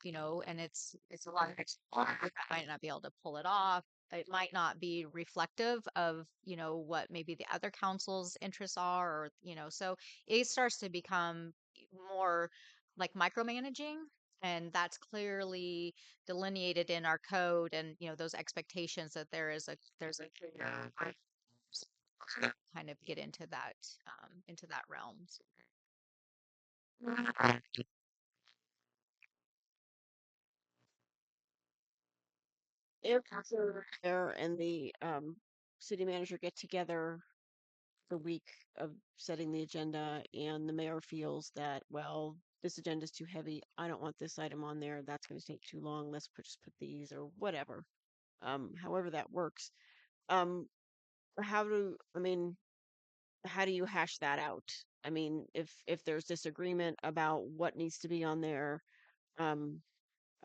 and it's a lot of extra work. I might not be able to pull it off. It might not be reflective of, what maybe the other council's interests are, or, so it starts to become more like micromanaging. And that's clearly delineated in our code, and those expectations that there's a clear kind of get into that realm. If there and the city manager get together the week of setting the agenda, and the mayor feels that, well, this agenda is too heavy, I don't want this item on there, that's going to take too long, let's just put these, or whatever. However that works. Um, how do you hash that out? I mean, if there's disagreement about what needs to be on there, um,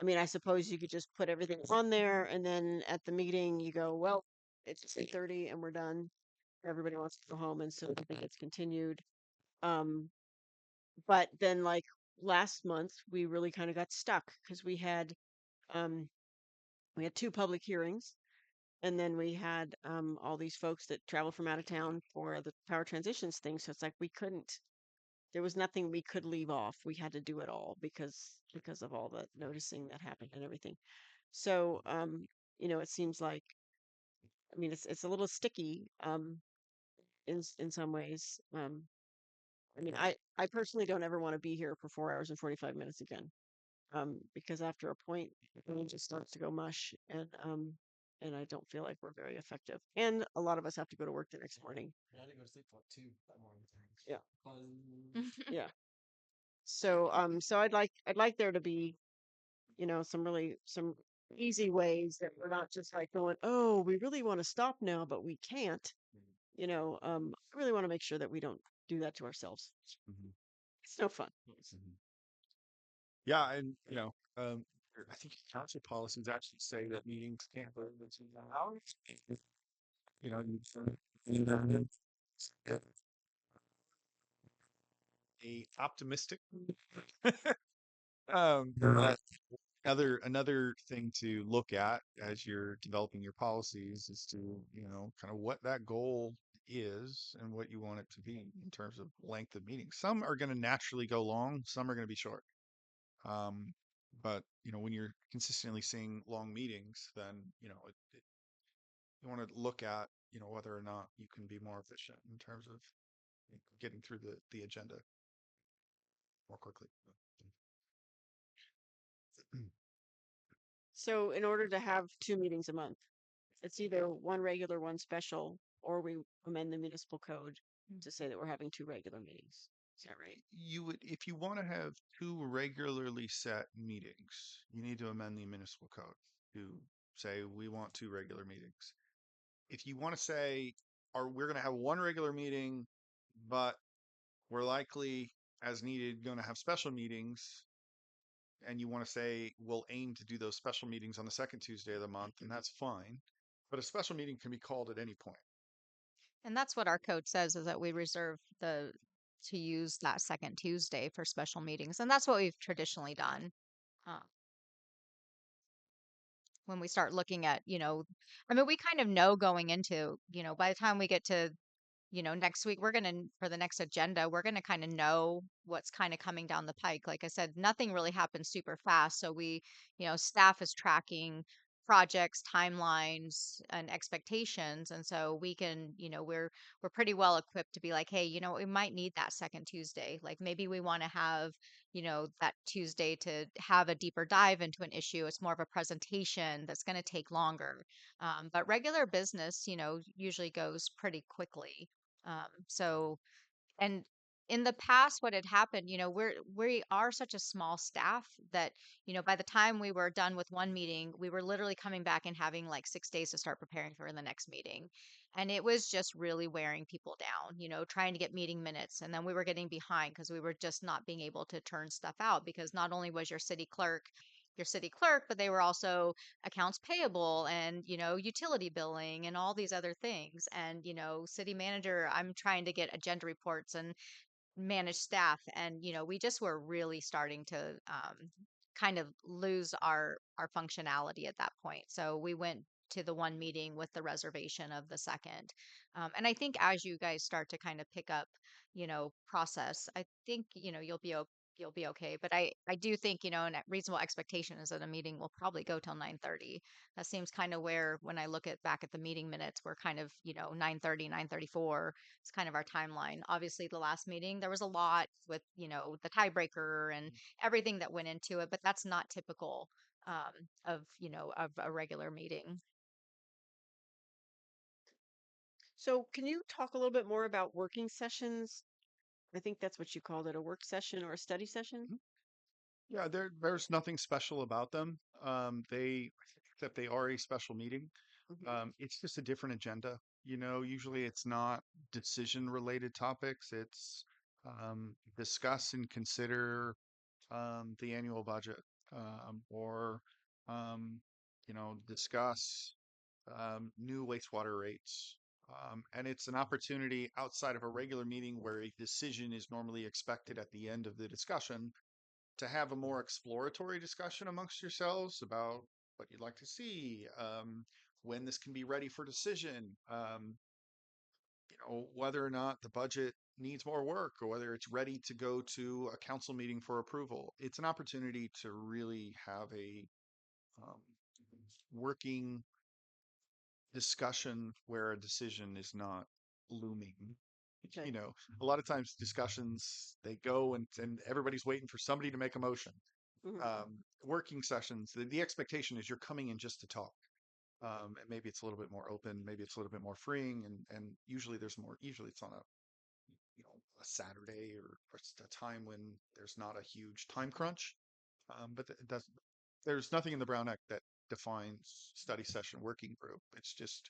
I suppose you could just put everything on there, and then at the meeting you go, well, it's 8:30 and we're done. Everybody wants to go home, and so everything gets continued. Um, but then, like last month, we really kind of got stuck because um we had two public hearings, and then we had all these folks that travel from out of town for the power transitions thing. So it's like there was nothing we could leave off. We had to do it all because of all the noticing that happened and everything. So it seems like, it's a little sticky in some ways. I personally don't ever want to be here for 4 hours and 45 minutes again. Because after a point, it just starts to go mush, and I don't feel like we're very effective. And a lot of us have to go to work the next morning. Yeah, I didn't go to sleep for like 2 that morning. Yeah. Buzz. Yeah. So I'd like there to be, some easy ways that we're not just like going, oh, we really want to stop now, but we can't. I really want to make sure that we don't do that to ourselves. Mhm. It's no fun. Mhm. Yeah, and I think council policies actually say that meetings can't go over 2 hours. You know, you a optimistic. But another thing to look at as you're developing your policies is to kind of what that goal is and what you want it to be in terms of length of meetings. Some are going to naturally go long, some are going to be short. Um, but when you're consistently seeing long meetings, then you want to look at whether or not you can be more efficient in terms of getting through the agenda more quickly. So in order to have two meetings a month, it's either one regular, one special, or we amend the municipal code to say that we're having two regular meetings. Is that right? You would, if you want to have two regularly set meetings, you need to amend the municipal code to say we want two regular meetings. If you want to say, or we're going to have one regular meeting, but we're likely, as needed, going to have special meetings, and you want to say we'll aim to do those special meetings on the second Tuesday of the month, and that's fine. But a special meeting can be called at any point. And that's what our code says, is that we reserve to use that second Tuesday for special meetings. And that's what we've traditionally done. Uh, when we start looking at, we kind of know going into, by the time we get to, next week, for the next agenda, we're going to kind of know what's kind of coming down the pike. Like I said, nothing really happens super fast. So staff is tracking projects, timelines, and expectations. And so we can, we're pretty well equipped to be like, hey, we might need that second Tuesday. Like maybe we want to have, that Tuesday to have a deeper dive into an issue. It's more of a presentation that's going to take longer. But regular business, usually goes pretty quickly. So and in the past, what had happened, we are such a small staff that, by the time we were done with one meeting, we were literally coming back and having like 6 days to start preparing for the next meeting. And it was just really wearing people down, trying to get meeting minutes. And then we were getting behind because we were just not being able to turn stuff out because not only was your city clerk, but they were also accounts payable and, utility billing and all these other things. And, city manager, I'm trying to get agenda reports and manage staff. And, we just were really starting to kind of lose our functionality at that point. So we went to the one meeting with the reservation of the second. And I think as you guys start to kind of pick up, process, I think, you'll be okay. But I do think, a reasonable expectation is that a meeting will probably go till 9:30. That seems kind of where, when I look at back at the meeting minutes, we're kind of, 9:30, 9:34. It's kind of our timeline. Obviously, the last meeting, there was a lot with, the tiebreaker and everything that went into it, but that's not typical of a regular meeting. So can you talk a little bit more about working sessions? I think that's what you called it, a work session or a study session. Yeah, there's nothing special about them. Except they are a special meeting. Mhm. It's just a different agenda. Usually it's not decision related topics. It's discuss and consider the annual budget, or um, discuss new wastewater rates. And it's an opportunity outside of a regular meeting where a decision is normally expected at the end of the discussion to have a more exploratory discussion amongst yourselves about what you'd like to see, when this can be ready for decision, whether or not the budget needs more work or whether it's ready to go to a council meeting for approval. It's an opportunity to really have a um, working discussion where a decision is not looming. Okay. A lot of times discussions they go and everybody's waiting for somebody to make a motion. Mhm. Working sessions, the expectation is you're coming in just to talk. And maybe it's a little bit more open, maybe it's a little bit more freeing, and usually usually it's on a Saturday or just a time when there's not a huge time crunch. But there's nothing in the Brown Act that defines study session working group. It's just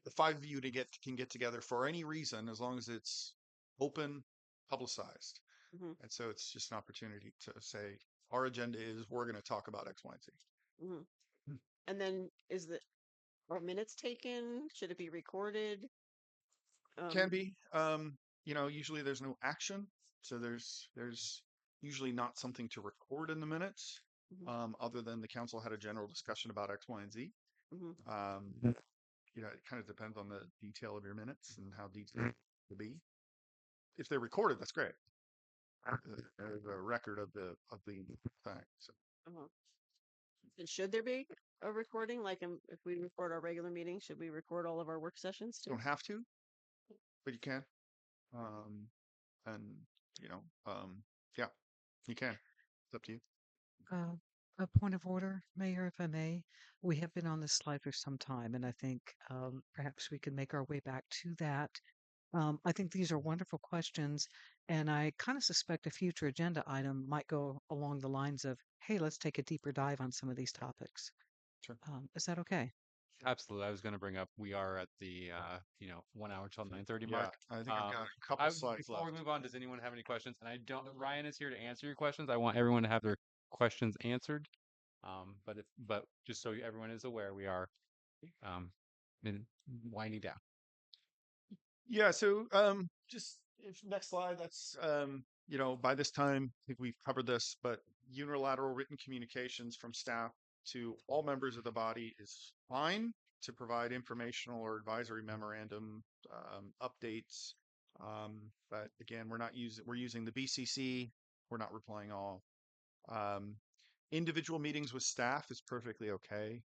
the five of you can get together for any reason as long as it's open, publicized. Mhm. And so it's just an opportunity to say our agenda is we're going to talk about X, Y, and Z. Mhm. And then are minutes taken? Should it be recorded? Can be. Usually there's no action, so there's usually not something to record in the minutes, Mhm. other than the council had a general discussion about X, Y, and Z. Mhm. It kind of depends on the detail of your minutes and how detailed to be. If they're recorded, that's great. There's a record of the fact. So Uh-huh. And should there be a recording? Like if we record our regular meeting, should we record all of our work sessions you too? don't have to, but you can. Um, and you know, yeah, you can. It's up to you. Uh, a point of order, Mayor, if I may. We have been on this slide for some time, and I think perhaps we can make our way back to that. I think these are wonderful questions, and I kind of suspect a future agenda item might go along the lines of, hey, let's take a deeper dive on some of these topics. Sure. Is that okay? Absolutely. I was going to bring up, we are at the, 1 hour till 9:30 Yeah, mark. I think I've Um, got a couple slides before we left. move on, does anyone have any questions? And Ryan is here to answer your questions. I want everyone to have their questions answered. But just so everyone is aware, we are, um, winding down. Yeah, so just next slide. That's by this time, I think we've covered this, but unilateral written communications from staff to all members of the body is fine to provide informational or advisory memorandum updates. But again, we're using the BCC. We're not replying all. Um, Individual meetings with staff is perfectly okay.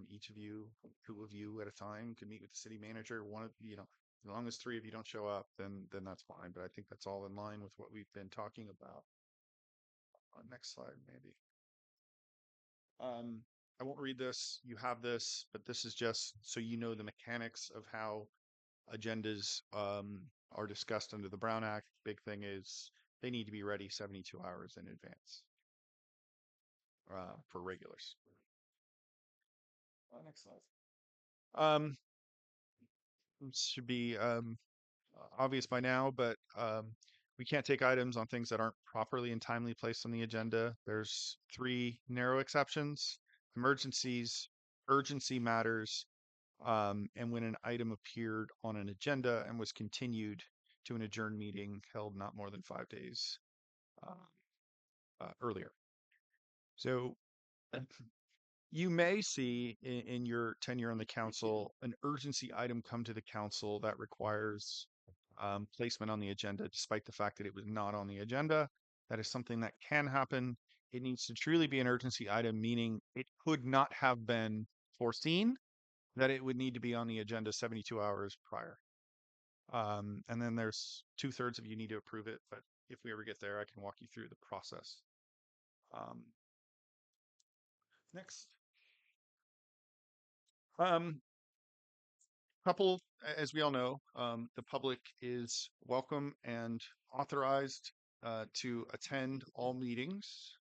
Each of you, 2 of you at a time, can meet with the city manager. One of you know, as long as 3 of you don't show up, then that's fine. But I think that's all in line with what we've been talking about. Next slide, maybe. I won't read this. You have this, but this is just so you know the mechanics of how agendas are discussed under the Brown Act. Big thing is they need to be ready 72 hours in advance for regulars. Next slide. Should be obvious by now, but we can't take items on things that aren't properly and timely placed on the agenda. There's 3 narrow exceptions: emergencies, urgency matters, and when an item appeared on an agenda and was continued to an adjourned meeting held not more than 5 days earlier. So you may see in your tenure on the council an urgency item come to the council that requires placement on the agenda, despite the fact that it was not on the agenda. That is something that can happen. It needs to truly be an urgency item, meaning it could not have been foreseen that it would need to be on the agenda 72 hours prior. And then there's 2/3 of you need to approve it, but if we ever get there, I can walk you through the process. Next. Couple, as we all know, the public is welcome and authorized to attend all meetings,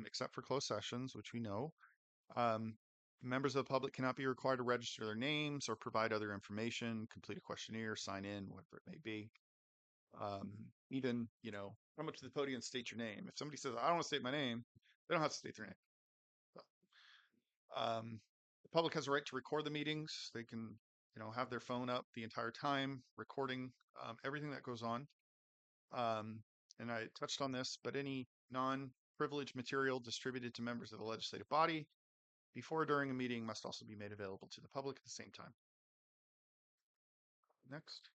except for closed sessions, which we know. Members of the public cannot be required to register their names or provide other information, complete a questionnaire, sign in, whatever it may be. Even, come up to the podium and state your name. If somebody says, I don't want to state my name, they don't have to state their name. So, the public has a right to record the meetings. They can, have their phone up the entire time, recording everything that goes on. And I touched on this, but any non-privileged material distributed to members of the legislative body before or during a meeting must also be made available to the public at the same time. Next.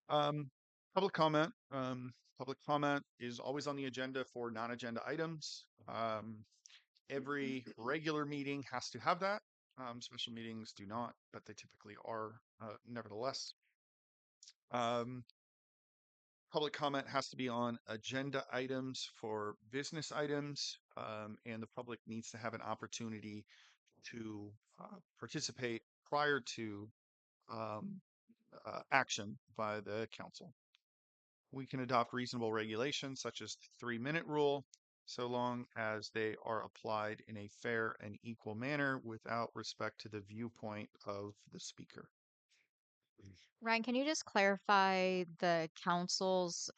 Public comment. Public comment is always on the agenda for non-agenda items. Every regular meeting has to have that. Special meetings do not, but they typically are nevertheless. Public comment has to be on agenda items for business items, and the public needs to have an opportunity to participate prior to action by the council. We can adopt reasonable regulations such as the 3-minute rule, so long as they are applied in a fair and equal manner without respect to the viewpoint of the speaker. Ryan, can you just clarify the council's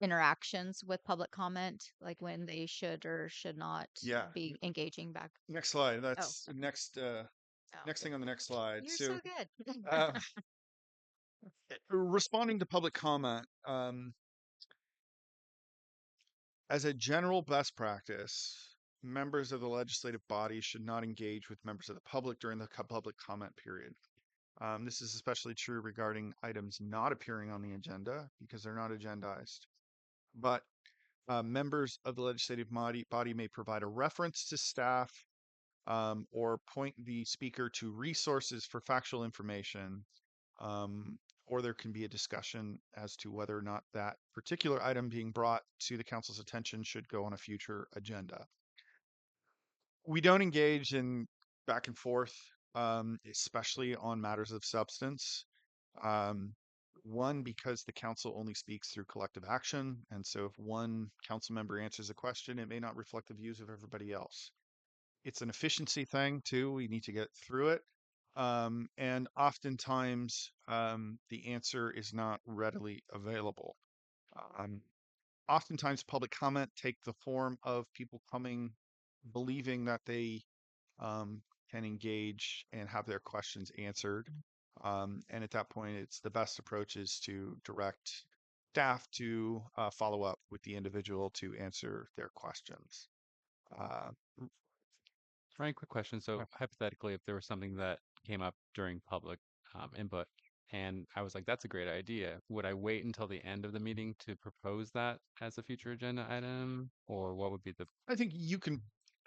interactions with public comment, like when they should or should not Yeah. be engaging back? Next slide. That's next thing on the next slide. You're so good. Responding to public comment, as a general best practice, members of the legislative body should not engage with members of the public during the public comment period. This is especially true regarding items not appearing on the agenda because they're not agendized. But members of the legislative body may provide a reference to staff or point the speaker to resources for factual information, or there can be a discussion as to whether or not that particular item being brought to the council's attention should go on a future agenda. We don't engage in back and forth, especially on matters of substance. One, because the council only speaks through collective action. And so if one council member answers a question, it may not reflect the views of everybody else. It's an efficiency thing too. We need to get through it. And oftentimes the answer is not readily available. Oftentimes public comment take the form of people coming, believing that they can engage and have their questions answered. And at that point, it's the best approach is to direct staff to follow up with the individual to answer their questions. Ryan, quick question. So hypothetically, if there was something that came up during public input and I was like, that's a great idea, would I wait until the end of the meeting to propose that as a future agenda item? Or what would be the... I think you can,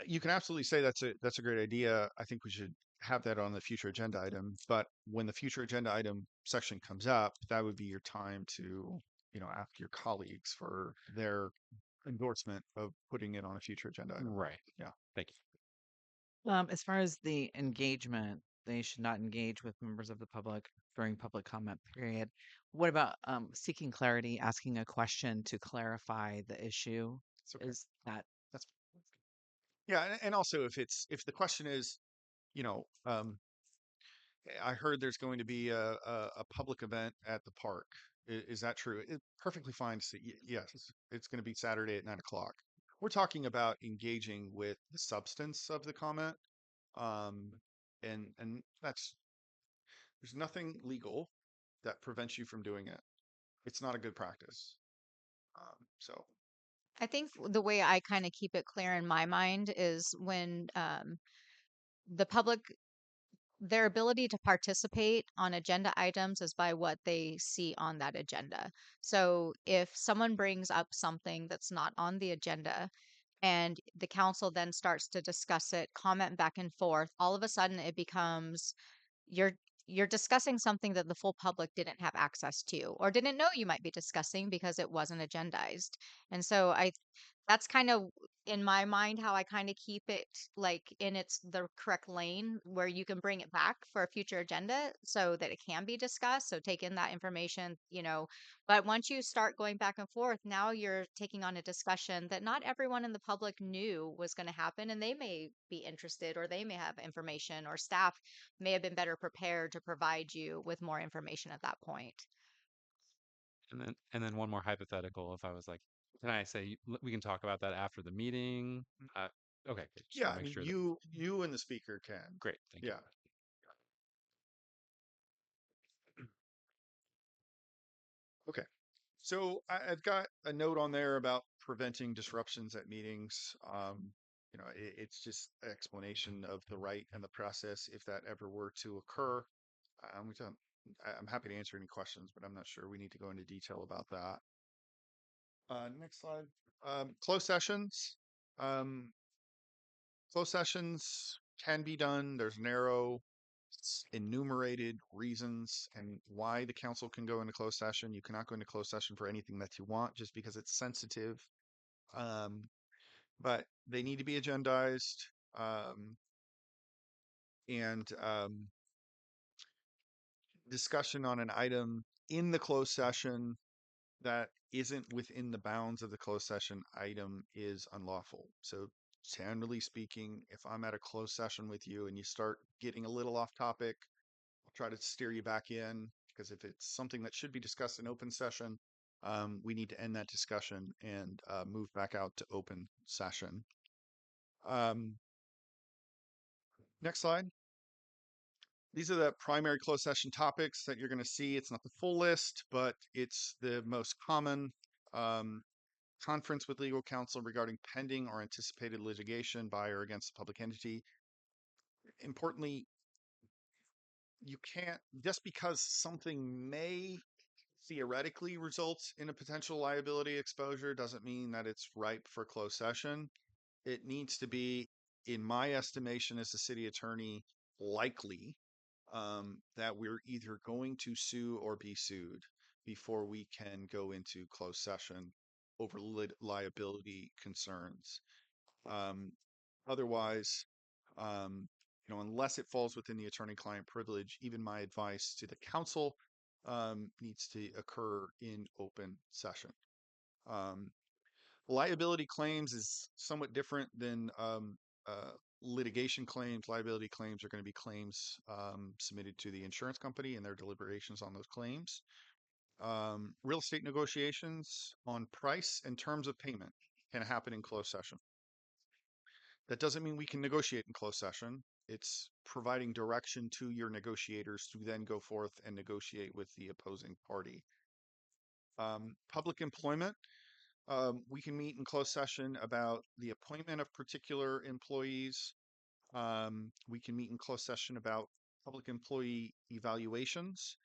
You can absolutely say that's a great idea. I think we should have that on the future agenda item. But when the future agenda item section comes up, that would be your time to, ask your colleagues for their endorsement of putting it on a future agenda item. Right. Yeah. Thank you. As far as the engagement, they should not engage with members of the public during public comment period. What about seeking clarity, asking a question to clarify the issue? It's okay. Is that That's yeah, and also if the question is, I heard there's going to be a public event at the park. Is that true? It's perfectly fine to say yes. It's going to be Saturday at 9 o'clock. We're talking about engaging with the substance of the comment, um, and there's nothing legal that prevents you from doing it. It's not a good practice. So I think the way I kind of keep it clear in my mind is when the public, their ability to participate on agenda items is by what they see on that agenda. So if someone brings up something that's not on the agenda and the council then starts to discuss it, comment back and forth, all of a sudden it becomes you're you're discussing something that the full public didn't have access to or didn't know you might be discussing because it wasn't agendized. And so that's kind of in my mind how I kind of keep it like in its the correct lane where you can bring it back for a future agenda so that it can be discussed. So take in that information, but once you start going back and forth, now you're taking on a discussion that not everyone in the public knew was going to happen, and they may be interested or they may have information or staff may have been better prepared to provide you with more information at that point. And then one more hypothetical. If I was like, can I say we can talk about that after the meeting? Okay. Good. Just yeah, want I to make mean sure that. you and the speaker can. Great. Thank you. Yeah. Okay. So I've got a note on there about preventing disruptions at meetings. It's just explanation of the right and the process if that ever were to occur. We don't, I'm happy to answer any questions, but I'm not sure we need to go into detail about that. Next slide. Closed sessions. Um, Closed sessions can be done. There's narrow enumerated reasons and why the council can go into closed session. You cannot go into closed session for anything that you want just because it's sensitive. But they need to be agendized. And discussion on an item in the closed session that isn't within the bounds of the closed session item is unlawful. So generally speaking, if I'm at a closed session with you and you start getting a little off topic, I'll try to steer you back in, because if it's something that should be discussed in open session, we need to end that discussion and move back out to open session. Next slide. These are the primary closed session topics that you're going to see. It's not the full list, but it's the most common. Conference with legal counsel regarding pending or anticipated litigation by or against a public entity. Importantly, you can't, just because something may theoretically result in a potential liability exposure doesn't mean that it's ripe for closed session. It needs to be, in my estimation as the city attorney, likely that we're either going to sue or be sued before we can go into closed session over liability concerns. Otherwise, unless it falls within the attorney-client privilege, even my advice to the council needs to occur in open session. Liability claims is somewhat different than litigation claims. Liability claims are going to be claims submitted to the insurance company and their deliberations on those claims. Real estate negotiations on price and terms of payment can happen in closed session. That doesn't mean we can negotiate in closed session. It's providing direction to your negotiators to then go forth and negotiate with the opposing party. Public employment. We can meet in closed session about the appointment of particular employees. We can meet in closed session about public employee evaluations.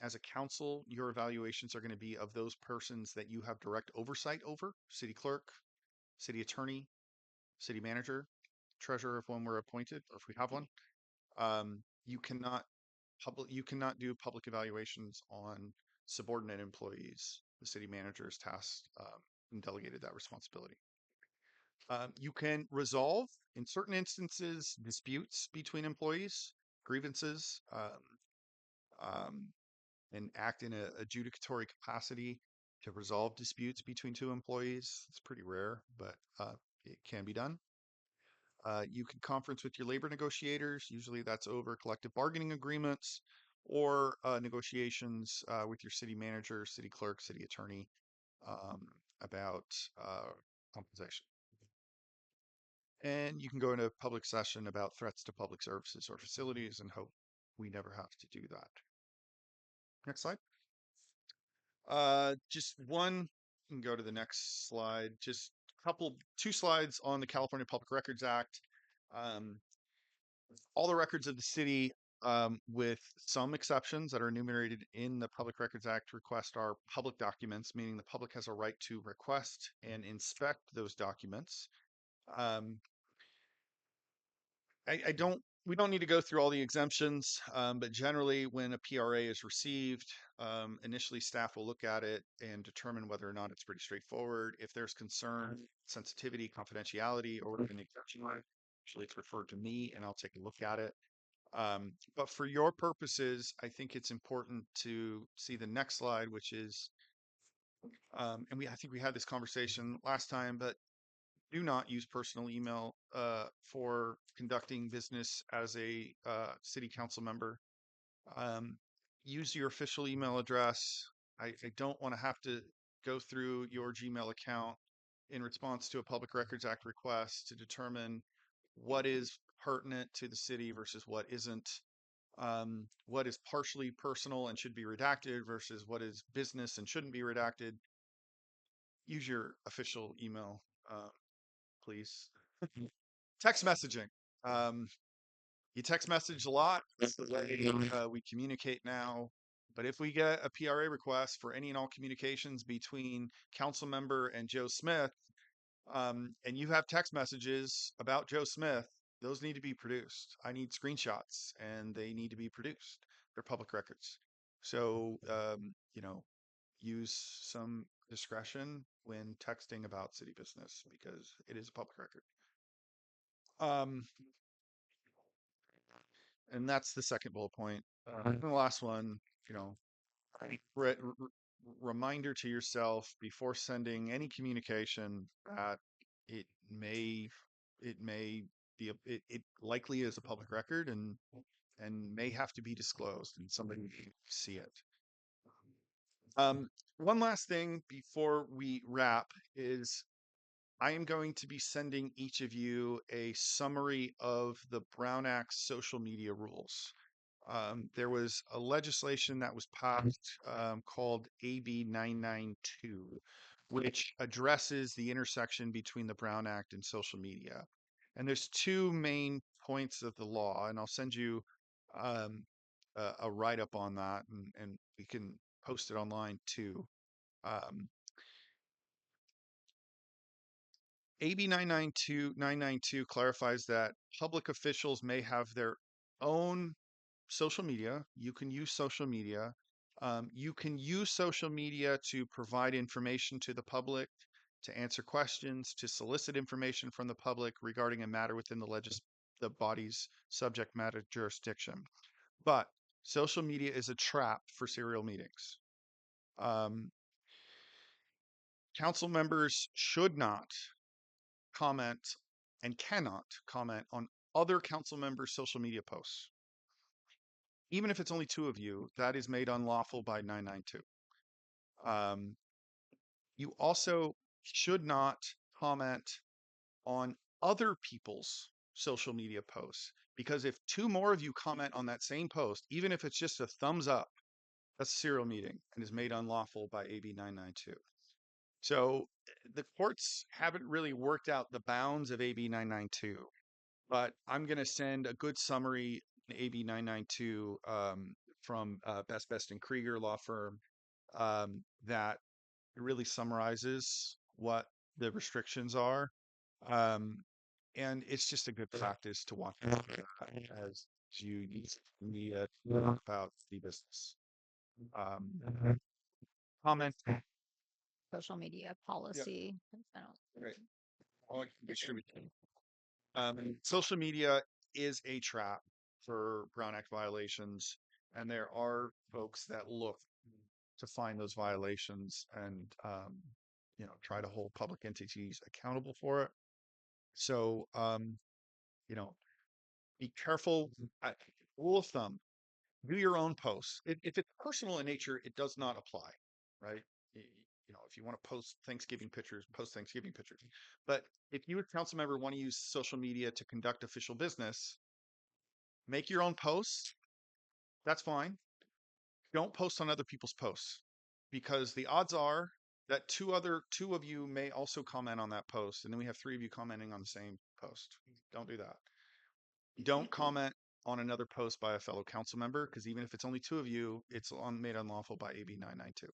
As a council, your evaluations are going to be of those persons that you have direct oversight over: city clerk, city attorney, city manager, treasurer if one were appointed, or if we have one. You cannot do public evaluations on subordinate employees. The city manager is tasked and delegated that responsibility. You can resolve, in certain instances, disputes between employees, grievances, and act in a adjudicatory capacity to resolve disputes between two employees. It's pretty rare, but it can be done. You can conference with your labor negotiators. Usually that's over collective bargaining agreements or negotiations with your city manager, city clerk, city attorney about compensation. And you can go into public session about threats to public services or facilities and hope we never have to do that. Next slide. Just one, you can go to the next slide. Just two slides on the California Public Records Act. All the records of the city, with some exceptions that are enumerated in the Public Records Act request, are public documents, meaning the public has a right to request and inspect those documents. We don't need to go through all the exemptions, but generally when a PRA is received, initially staff will look at it and determine whether or not it's pretty straightforward. If there's concern, sensitivity, confidentiality, or whatever the exception are, usually it's referred to me and I'll take a look at it. But for your purposes, I think it's important to see the next slide, which is, I think we had this conversation last time, but do not use personal email for conducting business as a city council member. Use your official email address. I don't want to have to go through your Gmail account in response to a Public Records Act request to determine what is pertinent to the city versus what isn't, what is partially personal and should be redacted versus what is business and shouldn't be redacted. Use your official email, please. Text messaging. You text message a lot. That's the way we communicate now. But if we get a PRA request for any and all communications between council member and Joe Smith, and you have text messages about Joe Smith, those need to be produced. I need screenshots and they need to be produced. They're public records. So, use some discretion when texting about city business because it is a public record. And that's the second bullet point. And the last one, reminder to yourself before sending any communication that it likely is a public record and may have to be disclosed and somebody may see it. One last thing before we wrap is I am going to be sending each of you a summary of the Brown Act social media rules. There was a legislation that was passed called AB 992, which addresses the intersection between the Brown Act and social media. And there's two main points of the law, and I'll send you a write-up on that, and we can post it online too. AB 992 clarifies that public officials may have their own social media. You can use social media. You can use social media to provide information to the public, to answer questions, to solicit information from the public regarding a matter within the body's subject matter jurisdiction. But social media is a trap for serial meetings. Council members should not comment and cannot comment on other council members' social media posts. Even if it's only two of you, that is made unlawful by 992. You also should not comment on other people's social media posts, because if two more of you comment on that same post, even if it's just a thumbs up, that's a serial meeting and is made unlawful by AB 992. So the courts haven't really worked out the bounds of AB 992, but I'm going to send a good summary in AB 992 from Best and Krieger law firm that really summarizes what the restrictions are. and it's just a good practice to watch out for that as you use media to talk about the business. Comment. Social media Yep. policy. I don't- Right. All distributed. Social media is a trap for Brown Act violations, and there are folks that look to find those violations and try to hold public entities accountable for it. So be careful. Rule of thumb: do your own posts. If it's personal in nature, it does not apply, right? If you want to post Thanksgiving pictures, post Thanksgiving pictures. But if you, as a council member, want to use social media to conduct official business, make your own posts. That's fine. Don't post on other people's posts, because the odds are that two of you may also comment on that post, and then we have three of you commenting on the same post. Don't do that. Don't comment on another post by a fellow council member, because even if it's only two of you, it's made unlawful by AB 992.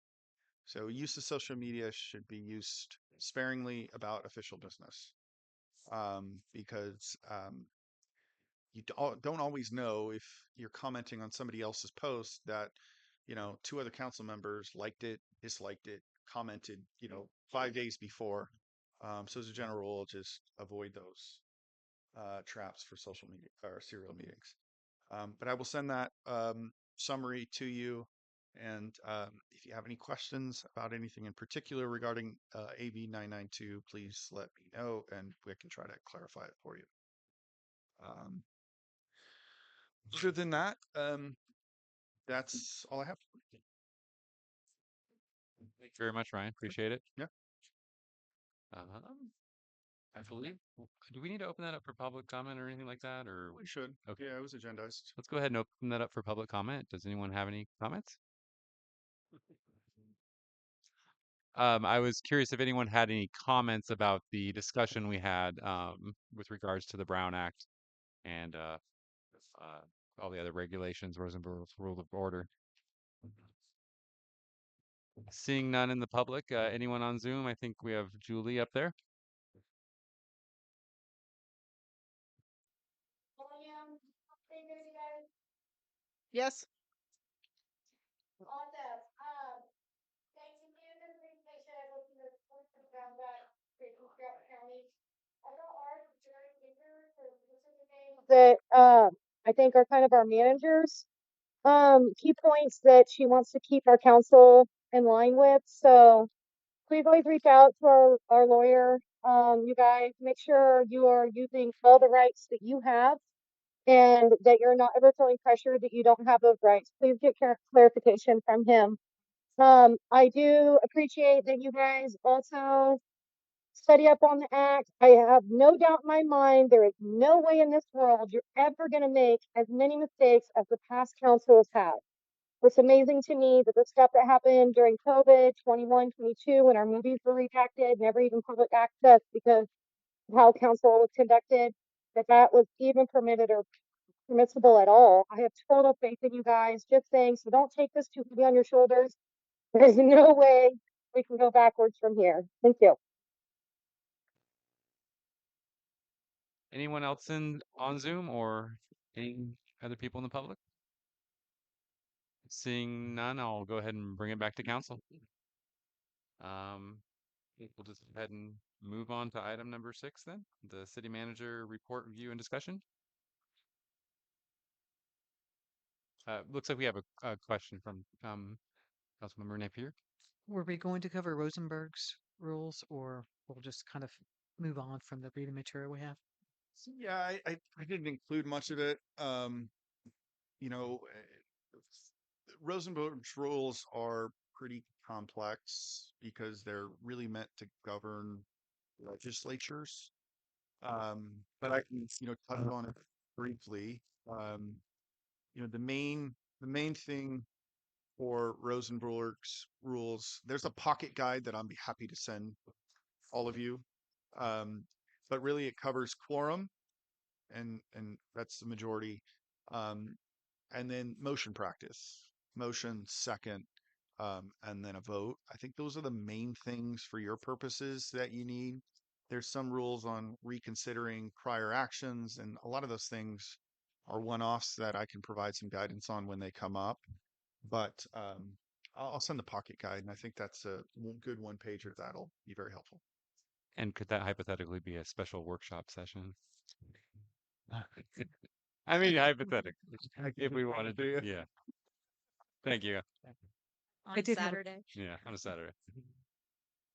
So use of social media should be used sparingly about official business, because you don't always know if you're commenting on somebody else's post that, two other council members liked it, disliked it, commented, 5 days before. So as a general rule, just avoid those traps for social media or serial meetings. But I will send that summary to you. And if you have any questions about anything in particular regarding AB 992, please let me know, and we can try to clarify it for you. Other than that, that's all I have. Thank you very much, Ryan. Appreciate it. Yeah. I believe. Do we need to open that up for public comment or anything like that, or We should. Okay. Yeah, it was agendized. Let's go ahead and open that up for public comment. Does anyone have any comments? I was curious if anyone had any comments about the discussion we had with regards to the Brown Act and all the other regulations, Rosenberg's Rule of Order. Seeing none in the public, anyone on Zoom? I think we have Julie up there. Yes. Awesome. Thank you for the presentation. I listened to the Brown Act throughout the county. I know ours is very eager for specific things that I think are kind of our managers. Key points that she wants to keep our council in line with. So please always reach out to our lawyer. You guys make sure you are using all the rights that you have, and that you're not ever feeling pressured that you don't have those rights. Please get clarification from him. I do appreciate that you guys also study up on the act. I have no doubt in my mind there is no way in this world you're ever going to make as many mistakes as the past councils have. It's amazing to me that the stuff that happened during COVID 21, 22, when our movies were redacted, never even public access because of how council was conducted, that was even permitted or permissible at all. I have total faith in you guys. Just saying, so don't take this too heavy on your shoulders. There's no way we can go backwards from here. Thank you. Anyone else on Zoom or any other people in the public? Seeing none, I'll go ahead and bring it back to council. We'll just go ahead and move on to item number 6 then, the city manager report, review, and discussion. Looks like we have a question from Councilmember Napier. Were we going to cover Rosenberg's rules, or we'll just kind of move on from the reading material we have? So, yeah, I didn't include much of it. You know, Rosenberg's rules are pretty complex because they're really meant to govern legislatures. But I can, touch on it briefly. The main thing for Rosenberg's rules, there's a pocket guide that I'll be happy to send all of you. But really it covers quorum, and that's the majority. And then motion practice, motion, second, and then a vote. I think those are the main things for your purposes that you need. There's some rules on reconsidering prior actions, and a lot of those things are one-offs that I can provide some guidance on when they come up. But I'll send the pocket guide, and I think that's a good one pager that'll be very helpful. And could that hypothetically be a special workshop session? I mean, hypothetically, if we wanted to. Yeah. Thank you. I did have a Yeah, on a Saturday.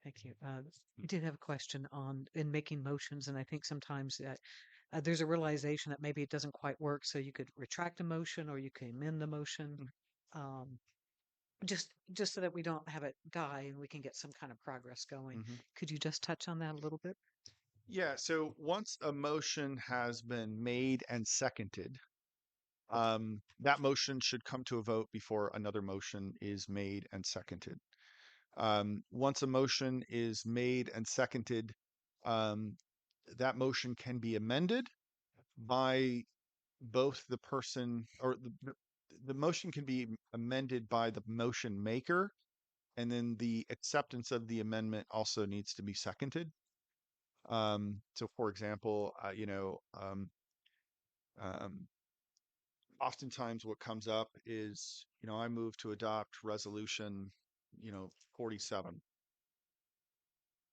Thank you. I did have a question on in making motions, and I think sometimes that there's a realization that maybe it doesn't quite work, so you could retract a motion or you can amend the motion, um, just so that we don't have it die and we can get some kind of progress going. Mhm. Could you just touch on that a little bit? Yeah, so once a motion has been made and seconded, that motion should come to a vote before another motion is made and seconded. Once a motion is made and seconded, um, that motion can be amended by both the person or the motion can be amended by the motion maker, and then the acceptance of the amendment also needs to be seconded. So for example, um, oftentimes what comes up is, I move to adopt resolution, 47,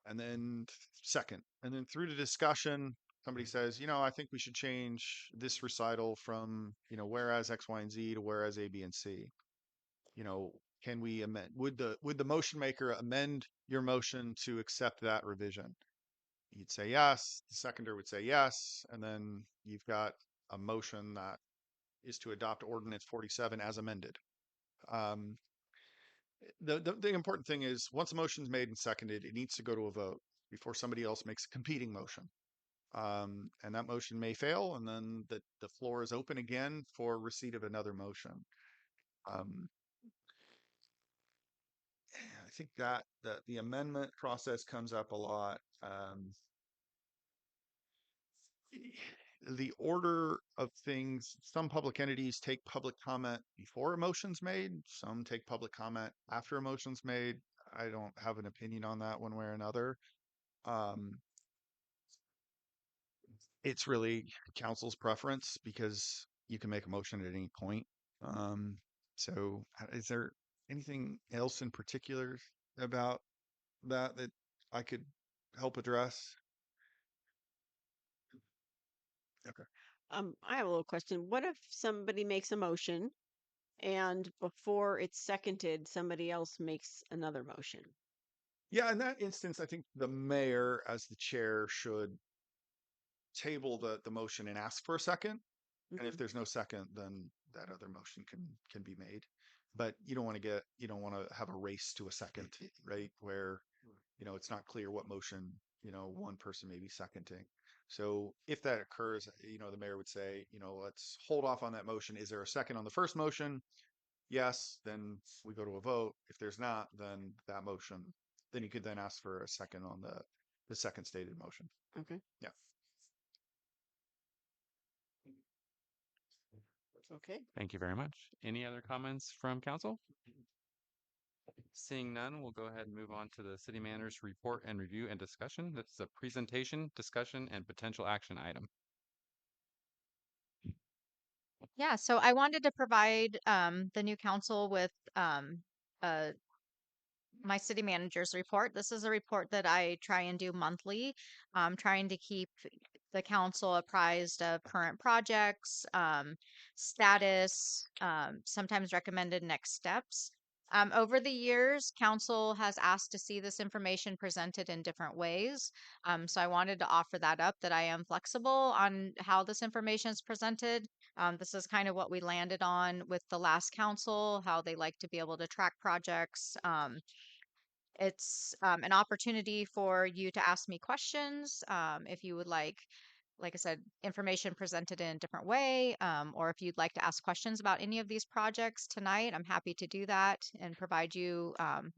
and then second, and then through the discussion, somebody says, I think we should change this recital from, whereas X, Y, and Z to whereas A, B, and C. Can we amend? Would the motion maker amend your motion to accept that revision? You'd say yes. The seconder would say yes, and then you've got a motion that is to adopt ordinance 47 as amended. Um, the important thing is once a motion's made and seconded, it needs to go to a vote before somebody else makes a competing motion. And that motion may fail, and then the floor is open again for receipt of another motion. Um, I think that the amendment process comes up a lot. The order of things, some public entities take public comment before a motion's made, some take public comment after a motion's made. I don't have an opinion on that one way or another. It's really council's preference because you can make a motion at any point. So is there anything else in particular about that I could help address? Okay. I have a little question. What if somebody makes a motion and before it's seconded, somebody else makes another motion? Yeah, in that instance, I think the mayor, as the chair, should table the motion and ask for a second. And if Mhm. there's no second, then that other motion can be made. But you don't want to have a race to a second, right? Where it's not clear what motion one person may be seconding. So if that occurs, the mayor would say, let's hold off on that motion. Is there a second on the first motion? Yes, then we go to a vote. If there's not, then that motion, then you could then ask for a second on the second stated motion. Okay. Yeah. Okay. Thank you very much. Any other comments from council? Seeing none, we'll go ahead and move on to the city manager's report and review and discussion. This is a presentation, discussion, and potential action item. Yeah, so I wanted to provide the new council with uh, my city manager's report. This is a report that I try and do monthly, trying to keep the council apprised of current projects, status, sometimes recommended next steps. Over the years, council has asked to see this information presented in different ways. So I wanted to offer that up, that I am flexible on how this information is presented. This is kind of what we landed on with the last council, how they like to be able to track projects. It's an opportunity for you to ask me questions if you would like I said, information presented in a different way, or if you'd like to ask questions about any of these projects tonight, I'm happy to do that and provide you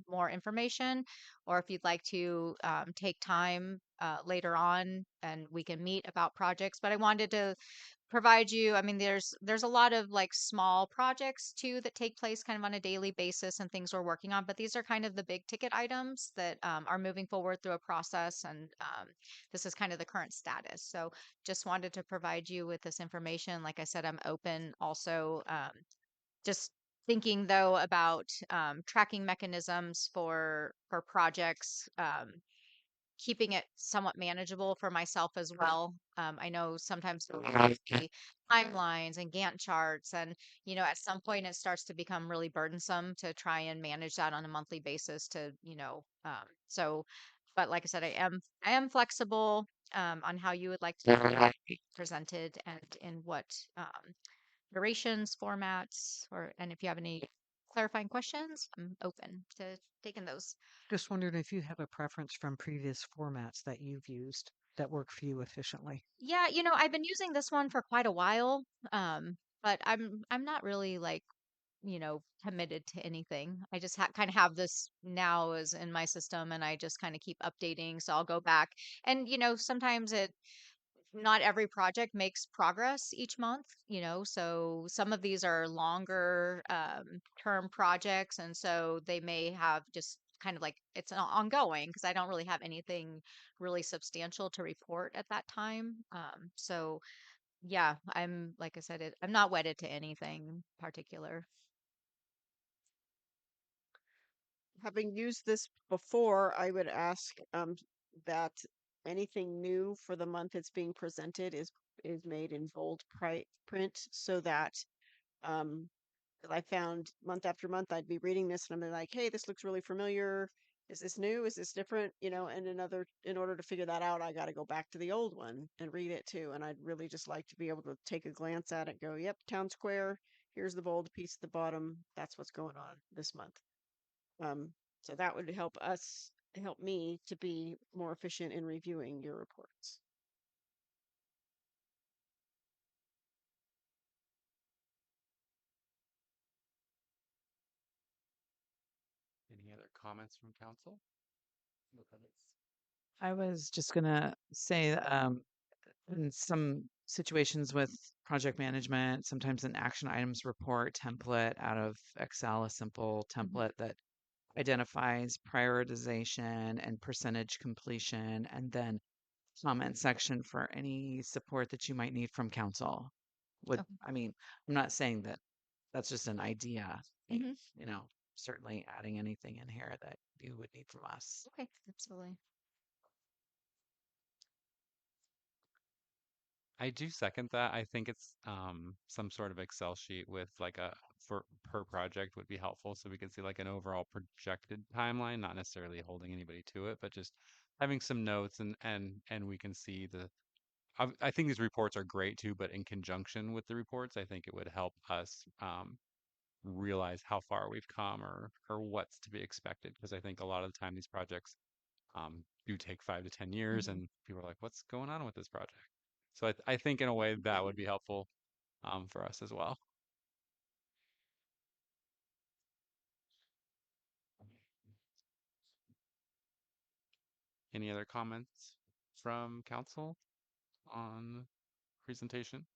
more information. Or if you'd like to take time later on and we can meet about projects. But I wanted to provide you, I mean, there's a lot of like small projects too that take place kind of on a daily basis and things we're working on, but these are kind of the big ticket items that are moving forward through a process, and this is kind of the current status. So just wanted to provide you with this information. Like I said, I'm open also. Just thinking though about tracking mechanisms for projects, keeping it somewhat manageable for myself as well. I know sometimes there will be timelines and Gantt charts, and at some point it starts to become really burdensome to try and manage that on a monthly basis. So, but like I said, I am flexible on how you would like to be presented and in what durations, formats, and if you have any clarifying questions, I'm open to taking those. Just wondering if you have a preference from previous formats that you've used that work for you efficiently. Yeah, I've been using this one for quite a while, but I'm not really like, committed to anything. I just kind of have this now as in my system, and I just kind of keep updating. So I'll go back, and sometimes not every project makes progress each month, so some of these are longer term projects, and so they may have just kind of like it's ongoing because I don't really have anything really substantial to report at that time. So yeah, I'm like I said, I'm not wedded to anything particular. Having used this before, I would ask that anything new for the month it's being presented is made in bold print so that um 'cause I found month after month I'd be reading this and I'm like, hey, this looks really familiar. Is this new? Is this different? And in order to figure that out, I got to go back to the old one and read it too. And I'd really just like to be able to take a glance at it, go, yep, town square. Here's the bold piece at the bottom. That's what's going on this month. So that would help me to be more efficient in reviewing your reports. Any other comments from council? No comments. I was just gonna say, in some situations with project management, sometimes an action items report template out of Excel, a simple template that identifies prioritization and percentage completion, and then comment section for any support that you might need from council. Okay. I mean, I'm not saying that that's just an idea, Hmm. certainly adding anything in here that you would need from us. Okay, absolutely. I do second that. I think it's some sort of Excel sheet with like a for per project would be helpful so we could see like an overall projected timeline, not necessarily holding anybody to it, but just having some notes and we can see I think these reports are great too, but in conjunction with the reports, I think it would help us realize how far we've come or what's to be expected. Because I think a lot of the time these projects do take 5 to 10 years, Hmm. and people are like, "What's going on with this project?" So I think in a way that would be helpful for us as well. Any other comments from council on presentation?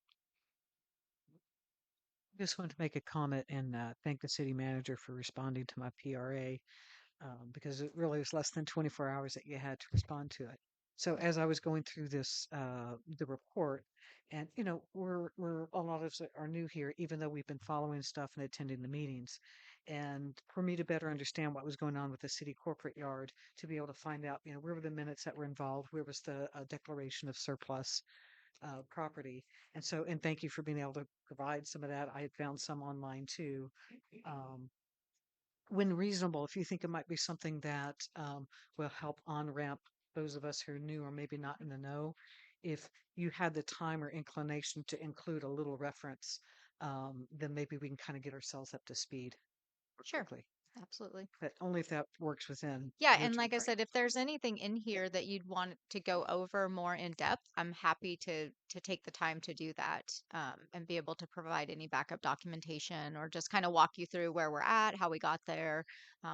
Just wanted to make a comment and thank the city manager for responding to my PRA because it really was less than 24 hours that you had to respond to it. So as I was going through this, the report, and we're a lot of us are new here, even though we've been following stuff and attending the meetings. And for me to better understand what was going on with the city corporate yard, to be able to find out, where were the minutes that were involved, where was the declaration of surplus property. And thank you for being able to provide some of that. I had found some online too. Um, when reasonable, if you think it might be something that will help on ramp those of us who are new or maybe not in the know, if you had the time or inclination to include a little reference, then maybe we can kind of get ourselves up to speed Sure. quickly. Absolutely. but only if that works within Yeah, your and like I timeframe. said, if there's anything in here that you'd want to go over more in depth, I'm happy to take the time to do that, and be able to provide any backup documentation or just kind of walk you through where we're at, how we got there,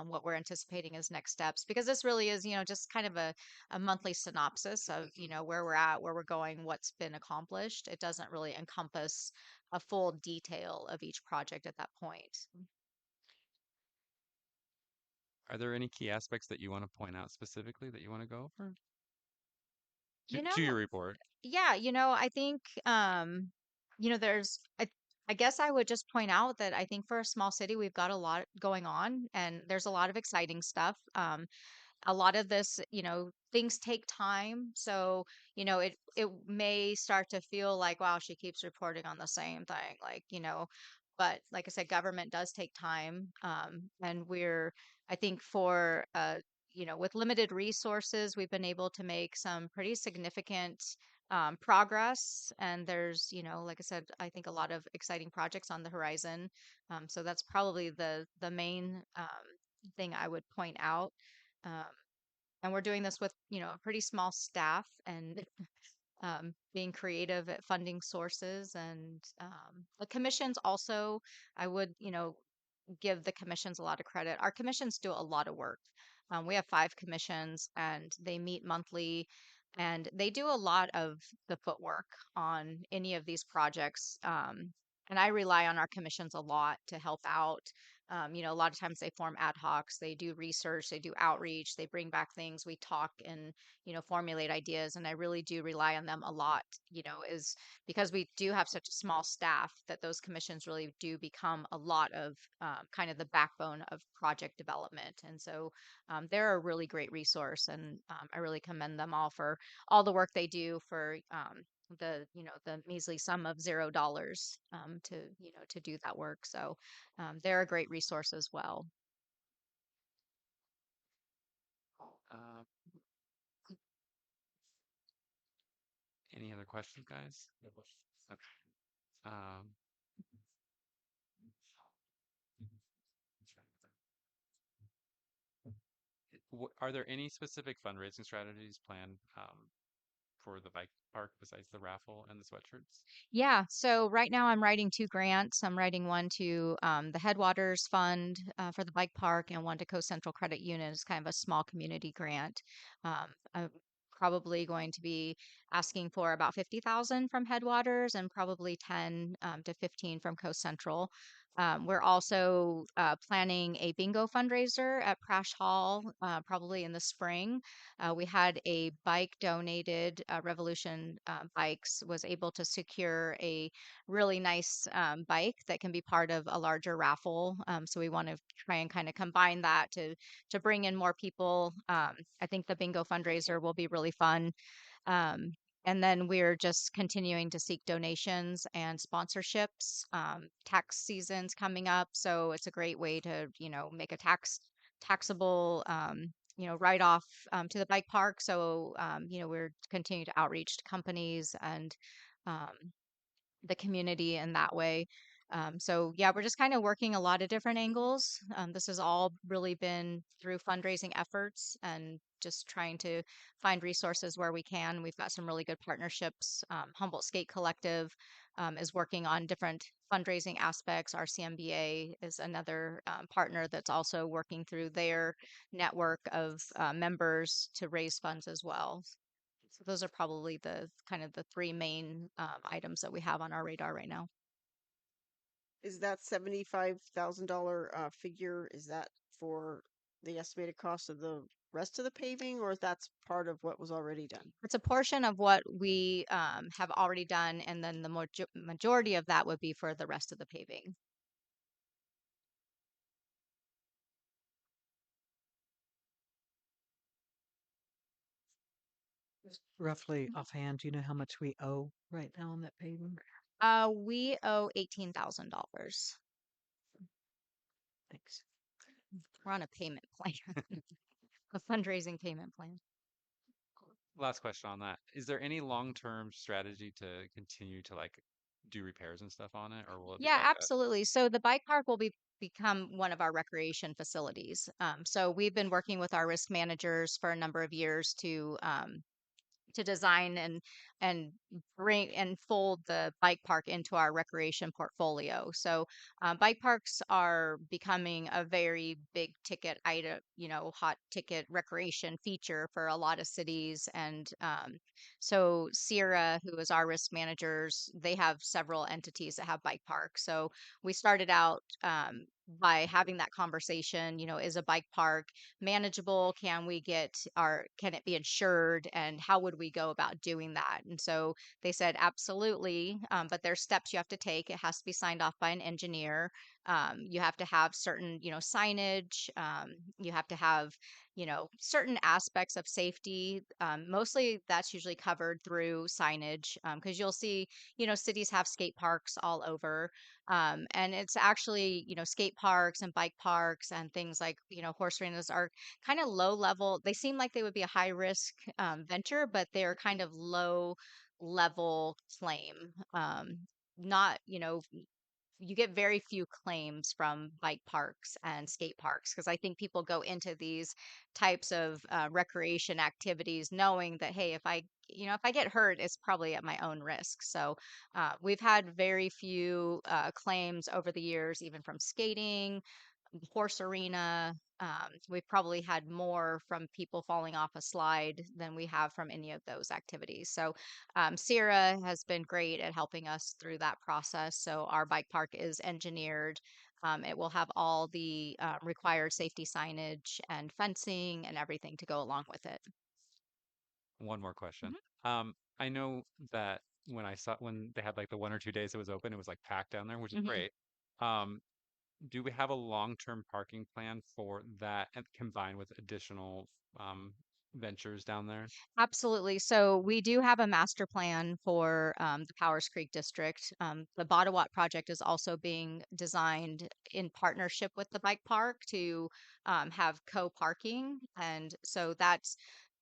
what we're anticipating as next steps. Because this really is, just kind of a monthly synopsis of, where we're at, where we're going, what's been accomplished. It doesn't really encompass a full detail of each project at that point. Are there any key aspects that you want to point out specifically that you want to go over You to know, your report? Yeah, I think there's I guess I would just point out that I think for a small city we've got a lot going on and there's a lot of exciting stuff. A lot of this, things take time. So, it may start to feel like, wow, she keeps reporting on the same thing. Like, but like I said, government does take time. And I think with limited resources, we've been able to make some pretty significant progress. And there's, like I said, I think a lot of exciting projects on the horizon. So that's probably the main thing I would point out. Um, and we're doing this with a pretty small staff and being creative at funding sources and the commissions also I would give the commissions a lot of credit. Our commissions do a lot of work. We have 5 commissions and they meet monthly and they do a lot of the footwork on any of these projects. And I rely on our commissions a lot to help out. A lot of times they form ad hocs, they do research, they do outreach, they bring back things, we talk and, formulate ideas. And I really do rely on them a lot, is because we do have such a small staff that those commissions really do become a lot of kind of the backbone of project development. And so they're a really great resource, and I really commend them all for all the work they do for the measly sum of $0 to do that work. So they're a great resource as well. Uh, any other questions, guys? No questions. Okay. Are there any specific fundraising strategies planned for the bike park besides the raffle and the sweatshirts? Yeah, so right now I'm writing 2 grants. I'm writing one to the Headwaters Fund for the bike park and one to Coast Central Credit Union. It's kind of a small community grant. I'm probably going to be asking for about 50,000 from Headwaters and probably 10 to 15 from Coast Central. We're also planning a bingo fundraiser at Prash Hall probably in the spring. We had a bike donated. Revolution Bikes was able to secure a really nice bike that can be part of a larger raffle. So we want to try and kind of combine that to bring in more people. I think the bingo fundraiser will be really fun. Um, and then we're just continuing to seek donations and sponsorships. Tax season's coming up, so it's a great way to, make a taxable, write off to the bike park. So, we're continuing to outreach to companies and um, the community in that way. So yeah, we're just kind of working a lot of different angles. This has all really been through fundraising efforts and just trying to find resources where we can. We've got some really good partnerships. Humboldt Skate Collective is working on different fundraising aspects. RCMBA is another partner that's also working through their network of members to raise funds as well. So those are probably the kind of the 3 main items that we have on our radar right now. Is that $75,000 figure, is that for the estimated cost of the rest of the paving, or that's part of what was already done? It's a portion of what we have already done, and then the majority of that would be for the rest of the paving. Just roughly offhand, do you know how much we owe right now on that paving? We owe $18,000. Thanks. We're on a payment plan, a fundraising payment plan. Last question on that. Is there any long-term strategy to continue to like do repairs and stuff on it, or will it be Yeah, like a absolutely. So the bike park will be become one of our recreation facilities. So we've been working with our risk managers for a number of years to design and bring and fold the bike park into our recreation portfolio. So bike parks are becoming a very big ticket item, hot ticket recreation feature for a lot of cities. And so Sierra, who is our risk managers, they have several entities that have bike parks. So we started out by having that conversation, is a bike park manageable? Can it be insured? And how would we go about doing that? And so they said, absolutely. But there's steps you have to take. It has to be signed off by an engineer. You have to have certain, signage. You have to have, certain aspects of safety. Mostly that's usually covered through signage because you'll see, cities have skate parks all over. And it's actually, skate parks and bike parks and things like, horse arenas are kind of low level. They seem like they would be a high risk venture, but they're kind of low level claim. Not, you get very few claims from bike parks and skate parks because I think people go into these types of recreation activities knowing that, hey, if I get hurt, it's probably at my own risk. So we've had very few claims over the years, even from skating, horse arena. We've probably had more from people falling off a slide than we have from any of those activities. So Sierra has been great at helping us through that process. So our bike park is engineered. It will have all the required safety signage and fencing and everything to go along with it. One more question. Mhm. I know that when they had like the 1 or 2 days it was open, it was like packed down there, which is Mhm. great. Um, do we have a long-term parking plan for that and combined with additional ventures down there? Absolutely. So we do have a master plan for the Powers Creek District. The Bottawat project is also being designed in partnership with the bike park to have co-parking. And so that's,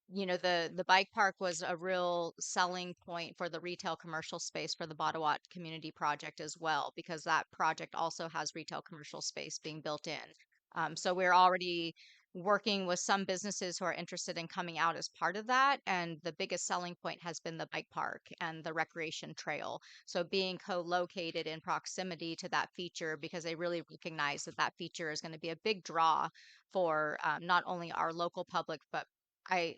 the bike park was a real selling point for the retail commercial space for the Bottawat Community Project as well, because that project also has retail commercial space being built in. So we're already working with some businesses who are interested in coming out as part of that. And the biggest selling point has been the bike park and the recreation trail. So being co-located in proximity to that feature, because they really recognize that that feature is going to be a big draw for not only our local public, but I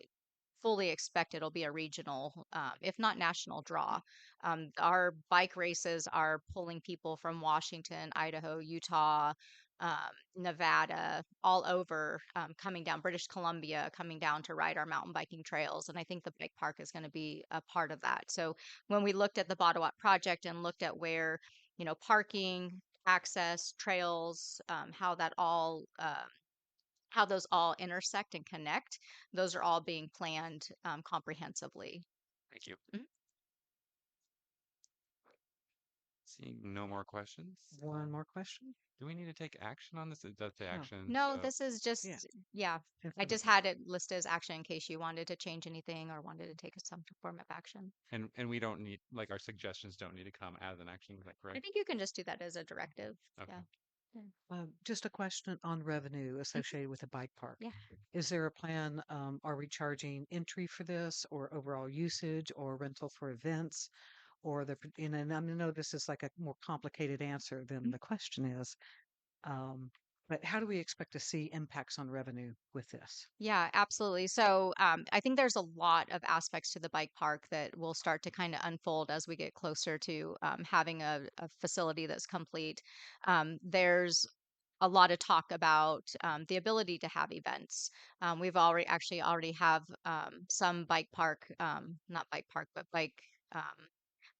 fully expect it'll be a regional, if not national draw. Our bike races are pulling people from Washington, Idaho, Utah, Nevada, all over, coming down British Columbia, coming down to ride our mountain biking trails. And I think the bike park is going to be a part of that. So when we looked at the Bottawat project and looked at where, parking, access, trails, how those all intersect and connect, those are all being planned comprehensively. Thank you. Mhm. Seeing no more questions, One more question? do we need to take action on this? It does say No. action. No, So, this is just, Yeah. yeah, I just had it listed as action in case you wanted to change anything or wanted to take some form of action. and we don't need like our suggestions don't need to come as an action. Is that I correct? think you can just do that as a directive. Okay. Yeah. Just a question on revenue Mhm. associated with a bike park. Yeah. Is there a plan? Are we charging entry for this or overall usage or rental for events? And I know this is like a more complicated answer than Mhm. the question is. But how do we expect to see impacts on revenue with this? Yeah, absolutely. So I think there's a lot of aspects to the bike park that will start to kind of unfold as we get closer to having a facility that's complete. There's a lot of talk about the ability to have events. We've already have some bike park, not bike park, but bike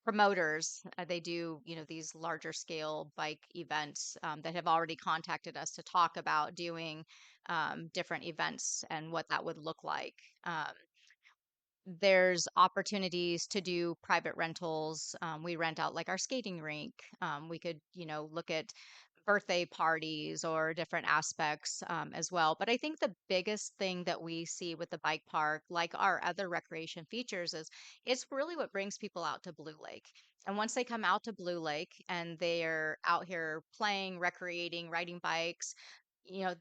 promoters. They do, these larger scale bike events that have already contacted us to talk about doing different events and what that would look like. There's opportunities to do private rentals. We rent out like our skating rink. We could, look at birthday parties or different aspects as well. But I think the biggest thing that we see with the bike park, like our other recreation features, is it's really what brings people out to Blue Lake. And once they come out to Blue Lake and they're out here playing, recreating, riding bikes,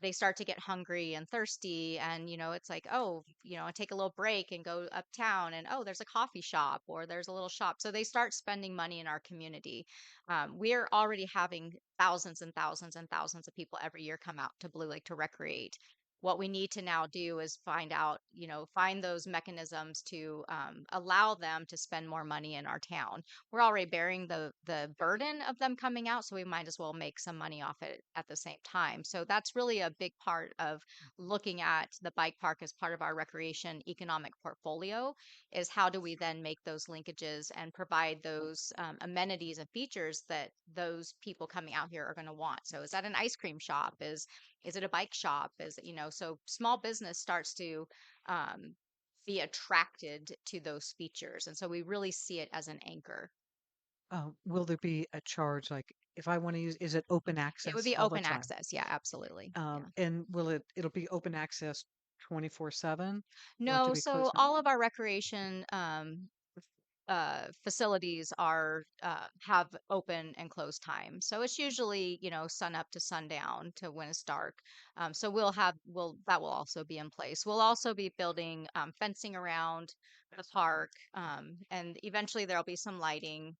they start to get hungry and thirsty. And, it's like, oh, I take a little break and go uptown and, oh, there's a coffee shop or there's a little shop. So they start spending money in our community. We're already having thousands and thousands and thousands of people every year come out to Blue Lake to recreate. What we need to now do is find those mechanisms to allow them to spend more money in our town. We're already bearing the burden of them coming out, so we might as well make some money off it at the same time. So that's really a big part of looking at the bike park as part of our recreation economic portfolio, is how do we then make those linkages and provide those amenities and features that those people coming out here are going to want. So is that an ice cream shop? Is it a bike shop? So small business starts to um, be attracted to those features. And so we really see it as an anchor. Will there be a charge? Like if I want to use, is it open It would access be all the open time? access. Yeah, absolutely. Yeah. And it'll be open access 24/7, or do No, we close so it? all of our recreation facilities have open and close time. So it's usually, sun up to sundown to when it's dark. So that will also be in place. We'll also be building fencing around the park, and eventually there'll be some lighting.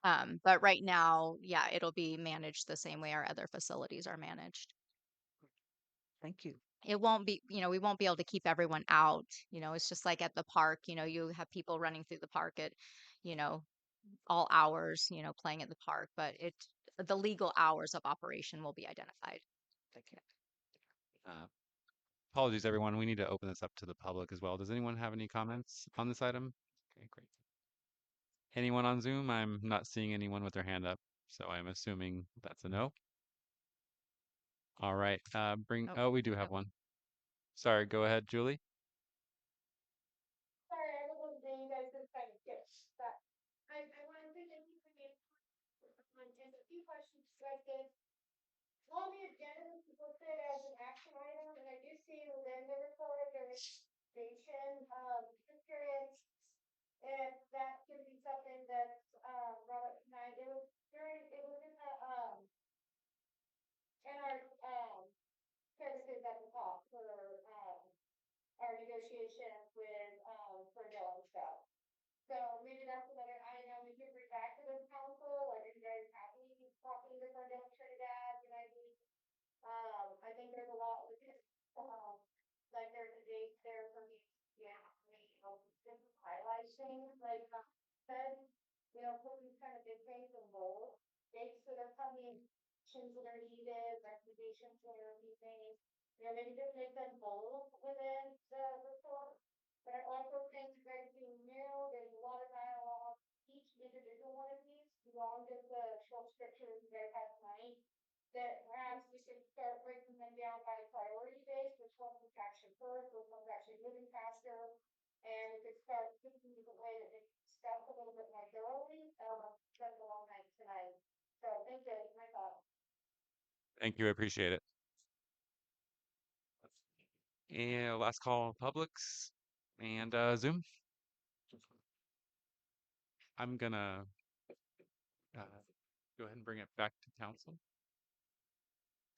But right now, yeah, it'll be managed the same way our other facilities are managed. Thank you. It won't be, we won't be able to keep everyone out. It's just like at the park, you have people running through the park at, you know, all hours, playing at the park, but the legal hours of operation will be identified. Thank you. Apologies, everyone. We need to open this up to the public as well. Does anyone have any comments on this item? Okay, great. Anyone on Zoom? I'm not seeing anyone with their hand up, so I'm assuming that's a no. All right. We do have one. Sorry, go ahead, Julie. Sorry, I wasn't saying you guys just kind of skip, but I wanted to thank you for the and a few questions you guys did. On the agenda was listed as an action item, and I do see within the report there is station. Just curious if that could be something that's brought up tonight. It was in our services at the top for our negotiations with Brazil and stuff. So maybe that's another item we could bring back to this council. Like, are you guys happy talking to Brazil and Trinidad? I think there's a lot with it. Like there's a date there for me. Yeah, just highlight things like said, put these kind of big things in bold. Dates that are coming, actions that are needed, recommendations that are needed. Maybe just make them bold within the report. But I also think you guys being new, there's a lot of dialogue. Each individual one of these, beyond just the short scriptures you guys have tonight, that perhaps we should start breaking them down by priority base, which ones is action first, which one's actually moving faster, and we could start thinking the way that they discuss a little bit more thoroughly. That's a long night tonight. So thank you, my thought. Thank you. I appreciate it. And last call, Publix and Zoom. I'm gonna go ahead and bring it back to council.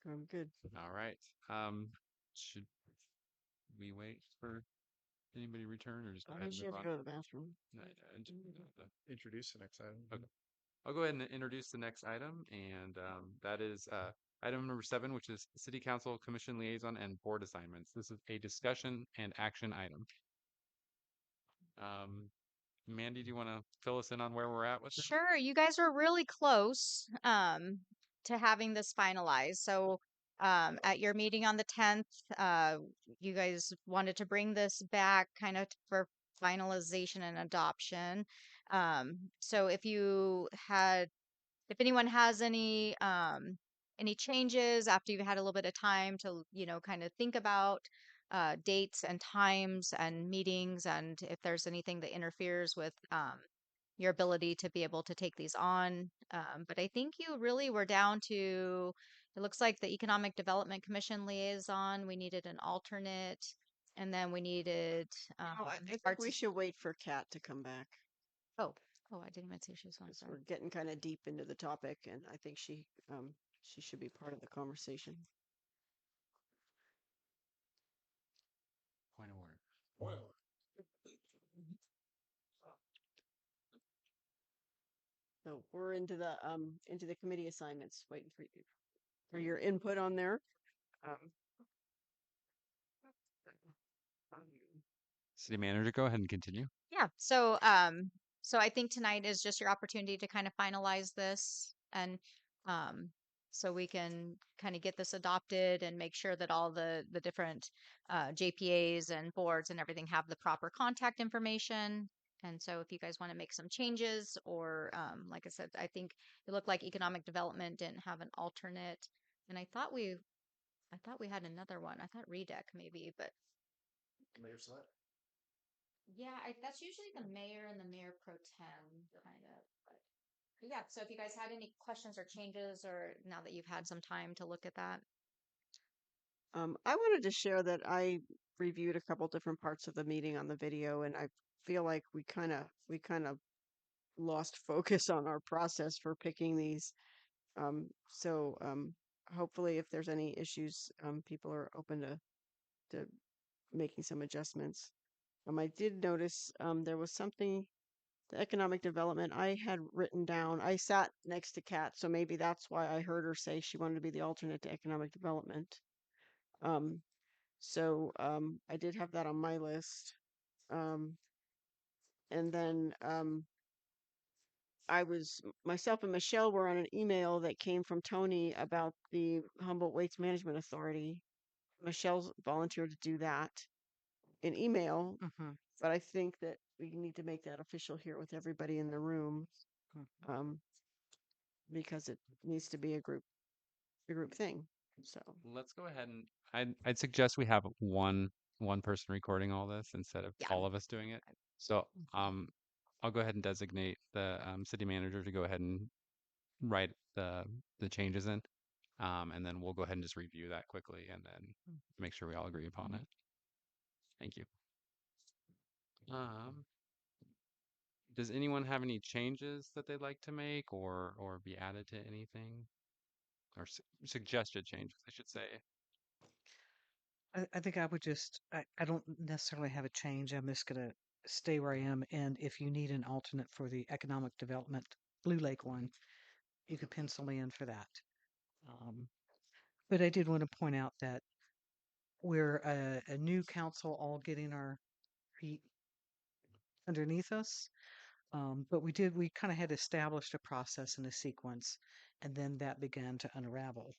I'm good. All right. Should we wait for anybody to return or just go ahead and She move has to on? go to the bathroom. Introduce the next item. Okay. I'll go ahead and introduce the next item, and that is item number 7, which is City Council Commission Liaison and Board Assignments. This is a discussion and action item. Mandy, do you want to fill us in on where we're at with this? Sure, you guys are really close to having this finalized. So at your meeting on the 10th, you guys wanted to bring this back kind of for finalization and adoption. So if anyone has any changes after you've had a little bit of time to, kind of think about dates and times and meetings, and if there's anything that interferes with, your ability to be able to take these on. But I think you really were down to, it looks like the Economic Development Commission liaison, we needed an alternate, and then we needed I think arts. we should wait for Kat to come back. Oh, I didn't even see she was on. 'Cause Sorry. we're getting kind of deep into the topic, and I think she should be part of the conversation. Point of order. So we're into the committee assignments, waiting for your input on there. Um, City manager, go ahead and continue. Yeah. So I think tonight is just your opportunity to kind of finalize this, and um, so we can kind of get this adopted and make sure that all the different JPAs and boards and everything have the proper contact information. And so if you guys want to make some changes, or like I said, I think it looked like economic development didn't have an alternate, and I thought we had another one. I thought REDEC maybe, but yeah, that's usually the mayor and the mayor pro tem, kind of. But yeah, so if you guys had any questions or changes, or now that you've had some time to look at that. I wanted to share that I reviewed a couple different parts of the meeting on the video, and I feel like we kind of lost focus on our process for picking these. So hopefully, if there's any issues, people are open to making some adjustments. I did notice there was something, the economic development I had written down. I sat next to Kat, so maybe that's why I heard her say she wanted to be the alternate to economic development. So I did have that on my list. And then myself and Michelle were on an email that came from Tony about the Humboldt Waste Management Authority. Michelle's volunteered to do that in email, Mm-hmm. but I think that we need to make that official here with everybody in the room, because it needs to be a group thing. So Let's go ahead and I'd suggest we have one person recording all this instead of Yeah. all of us doing it. So I'll go ahead and designate the city manager to go ahead and write the changes in. And then we'll go ahead and just review that quickly and then make sure we all agree upon it. Thank you. Does anyone have any changes that they'd like to make or be added to anything? Or suggested changes, I should say. I think I would I don't necessarily have a change. I'm just going to stay where I am. And if you need an alternate for the economic development Blue Lake one, you could pencil me in for that. But I did want to point out that we're a new council, all getting our feet underneath us. But we kind of had established a process and a sequence, and then that began to unravel.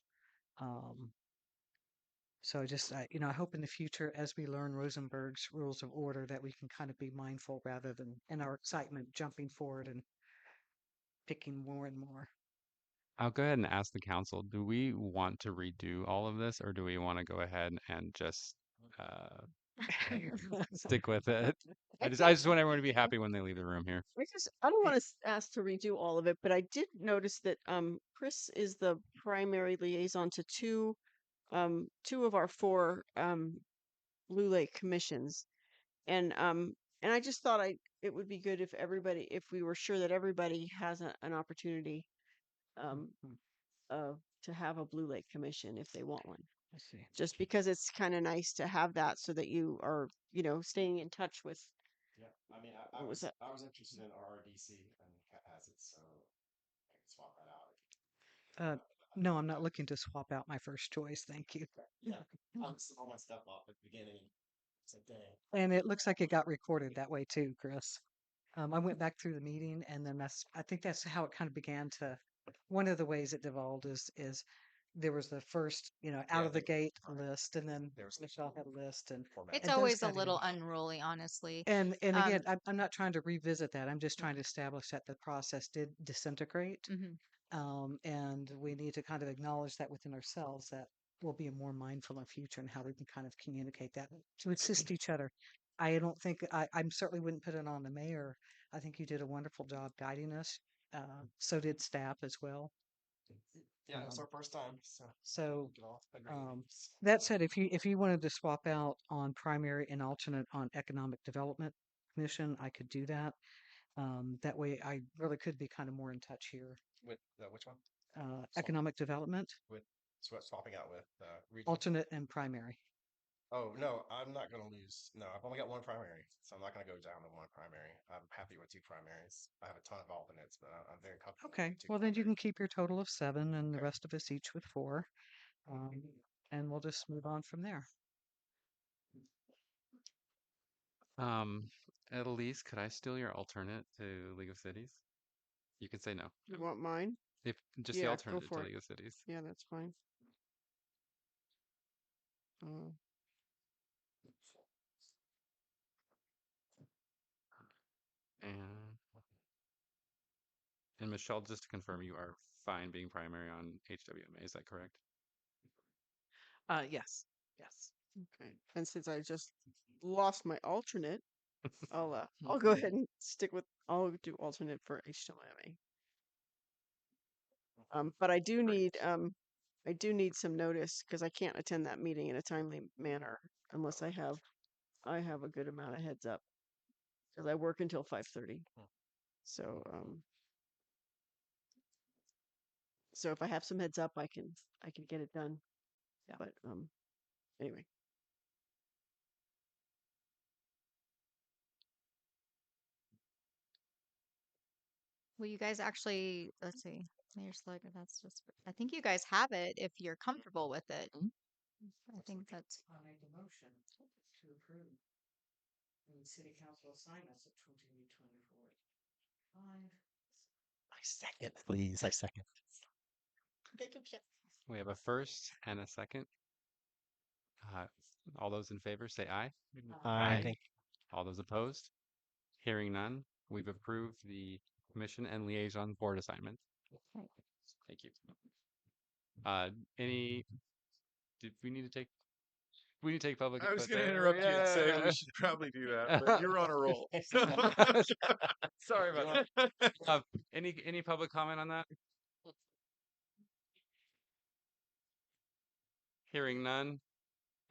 So I hope in the future, as we learn Rosenberg's rules of order, that we can kind of be mindful rather than in our excitement jumping forward and picking more and more. I'll go ahead and ask the council, do we want to redo all of this or do we want to go ahead and just stick with it? I just want everyone to be happy when they leave the room here. I don't want to ask to redo all of it, but I did notice that Chris is the primary liaison to two of our four Blue Lake commissions, and I just thought it would be good if we were sure that everybody has an opportunity to have a Blue Lake commission if they want one. I see. Just because it's kind of nice to have that so that you are, staying in touch with. Yeah, I mean, I was interested in RRDC and Kat has it, so I can swap that out. No, I'm not looking to swap out my first choice. Thank you. Yeah, I'm all my stuff off at the beginning. It's a day. And it looks like it got recorded that way too, Chris. I went back through the meeting, and then I think that's how it kind of began to. One of the ways it devolved is there was the first, out of the gate list, and then Michelle had a list, and It's and those always a kinda little get- unruly, honestly. And again, I'm not trying to revisit that. I'm just trying to establish that the process did disintegrate, Mhm. and we need to kind of acknowledge that within ourselves that we'll be more mindful in future and how we can kind of communicate that to assist each other. I don't think I certainly wouldn't put it on the mayor. I think you did a wonderful job guiding us. So did staff as well. Yeah, it's Um, our first time, so so we can all agree. that said, if you wanted to swap out on primary and alternate on Economic Development Commission, I could do that. That way, I really could be kind of more in touch here. With which one? Economic Development, With swapping out with regional. alternate and primary. Oh no, I'm not gonna lose. No, I've only got one primary, so I'm not gonna go down to one primary. I'm happy with two primaries. I have a ton of alternates, but I'm very comfortable Okay, with two well then you can primaries. keep your total of 7 and the Okay. rest of us each with 4. And we'll just move on from there. Um, Elise, could I steal your alternate to League of Cities? You can say no. You want mine? If just the Yeah, go alternate to for it. League of Cities. Yeah, that's fine. And Michelle, just to confirm, you are fine being primary on HWMA. Is that correct? Yes. Yes. Okay. And since I just lost my alternate, I'll go ahead and I'll do alternate for HWMA. But I do need some notice because I can't attend that meeting in a timely manner unless I have a good amount of heads up because I work until 5:30. So so if I have some heads up, I can get it done. Yeah. But anyway. Well, you guys actually, let's see, Mayor Slugger, that's just, I think you guys have it if you're comfortable with it. I think that's, I make a motion to approve the city council assignments of 2024. I second, please. I second. We have a first and a second. All those in favor say aye. Aye. All those opposed? Hearing none, we've approved the commission and liaison board assignment. Right. Thank you. Did we need to take? We need to take public. I was input going to there? interrupt you and say Yeah. we should probably do that, but you're on a roll. Sorry about that. Any public comment on that? Hearing none.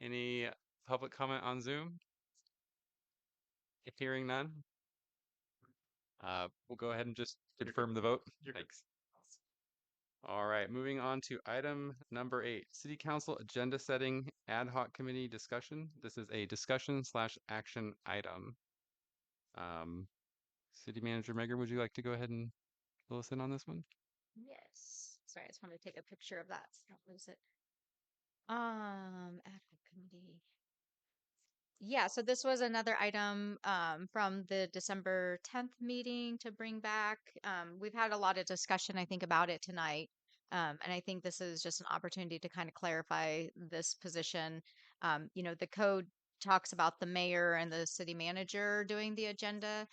Any public comment on Zoom? If hearing none, we'll go ahead and just confirm the vote. Thanks. All right, moving on to item number 8, City Council Agenda Setting Ad Hoc Committee Discussion. This is a discussion/action item. City Manager Megan, would you like to go ahead and fill us in on this one? yes. Sorry, I just wanted to take a picture of that. So I don't lose it. Ad hoc committee. Yeah, so this was another item from the December 10th meeting to bring back. We've had a lot of discussion, I think, about it tonight. And I think this is just an opportunity to kind of clarify this position. The code talks about the mayor and the city manager doing the agenda.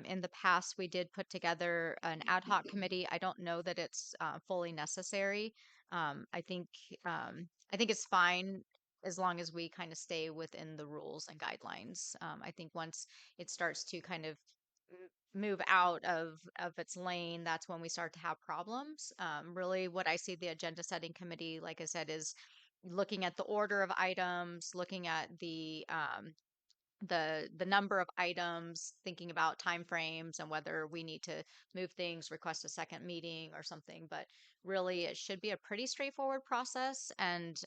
In the past, we did put together an ad hoc committee. I don't know that it's fully necessary. I think it's fine as long as we kind of stay within the rules and guidelines. I think once it starts to kind of move out of its lane, that's when we start to have problems. Really, what I see the agenda setting committee, like I said, is looking at the order of items, looking at the number of items, thinking about timeframes and whether we need to move things, request a second meeting or something. But really, it should be a pretty straightforward process, and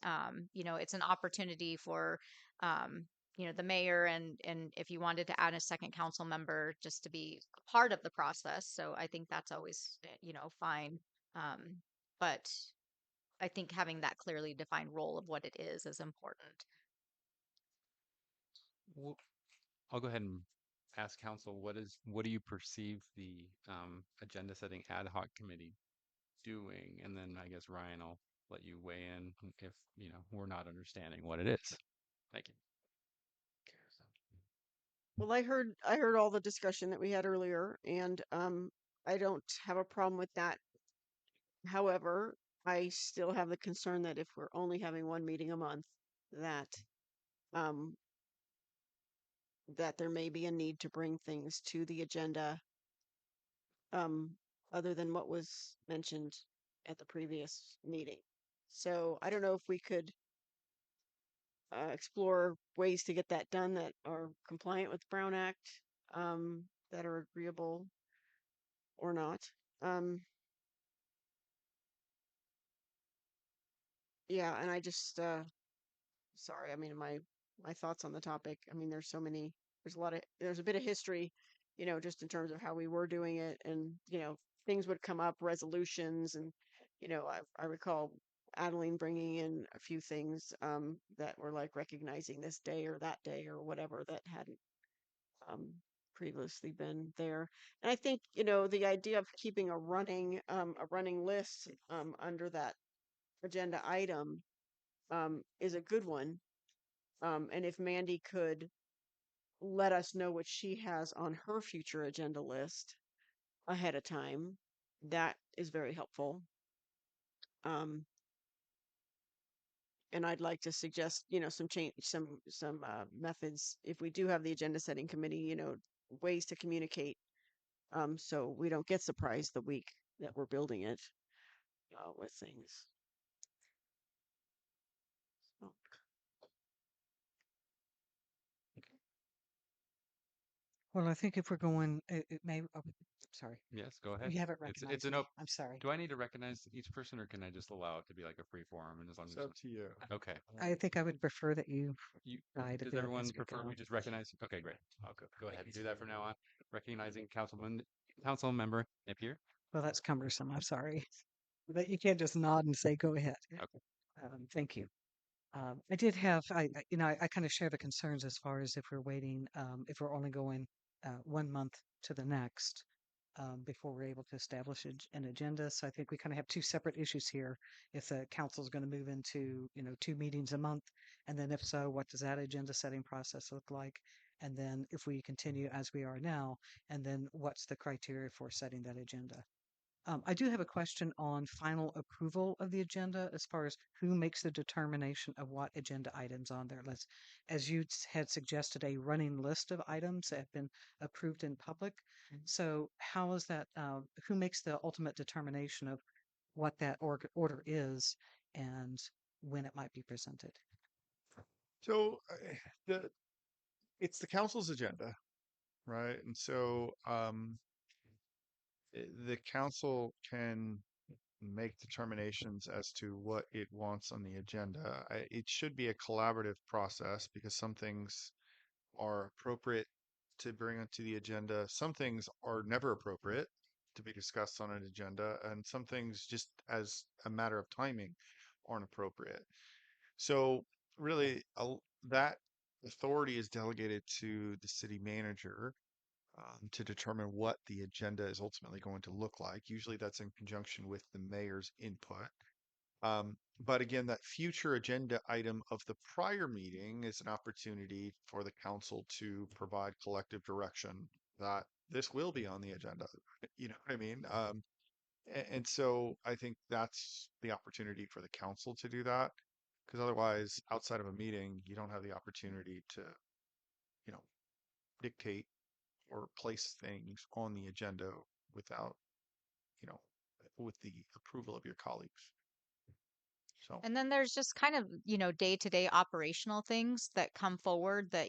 it's an opportunity for the mayor and if you wanted to add a second council member just to be a part of the process. So I think that's always fine. But I think having that clearly defined role of what it is important. Well, I'll go ahead and ask council, what do you perceive the agenda setting ad hoc committee doing? And then I guess Ryan, I'll let you weigh in if we're not understanding what it is. Thank you. Well, I heard all the discussion that we had earlier, and I don't have a problem with that. However, I still have the concern that if we're only having one meeting a month, that that there may be a need to bring things to the agenda um, other than what was mentioned at the previous meeting. So I don't know if we could explore ways to get that done that are compliant with the Brown Act, that are agreeable or not. Um, yeah, and I just sorry, I mean my thoughts on the topic. I mean, there's a bit of history, just in terms of how we were doing it, and things would come up, resolutions, and I recall Adeline bringing in a few things that were like recognizing this day or that day or whatever that hadn't um, previously been there. And I think the idea of keeping a running list under that agenda item is a good one. And if Mandy could let us know what she has on her future agenda list ahead of time, that is very helpful. Um, and I'd like to suggest, some change, some methods if we do have the agenda setting committee, ways to communicate, so we don't get surprised the week that we're building it with things. So, Well, I think if we're going, it may, oh, sorry, Yes, go ahead. you haven't It's recognized an me. op I'm sorry. Do I need to recognize each person, or can I just allow it to be like a free forum and as long It's as up to you. okay. I think I would prefer that you You guide a Does bit everyone as we prefer go. we just recognize? Okay, great. I'll go ahead and do that from now on. Recognizing council member Napier. Well, that's cumbersome. I'm sorry. But you can't just nod and say, go ahead. Okay. Thank you. I did have, I kind of share the concerns as far as if we're waiting, if we're only going 1 month to the next before we're able to establish an agenda. So I think we kind of have two separate issues here. If the council is going to move into, 2 meetings a month, and then if so, what does that agenda setting process look like? And then if we continue as we are now, and then what's the criteria for setting that agenda? I do have a question on final approval of the agenda as far as who makes the determination of what agenda items on there. As you had suggested, a running list of items that have been approved in public. So how is that, who makes the ultimate determination of what that order is and when it might be presented? So it's the council's agenda, right? And so the council can make determinations as to what it wants on the agenda. It should be a collaborative process because some things are appropriate to bring onto the agenda. Some things are never appropriate to be discussed on an agenda, and some things, just as a matter of timing, aren't appropriate. So, really, that authority is delegated to the city manager to determine what the agenda is ultimately going to look like. Usually, that's in conjunction with the mayor's input. But again, that future agenda item of the prior meeting is an opportunity for the council to provide collective direction that this will be on the agenda. You know what I mean? And so I think that's the opportunity for the council to do that. Because otherwise, outside of a meeting, you don't have the opportunity to, you know, dictate or place things on the agenda without, you know, with the approval of your colleagues. So. And then there's just kind of, day-to-day operational things that come forward that,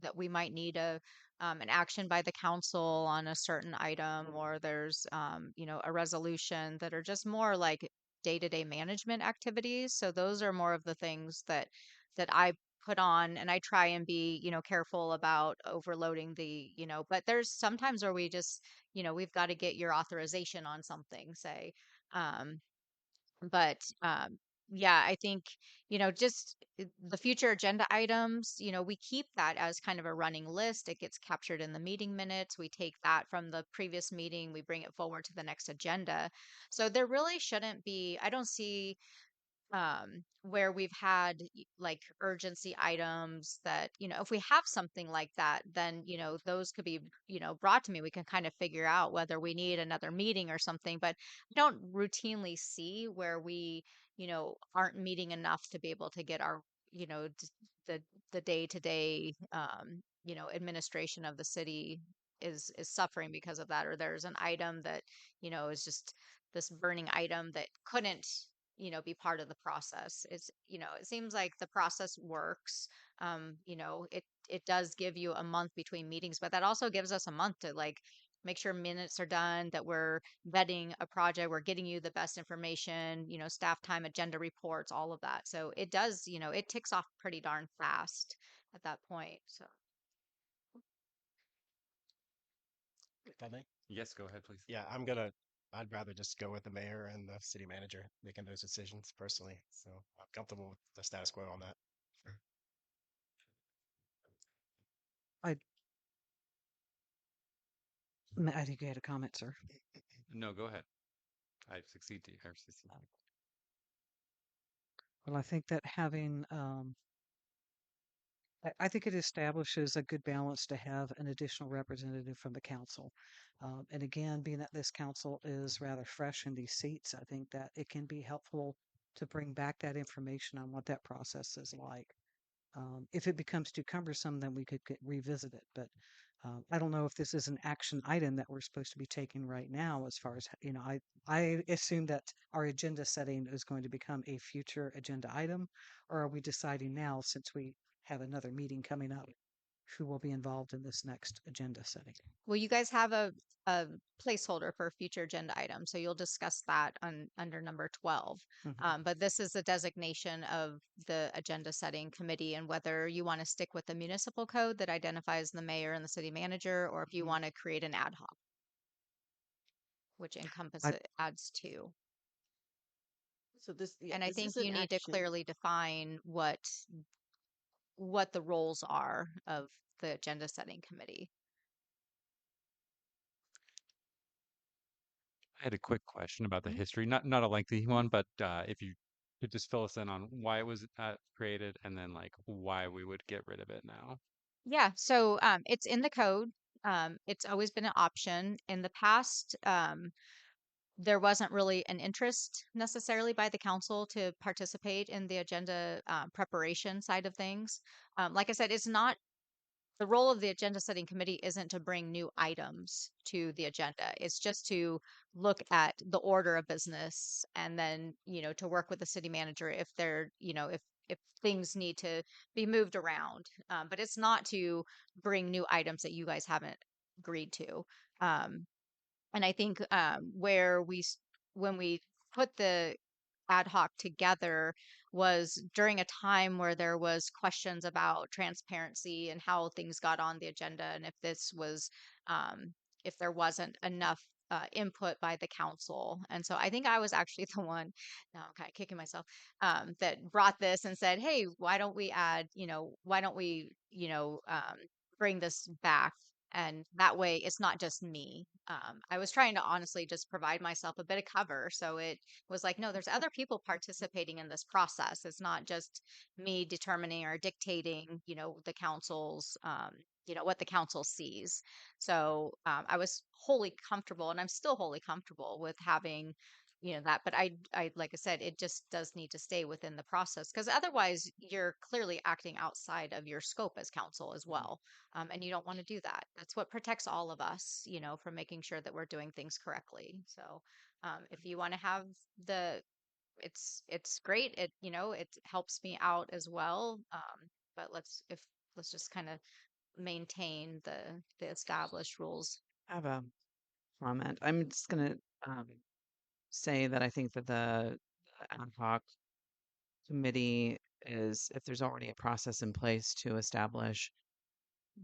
that we might need an action by the council on a certain item, or there's, a resolution that are just more like day-to-day management activities. So those are more of the things that I put on, and I try and be, careful about overloading but there's sometimes where we just, we've got to get your authorization on something, say. Um, but yeah, I think just the future agenda items, we keep that as kind of a running list. It gets captured in the meeting minutes. We take that from the previous meeting, we bring it forward to the next agenda. So there really shouldn't be, I don't see where we've had like urgency items that, if we have something like that, then, those could be, brought to me. We can kind of figure out whether we need another meeting or something, but I don't routinely see where we, aren't meeting enough to be able to get our, the day to day, administration of the city is suffering because of that, or there's an item that, is just this burning item that couldn't, be part of the process. It seems like the process works. It does give you a month between meetings, but that also gives us a month to like make sure minutes are done, that we're vetting a project, we're getting you the best information, staff time, agenda reports, all of that. So it does, it ticks off pretty darn fast at that point. So If I may. Yes, go ahead, please. Yeah, I'd rather just go with the mayor and the city manager making those decisions personally. So I'm comfortable with the status quo on that. I I think you had a comment, sir. No, go ahead. I succeed to or succeed. Well, I think that having I think it establishes a good balance to have an additional representative from the council. And again, being that this council is rather fresh in these seats, I think that it can be helpful to bring back that information on what that process is like. If it becomes too cumbersome, then we could revisit it. But I don't know if this is an action item that we're supposed to be taking right now. As far as I assume that our agenda setting is going to become a future agenda item, or are we deciding now, since we have another meeting coming up, who will be involved in this next agenda setting? well, you guys have a placeholder for a future agenda item, so you'll discuss that under number 12. But this is the designation of the agenda setting committee, and whether you want to stick with the municipal code that identifies the mayor and the city manager, or if you want to create an ad hoc, which adds two. So this, yeah, And I this think is an you need to action. clearly define what the roles are of the agenda setting committee. I had a quick question about the Mhm. history, not a lengthy one, but if you could just fill us in on why it was created and then like why we would get rid of it now. Yeah, so it's in the code. It's always been an option. In the past, there wasn't really an interest necessarily by the council to participate in the agenda preparation side of things. Like I said, it's not the role of the agenda setting committee isn't to bring new items to the agenda. It's just to look at the order of business, and then, to work with the city manager if they're, if things need to be moved around. But it's not to bring new items that you guys haven't agreed to. Um, and I think when we put the ad hoc together was during a time where there was questions about transparency and how things got on the agenda, and um, if there wasn't enough input by the council. And so I think I was actually the one, now I'm kind of kicking myself, that brought this and said, hey, why don't we, bring this back? And that way it's not just me. I was trying to honestly just provide myself a bit of cover. So it was like, no, there's other people participating in this process. It's not just me determining or dictating, the council's, what the council sees. So I was wholly comfortable, and I'm still wholly comfortable with having, that. But like I said, it just does need to stay within the process, because otherwise you're clearly acting outside of your scope as council as well. And you don't want to do that. That's what protects all of us, from making sure that we're doing things correctly. So if you want to have it's great. It helps me out as well. But let's just kind of maintain the established rules. I have a comment. I'm just gonna say that I think that the ad hoc committee is, if there's already a process in place to establish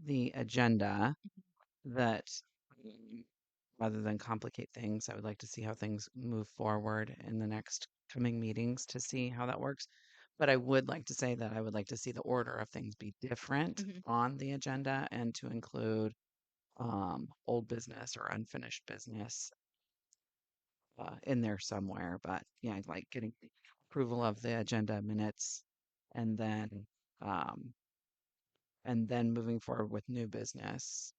the agenda, that rather than complicate things, I would like to see how things move forward in the next coming meetings to see how that works. But I would like to say that I would like to see the order of things be different on the agenda, and to include old business or unfinished business in there somewhere. But yeah, I'd like getting approval of the agenda minutes, and then um, moving forward with new business,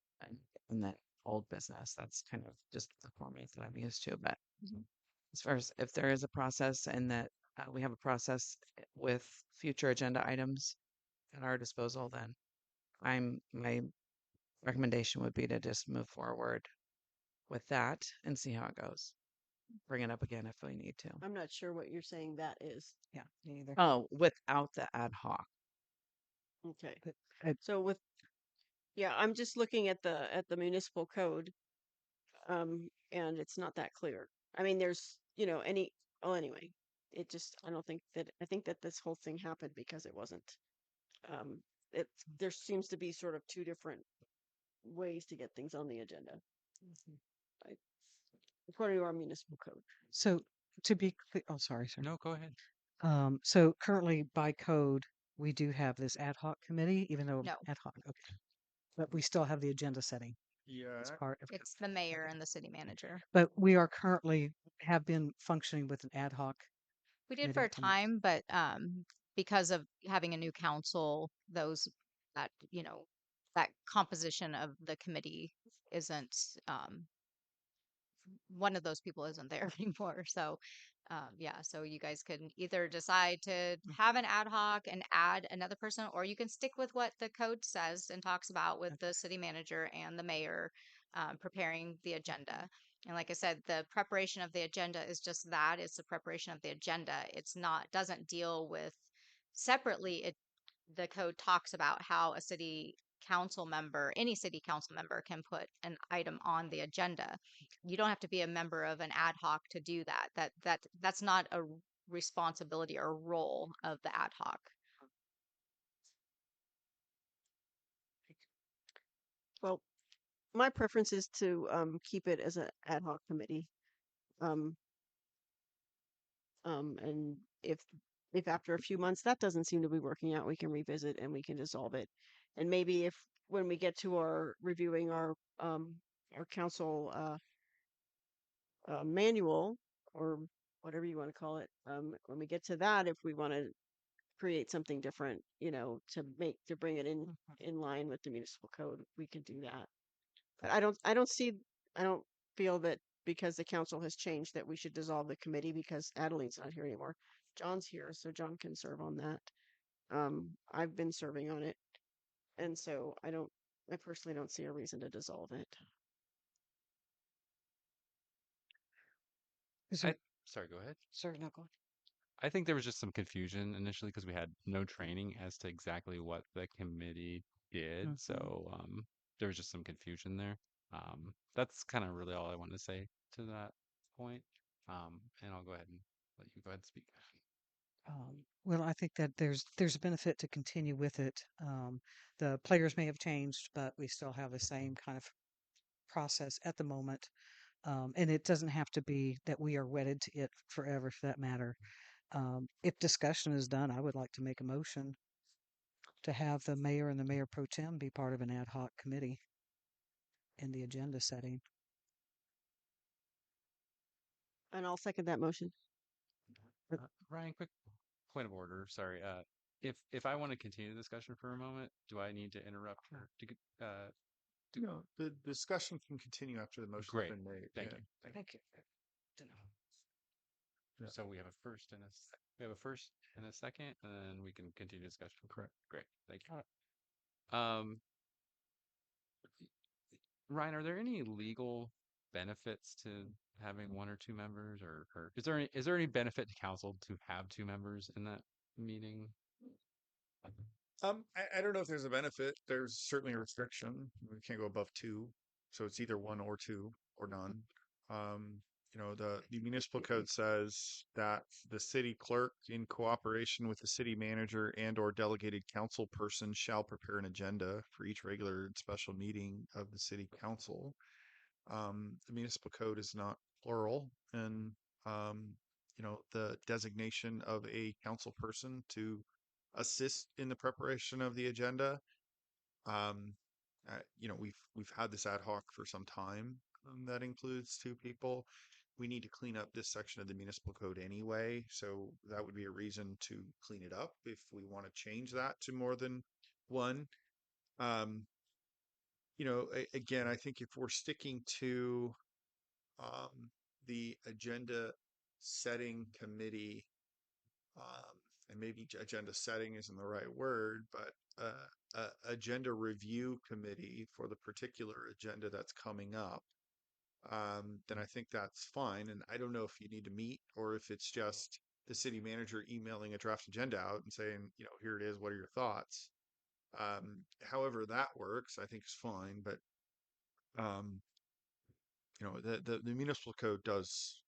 and then old business. That's kind of just the format that I'm used to. But as far as if there is a process, and that we have a process with future agenda items at our disposal, then my recommendation would be to just move forward with that and see how it goes. Bring it up again if we need to. I'm not sure what you're saying that is. Yeah, me either. Oh, without the ad hoc. Okay. But I, So with, yeah, I'm just looking at the municipal code, and it's not that clear. I mean, there's, well, anyway, I don't think that, I think that this whole thing happened because it wasn't, um, there seems to be sort of two different ways to get things on the agenda, right? According to our municipal code. so to be clear, oh, sorry, sir. No, go ahead. So currently by code, we do have this ad hoc committee, even though No, ad hoc, okay. But we still have the agenda setting Yeah, as part of, it's the mayor and the city manager. but we are currently have been functioning with an ad hoc We did for a committee on time, but because of having a new council, that that composition of the committee isn't one of those people isn't there anymore. So yeah, so you guys can either decide to have an ad hoc and add another person, or you can stick with what the code says and talks about with the city manager and the mayor preparing the agenda. And like I said, the preparation of the agenda is just that, it's the preparation of the agenda. It's not, doesn't deal with separately. The code talks about how a city council member, any city council member, can put an item on the agenda. You don't have to be a member of an ad hoc to do that. That's not a responsibility or role of the ad hoc. Well, my preference is to keep it as an ad hoc committee. Um, and if after a few months that doesn't seem to be working out, we can revisit and we can dissolve it. And maybe if when we get to our reviewing our council manual or whatever you want to call it, when we get to that, if we want to create something different, to bring it in line with the municipal code, we can do that. But I don't feel that because the council has changed that we should dissolve the committee because Adeline's not here anymore. John's here, so John can serve on that. I've been serving on it, and so I personally don't see a reason to dissolve it. Is I there, sorry, go ahead. sir, no, go on. I think there was just some confusion initially because we had no training as to exactly what the committee did. So there was just some confusion there. That's kind of really all I wanted to say to that point. And I'll go ahead and let you go ahead and speak. Well, I think that there's a benefit to continue with it. The players may have changed, but we still have the same kind of process at the moment. And it doesn't have to be that we are wedded to it forever, for that matter. If discussion is done, I would like to make a motion to have the mayor and the mayor pro tem be part of an ad hoc committee in the agenda setting. And I'll second that motion. Ryan, quick point of order. Sorry. If I want to continue the discussion for a moment, do I need to interrupt her to get, no, the discussion can continue after the motion's great. been made. Thank Yeah. you. Thank you. Yeah. So we have a first and a second, and then we can continue discussion. Correct. Great. Thank you. Ryan, are there any legal benefits to having one or two members, or is there any benefit to council to have two members in that meeting? I don't know if there's a benefit. There's certainly a restriction. We can't go above two, so it's either one or two or none. The municipal code says that the city clerk, in cooperation with the city manager and or delegated council person, shall prepare an agenda for each regular and special meeting of the city council. The municipal code is not plural, and the designation of a council person to assist in the preparation of the agenda. Um, we've had this ad hoc for some time, that includes two people. We need to clean up this section of the municipal code anyway, so that would be a reason to clean it up if we want to change that to more than one. Um, again, I think if we're sticking to the agenda setting committee and maybe agenda setting isn't the right word, but agenda review committee for the particular agenda that's coming up, then I think that's fine. And I don't know if you need to meet or if it's just the city manager emailing a draft agenda out and saying, here it is. What are your thoughts? However that works, I think is fine. But um, the municipal code does,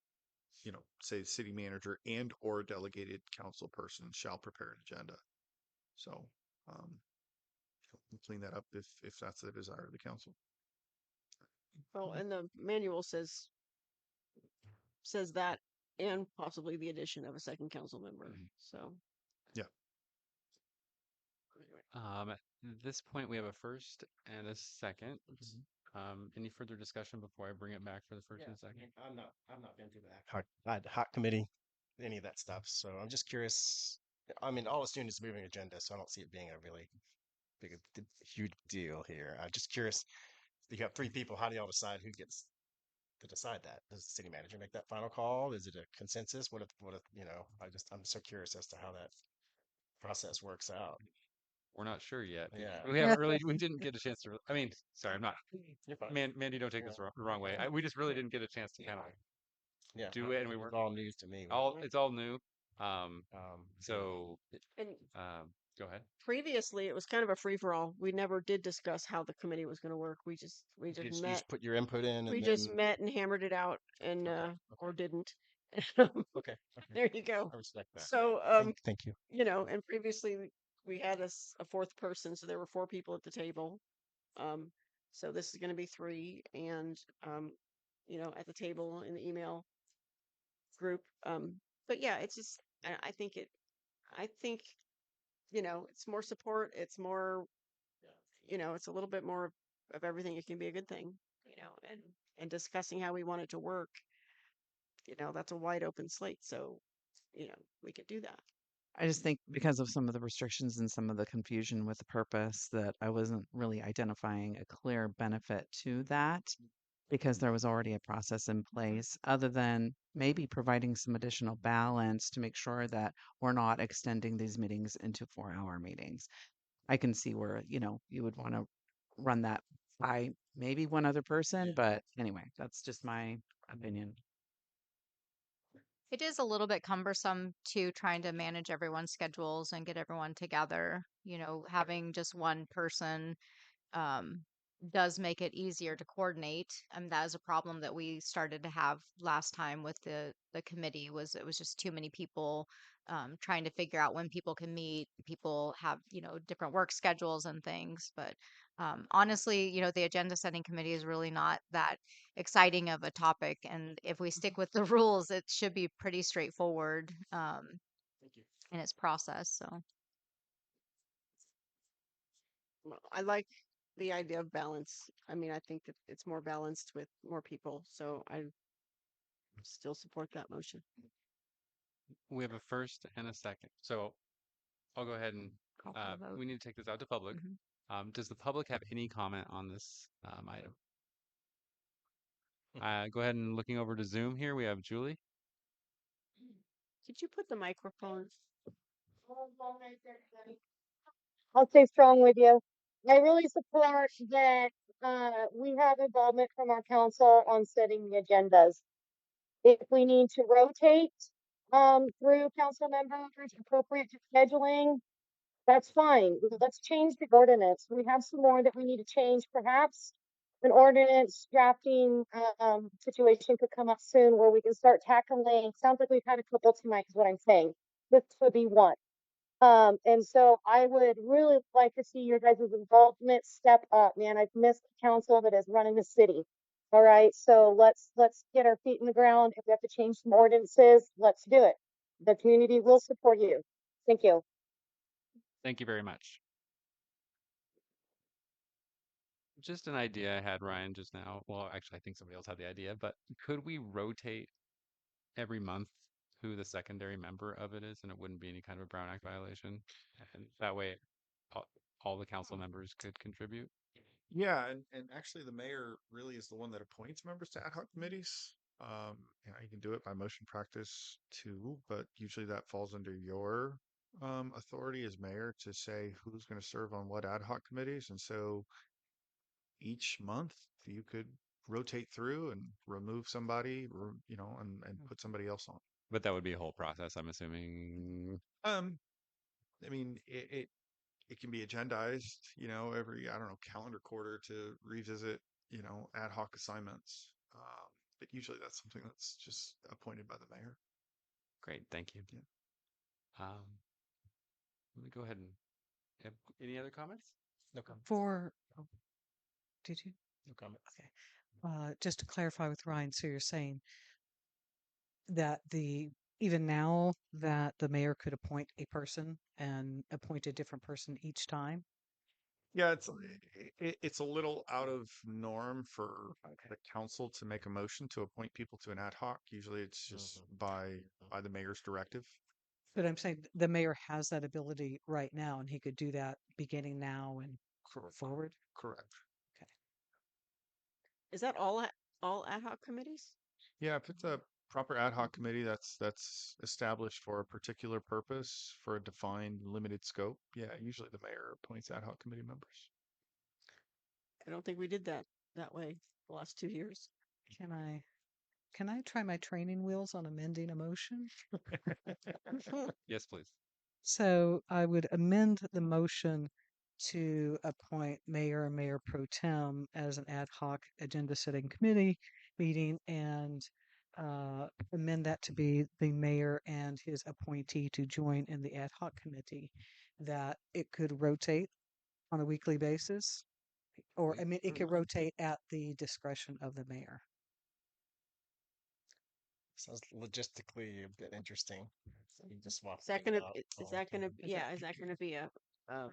say city manager and or delegated council person shall prepare an agenda. So we'll clean that up if that's the desire of the council. Well, and the manual says that, and possibly the addition of a second council member. So Yeah. At this point, we have a first and a second. Any further discussion before I bring it back for the first and second? I've not been through the hot committee, any of that stuff. So I'm just curious. I mean, all it's doing is moving agenda, so I don't see it being a really huge deal here. I'm just curious. You have three people. How do y'all decide who gets to decide that? Does the city manager make that final call? Is it a consensus? What if I'm so curious as to how that process works out. We're not sure yet. Yeah. We haven't really, we didn't get a chance to, I mean, sorry, I'm not, You're fine. Mandy, don't take this the wrong way. We just really didn't get a chance to kind of Yeah. do it, and we It's weren't all news to me. it's all new. So, and go ahead. previously it was kind of a free for all. We never did discuss how the committee was going to work. We just you met. just put your input in. We And just then... met and hammered it out, and or didn't. Okay. There you go. I respect that. So thank you. And previously we had a fourth person, so there were 4 people at the table. So this is going to be 3, and at the table in the email group. But yeah, it's just I think it's more support. It's more, it's a little bit more of everything. It can be a good thing, and discussing how we want it to work. That's a wide open slate. So, we could do that. I just think because of some of the restrictions and some of the confusion with the purpose that I wasn't really identifying a clear benefit to that because there was already a process in place other than maybe providing some additional balance to make sure that we're not extending these meetings into 4-hour meetings. I can see where, you would want to run that by maybe one other person, but anyway, that's just my opinion. It is a little bit cumbersome to trying to manage everyone's schedules and get everyone together. Having just one person um, does make it easier to coordinate. That is a problem that we started to have last time with the committee. Was it was just too many people trying to figure out when people can meet. People have different work schedules and things, but honestly, the agenda setting committee is really not that exciting of a topic. And if we stick with the rules, it should be pretty straightforward in its process. So. Well, I like the idea of balance. I mean, I think that it's more balanced with more people. So I still support that motion. We have a first and a second. So I'll go ahead and Call for the vote. we need to take this out to public. Does the public have any comment on this item? Go ahead and looking over to Zoom here. We have Julie. Could you put the microphone? I'll stay strong with you. I really support that we have involvement from our council on setting the agendas. If we need to rotate through council members appropriate to scheduling, that's fine. Let's change the ordinance. We have some more that we need to change. Perhaps an ordinance drafting situation could come up soon where we can start tackling. Sounds like we've had a couple tonight is what I'm saying. This would be one. And so I would really like to see your guys' involvement step up, man. I've missed the council that is running the city. All right. So let's get our feet in the ground. If we have to change some ordinances, let's do it. The community will support you. Thank you. Thank you very much. Just an idea I had, Ryan, just now. Well, actually, I think somebody else had the idea, but could we rotate every month who the secondary member of it is, and it wouldn't be any kind of a Brown Act violation? And that way, all the council members could contribute. Yeah, and actually the mayor really is the one that appoints members to ad hoc committees. You can do it by motion practice too, but usually that falls under your authority as mayor to say who's going to serve on what ad hoc committees. And so each month you could rotate through and remove somebody, and put somebody else on. But that would be a whole process, I'm assuming. I mean, it can be agendized, every, I don't know, calendar quarter to revisit, ad hoc assignments. But usually that's something that's just appointed by the mayor. Great, thank you. Yeah. Let me go ahead and have any other comments? No comment. Did you? No comment. Okay. Just to clarify with Ryan, so you're saying that even now that the mayor could appoint a person and appoint a different person each time? Yeah, it's a little out of norm for the council to make a motion to appoint people to an ad hoc. Usually it's just by the mayor's directive. But I'm saying the mayor has that ability right now, and he could do that beginning now and forward. Correct. Okay. Is that all ad hoc committees? Yeah, if it's a proper ad hoc committee that's established for a particular purpose for a defined limited scope, yeah, usually the mayor appoints ad hoc committee members. I don't think we did that way the last 2 years. Can I try my training wheels on amending a motion? Yes, please. So I would amend the motion to appoint mayor and mayor pro tem as an ad hoc agenda setting committee meeting and amend that to be the mayor and his appointee to join in the ad hoc committee, that it could rotate on a weekly basis, or I mean, it could rotate at the discretion of the mayor. Sounds logistically a bit interesting. So you just swap Is that things gonna out is all that the gonna time. yeah, is that gonna be a I'm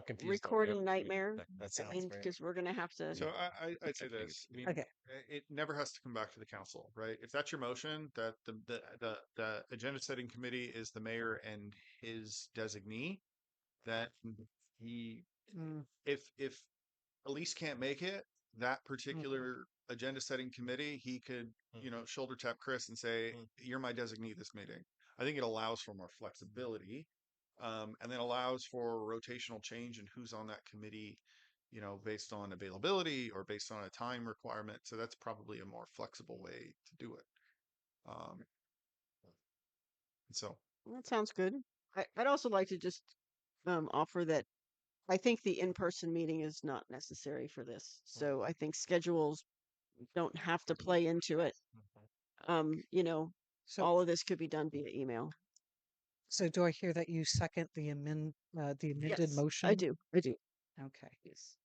confused. recording nightmare? That I sounds mean, great. because we're gonna have to. So I'd say this. I mean, Okay. it never has to come back to the council, right? If that's your motion, that the agenda setting committee is the mayor and his designee, that he, if Elise can't make it, that particular agenda setting committee, he could, shoulder tap Chris and say, "You're my designee this meeting." I think it allows for more flexibility, and then allows for rotational change in who's on that committee, based on availability or based on a time requirement. So that's probably a more flexible way to do it. So That sounds good. I'd also like to just offer that I think the in-person meeting is not necessary for this. So I think schedules don't have to play into it. So, all of this could be done via email. so do I hear that you second the amended Yes, motion? I do. Okay. Yes.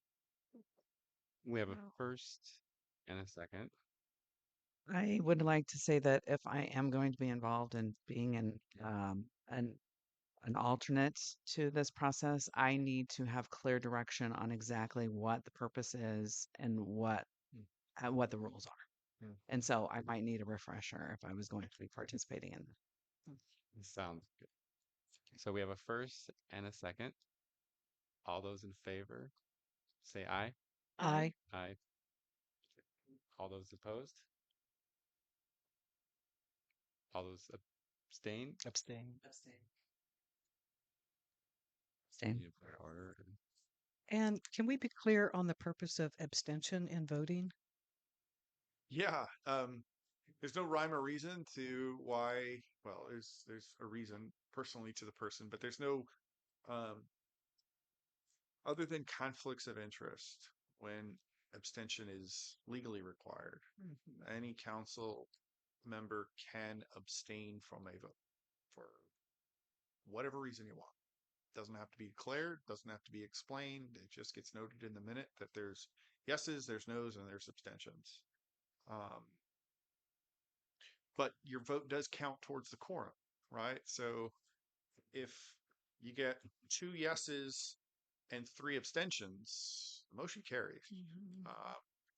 We have a first and a second. I would like to say that if I am going to be involved in being an alternate to this process, I need to have clear direction on exactly what the purpose is and what the rules are. And so I might need a refresher if I was going to be participating in that. Sounds good. So we have a first and a second. All those in favor, say aye. Aye. Aye. All those opposed? All those abstain? Abstain. Abstain. Need to put order. And can we be clear on the purpose of abstention in voting? yeah, there's no rhyme or reason to why. Well, there's a reason personally to the person, but there's no other than conflicts of interest when abstention is legally required. Any council member can abstain from a vote for whatever reason you want. Doesn't have to be declared, doesn't have to be explained. It just gets noted in the minute that there's yeses, there's nos, and there's abstentions. But your vote does count towards the quorum, right? So if you get 2 yeses and 3 abstentions, the motion carries.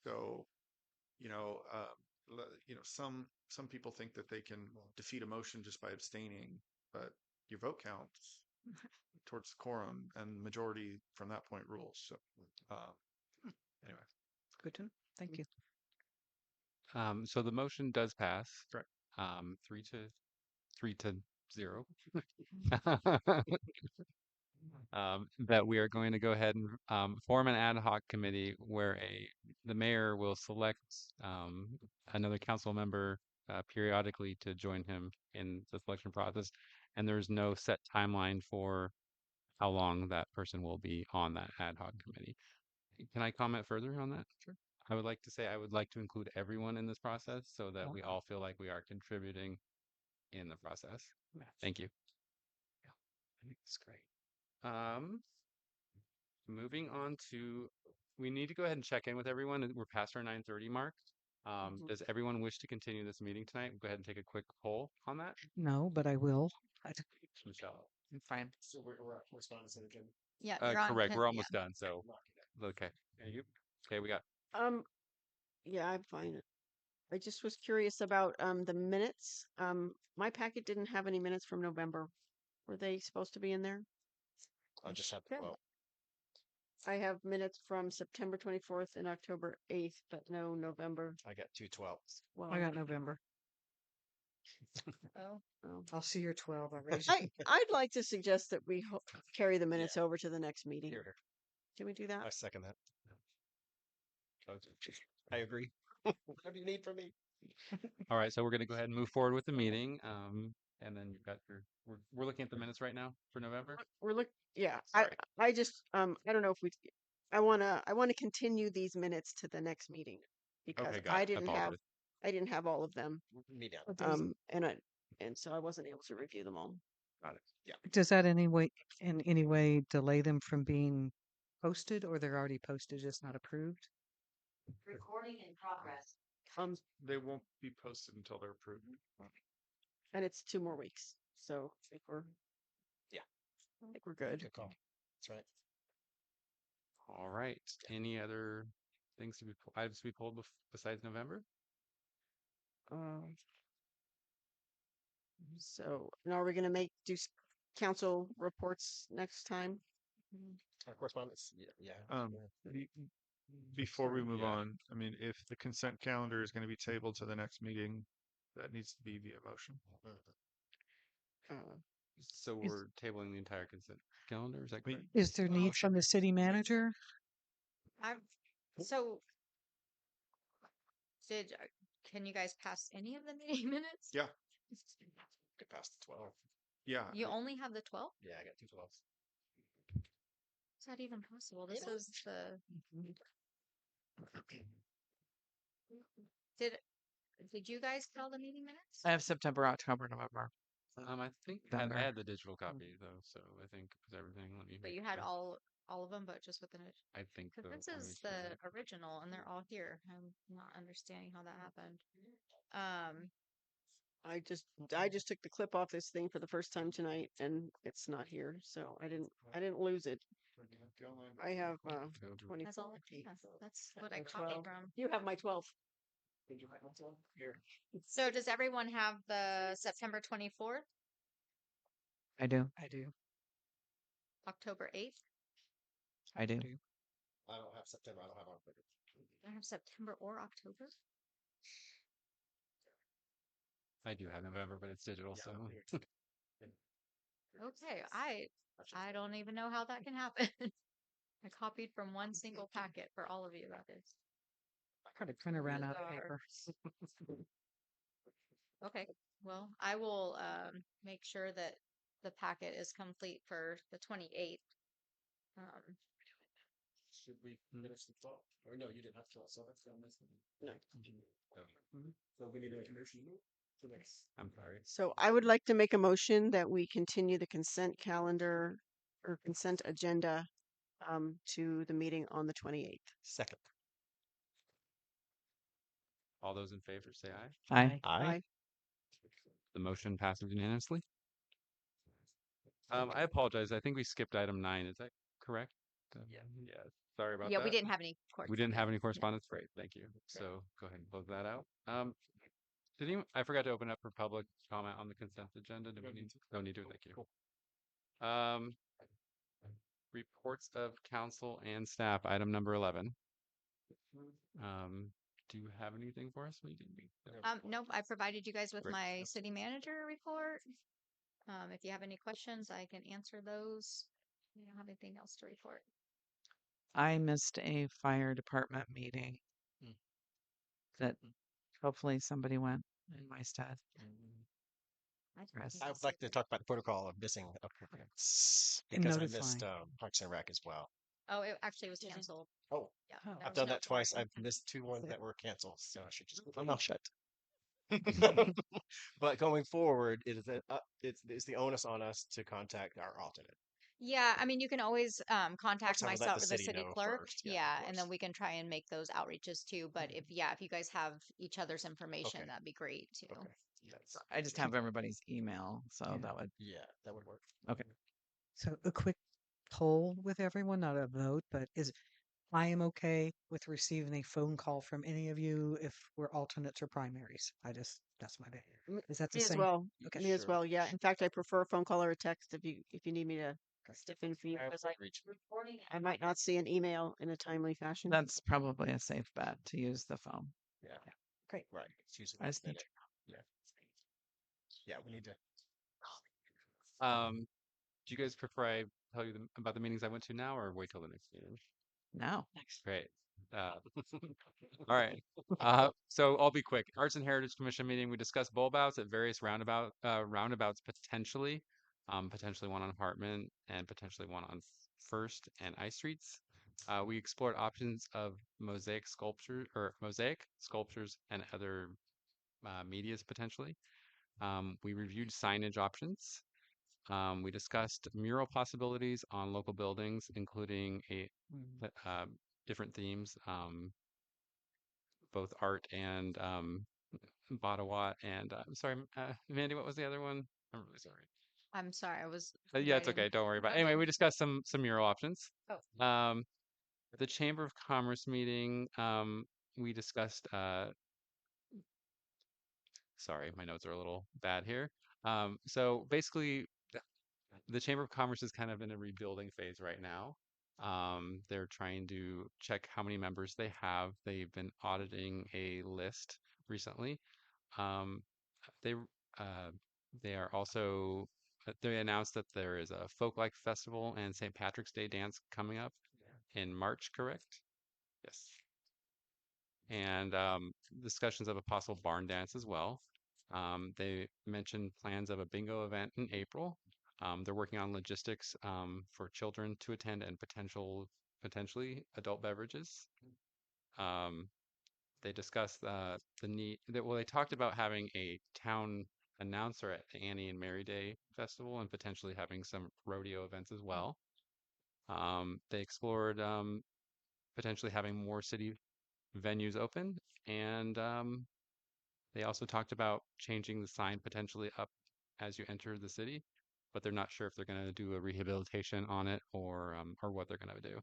So, some people think that they can defeat a motion just by abstaining, but your vote counts towards the quorum, and majority from that point rules. So, anyway, Good to know. Thank you. So the motion does pass. Correct. 3 to 0. That we are going to go ahead and form an ad hoc committee where the mayor will select another council member periodically to join him in the selection process. And there's no set timeline for how long that person will be on that ad hoc committee. Can I comment further on that? Sure. I would like to say I would like to include everyone in this process so that we all feel like we are contributing in the process. Thank you. I think it's great. Moving on to, we need to go ahead and check in with everyone. We're past our 9:30 mark. Does everyone wish to continue this meeting tonight? Go ahead and take a quick poll on that. No, but I will. Michelle. I'm fine. So we're at correspondence and agenda. Yeah, you're on. Correct. We're Yeah. almost done. So, okay. And you? Okay, we got. Yeah, I'm fine. I just was curious about the minutes. My packet didn't have any minutes from November. Were they supposed to be in there? I'll just have Yeah. 12. I have minutes from September 24th and October 8th, but no November. I got 2 12s. Well, I got November. Oh, I'll see your 12. I'll raise I'd like to suggest that we carry the minutes over to the next meeting. Here. Can we do that? I second that. I agree. What do you need from me? All right, so we're going to go ahead and move forward with the meeting. And then you've got we're looking at the minutes right now for November. Yeah. Sorry. I just I don't know if I want to continue these minutes to the next meeting because Okay, got it. Apologize. I didn't have all of them. Me down. And so I wasn't able to review them all. Got it. Yeah. Does that in any way delay them from being posted, or they're already posted, just not approved? Recording in progress. They won't be posted until they're approved. And it's 2 more weeks. So I think we're good. Good call. That's right. All right. Any other things items to be pulled besides November? So now are we going to do council reports next time? Our correspondence. Yeah. Before we move Yeah. on, I mean, if the consent calendar is going to be tabled to the next meeting, that needs to be via motion. So we're tabling the entire consent calendar. Is that correct? Is there need from the city manager? so can you guys pass any of the meeting minutes? Yeah. Get past the 12. Yeah. You only have the 12? Yeah, I got 2 12s. Is that even possible? This is the. Did you guys tell the meeting minutes? I have September, October, November. I think I had the digital copy though, so I think it was everything. Let me But make you had sure. all of them, but just with an. I think so. Because this Let me is check the it. original, and they're all here. I'm not understanding how that happened. I just took the clip off this thing for the first time tonight and it's not here. So I didn't lose it. I have 24. That's all. Yeah, that's what I Or copied 12. from. You have my 12. Here. So does everyone have the September 24th, I do. I do. October 8th? I do. I don't have September. I don't have October. I don't have September or October. I do have November, but it's digital, so Okay, I don't even know how that can happen. I copied from one single packet for all of you. That is. The printer ran out of paper. Okay, well, I will make sure that the packet is complete for the 28th. Should we finish the 12? Or no, you didn't have 12, so that's going to No. So we need a condition for next. I'm sorry. So I would like to make a motion that we continue the consent calendar or consent agenda to the meeting on the 28th. Second. All those in favor say aye. Aye. Aye. The motion passes unanimously. I apologize. I think we skipped item 9. Is that correct? Yeah. Yeah. Sorry about Yeah, that. we didn't have any. We didn't have any correspondence. Great. Thank you. So go ahead and close that out. I forgot to open up for public comment on the consent agenda. Do we need to? No need to. Thank you. Reports of council and staff. Item number 11. Do you have anything for us? No, I provided you guys with Great. my city manager report. If you have any questions, I can answer those. I don't have anything else to report. I missed a fire department meeting that hopefully somebody went in my stead. Chris. I would like to talk about the protocol of missing appointments And because I missed notifying. Parks and Rec as well. Oh, it actually was canceled. Oh, Yeah, Oh. there I've was done no that twice. quorum. I've missed two ones Yeah. that were canceled, so I should just keep my mouth shut. But going forward, it's the onus on us to contact our alternate. Yeah, I mean, you can always contact I would let myself the or the city city know clerk. first. Yeah, Yeah, of and then course. we can try and make those outreaches too. But if you guys have each other's information, Okay. that'd be great too. Okay. That's, I just have everybody's email, so Yeah. that would. yeah, that would work. Okay. So a quick poll with everyone, not a vote, but I am okay with receiving a phone call from any of you if we're alternates or primaries. That's my behavior. Is that the Me as same? well. Okay. Me as Sure. well. Yeah. In fact, I prefer a phone call or a text if you need me to step in for you, because Reach. I might not see an email in a timely fashion. That's probably a safe bet to use the phone. Yeah. Great. Right. It's usually I last just need minute. Yeah. Yeah, we need to. Do you guys prefer I tell you about the meetings I went to now, or wait till the next meeting? now. Great. All right. So I'll be quick. Arts and Heritage Commission meeting. We discussed bulb outs at various roundabouts potentially, potentially one on Hartman and potentially one on First and I Streets. We explored options of mosaic sculptures and other medias potentially. We reviewed signage options. We discussed mural possibilities on local buildings, including different themes, both art and Botawat and sorry, Mandy, what was the other one? I'm really sorry. I'm sorry, I was Yeah, it's writing. okay. Don't worry about it. Okay. Anyway, we discussed some mural options. Oh. The Chamber of Commerce meeting, we discussed sorry, my notes are a little bad here. So basically, the Chamber of Commerce is kind of in a rebuilding phase right now. They're trying to check how many members they have. They've been auditing a list recently. Um, they uh, they are also they announced that there is a Folklife Festival and St. Patrick's Day dance coming up in March, correct? Yes. And discussions of a possible barn dance as well. They mentioned plans of a bingo event in April. They're working on logistics for children to attend and potentially adult beverages. Um, they discussed the need that well, they talked about having a town announcer at the Annie and Mary Day Festival and potentially having some rodeo events as well. They explored potentially having more city venues open, and they also talked about changing the sign potentially up as you enter the city, but they're not sure if they're going to do a rehabilitation on it or what they're going to do.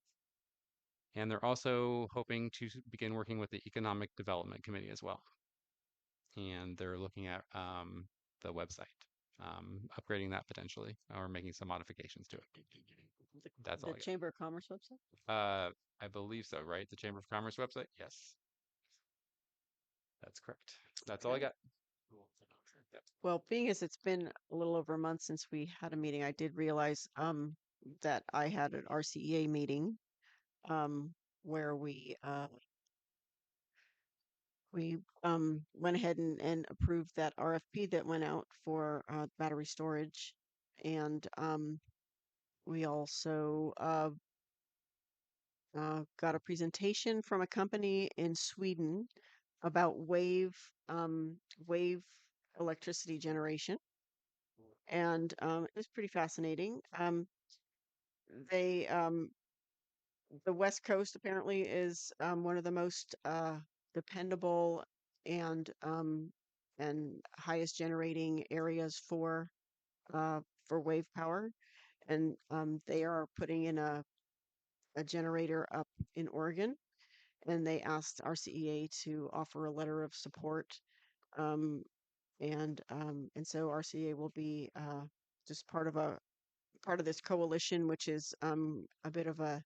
And they're also hoping to begin working with the Economic Development Committee as well. And they're looking at the website, upgrading that potentially, or making some modifications to it. That's all The I got. Chamber of Commerce website? I believe so, right? The Chamber of Commerce website? Yes. That's correct. That's all I got. Yep. Well, being as it's been a little over a month since we had a meeting, I did realize that I had an RCEA meeting where we went ahead and approved that RFP that went out for battery storage, and we also got a presentation from a company in Sweden about wave electricity generation, and it was pretty fascinating. They The West Coast apparently is one of the most dependable and highest generating areas for wave power, and they are putting in a generator up in Oregon, and they asked RCEA to offer a letter of support, um, and so RCEA will be just part of this coalition, which is a bit of a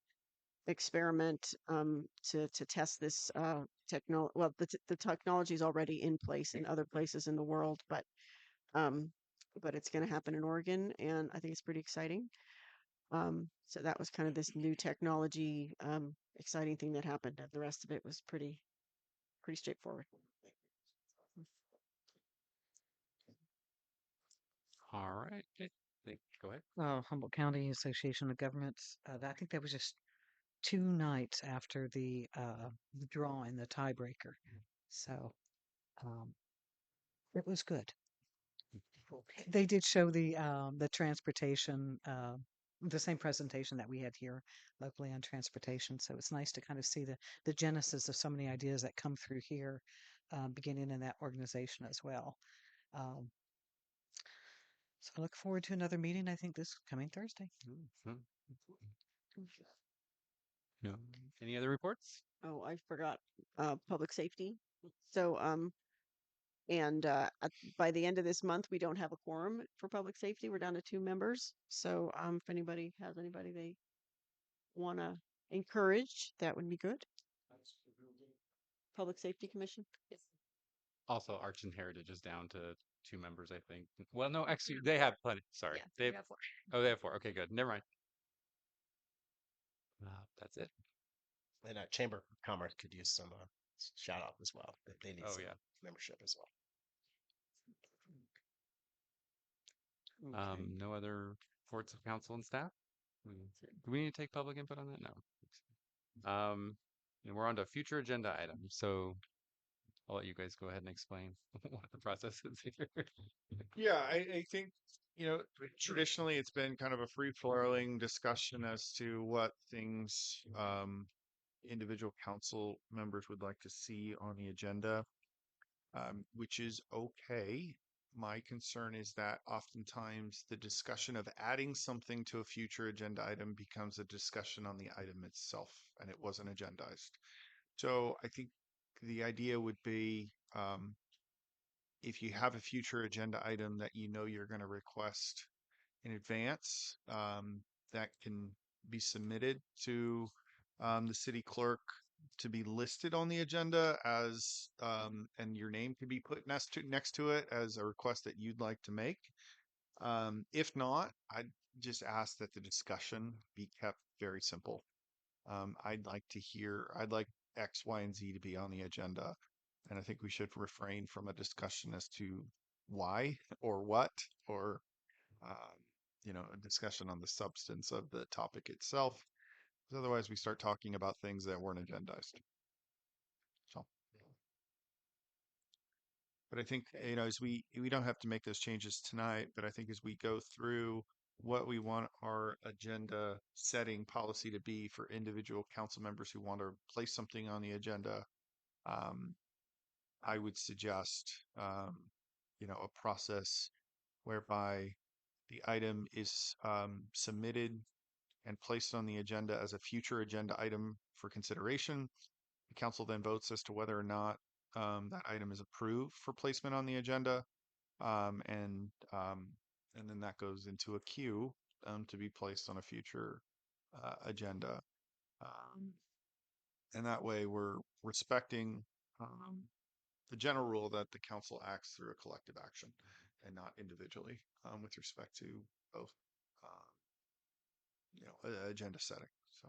experiment to test this technology. Well, the technology is already in place in other places in the world, but um, but it's going to happen in Oregon, and I think it's pretty exciting. So that was kind of this new technology, exciting thing that happened, and the rest of it was pretty straightforward. All right. Okay. Go ahead. Humboldt County Association of Governments. I think that was just 2 nights after the drawing, the tiebreaker. So um, it was good. They did show the transportation, the same presentation that we had here locally on transportation. So it's nice to kind of see the genesis of so many ideas that come through here, beginning in that organization as well. Um, so I look forward to another meeting. I think this coming Thursday. Mhm. No. Any other reports? Oh, I forgot, public safety. So, and by the end of this month, we don't have a quorum for public safety. We're down to 2 members. So, if anybody has anybody they want to encourage, that would be good. Public Safety Commission. Also, Arts and Heritage is down to 2 members, I think. Well, no, actually, they have plenty. Sorry. Yeah, They we have, have 4. oh, they have 4. Okay, good. Never mind. That's it. And Chamber of Commerce could use some shout out as well. They need Oh, some yeah. membership as well. Okay. No other reports of council and staff? Do we need to take public input on that? No. And we're on to future agenda items. So I'll let you guys go ahead and explain what the process is here. Yeah, I think, traditionally it's been kind of a free flowing discussion as to what things individual council members would like to see on the agenda, which is okay. My concern is that oftentimes the discussion of adding something to a future agenda item becomes a discussion on the item itself, and it wasn't agendized. So I think the idea would be, if you have a future agenda item that you're going to request in advance, that can be submitted to the city clerk to be listed on the agenda as, and your name could be put next to it as a request that you'd like to make. If not, I'd just ask that the discussion be kept very simple. I'd like X, Y, and Z to be on the agenda. And I think we should refrain from a discussion as to why or what, or, a discussion on the substance of the topic itself. Because otherwise we start talking about things that weren't agendized. So, but I think, as we don't have to make those changes tonight, but I think as we go through what we want our agenda setting policy to be for individual council members who want to place something on the agenda, I would suggest, a process whereby the item is submitted and placed on the agenda as a future agenda item for consideration. The council then votes as to whether or not that item is approved for placement on the agenda, and then that goes into a queue to be placed on a future agenda. And that way, we're respecting the general rule that the council acts through a collective action and not individually, with respect to both, agenda setting. So,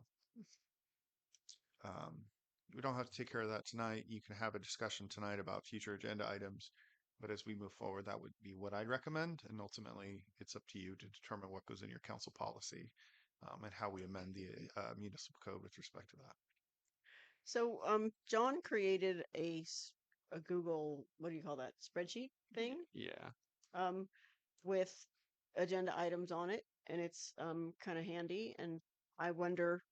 we don't have to take care of that tonight. You can have a discussion tonight about future agenda items, but as we move forward, that would be what I'd recommend. And ultimately, it's up to you to determine what goes in your council policy, and how we amend the municipal code with respect to that. So, John created a Google, what do you call that, spreadsheet thing, Yeah. with agenda items on it, and it's kind of handy. And I wonder,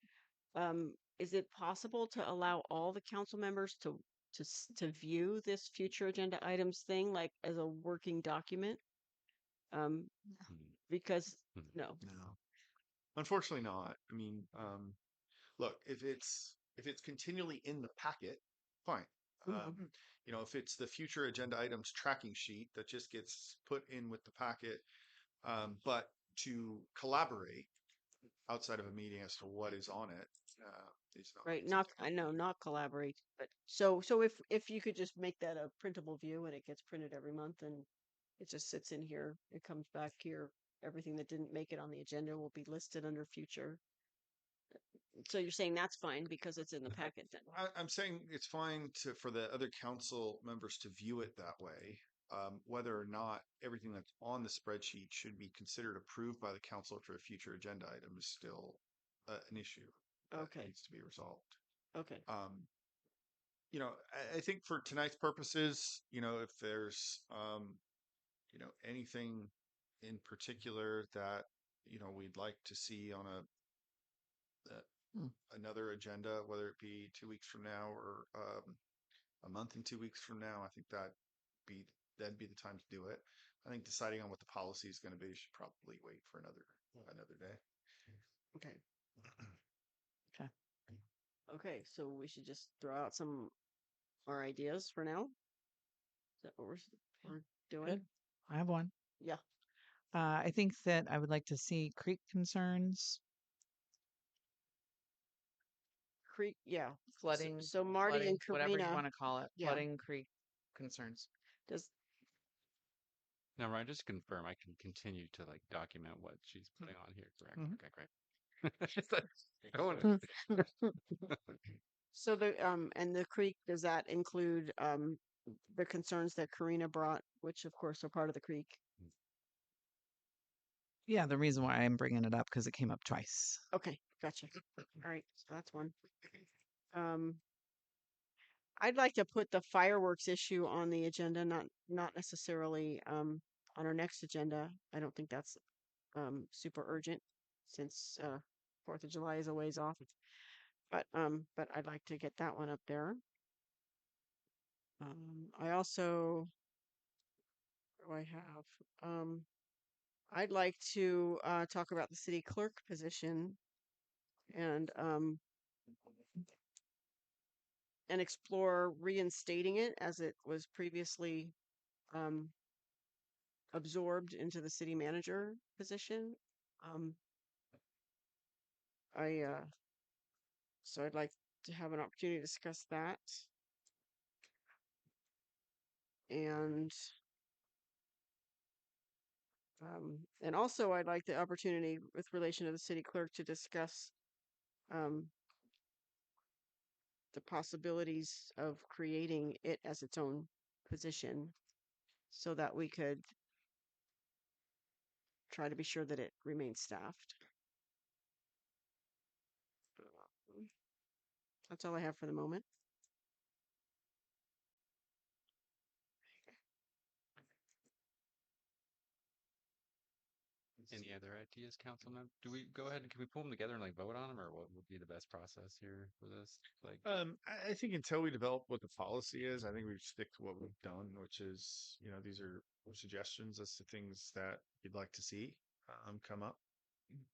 is it possible to allow all the council members to view this future agenda items thing like as a working document? Because no. No, unfortunately not. I mean, look, if it's continually in the packet, fine. Mhm. If it's the future agenda items tracking sheet that just gets put in with the packet, but to collaborate outside of a meeting as to what is on it, is not Right, not I know, not collaborate, but so if you could just make that a printable view and it gets printed every month, and It just sits in here. It comes back here. Everything that didn't make it on the agenda will be listed under future. So you're saying that's fine because it's in the packet then? I'm saying it's fine for the other council members to view it that way. Whether or not everything that's on the spreadsheet should be considered approved by the council for a future agenda item is still an issue that Okay. needs to be resolved. Okay. I think for tonight's purposes, if there's, anything in particular that, we'd like to see on another agenda, whether it be 2 weeks from now or a month and 2 weeks from now, I think that'd be the time to do it. I think deciding on what the policy is going to be should probably wait for another day. Okay. Okay. Okay. So we should just throw out our ideas for now. Is that what we're doing? Good. I have one. Yeah. I think that I would like to see creek concerns, Creek. Yeah. flooding, So Marty flooding, and whatever you Karina. want to call it, Yeah. flooding creek concerns. Does Now, Ryan, just to confirm, I can continue to like document what she's putting on here, correct? Mhm. Okay, great. Just like, I wanna- so and the creek, does that include the concerns that Karina brought, which of course are part of the creek? Yeah, the reason why I'm bringing it up because it came up twice. Okay, gotcha. All right, so that's one. I'd like to put the fireworks issue on the agenda, not necessarily on our next agenda. I don't think that's super urgent since 4th of July is a ways off. But I'd like to get that one up there. I also, what do I have? I'd like to talk about the city clerk position and explore reinstating it as it was previously absorbed into the city manager position. So I'd like to have an opportunity to discuss that. And also I'd like the opportunity with relation to the city clerk to discuss the possibilities of creating it as its own position so that we could try to be sure that it remains staffed. That's all I have for the moment. Any other ideas, Councilman? Do we go ahead and can we pull them together and like vote on them, or what would be the best process here for this? Like, I think until we develop what the policy is, I think we stick to what we've done, which is, these are suggestions as to things that you'd like to see come up.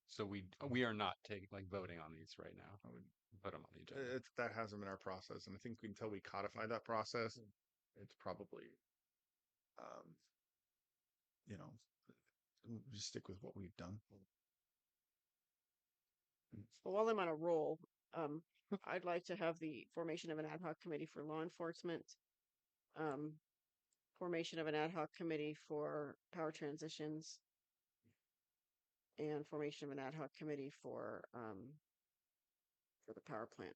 so we are not taking like voting on these right now. I would Put them on the agenda. that hasn't been our process, and I think until we codify that process, it's probably, we just stick with what we've done. Well, while I'm on a roll, I'd like to have the formation of an ad hoc committee for law enforcement, formation of an ad hoc committee for power transitions, and formation of an ad hoc committee for the power plant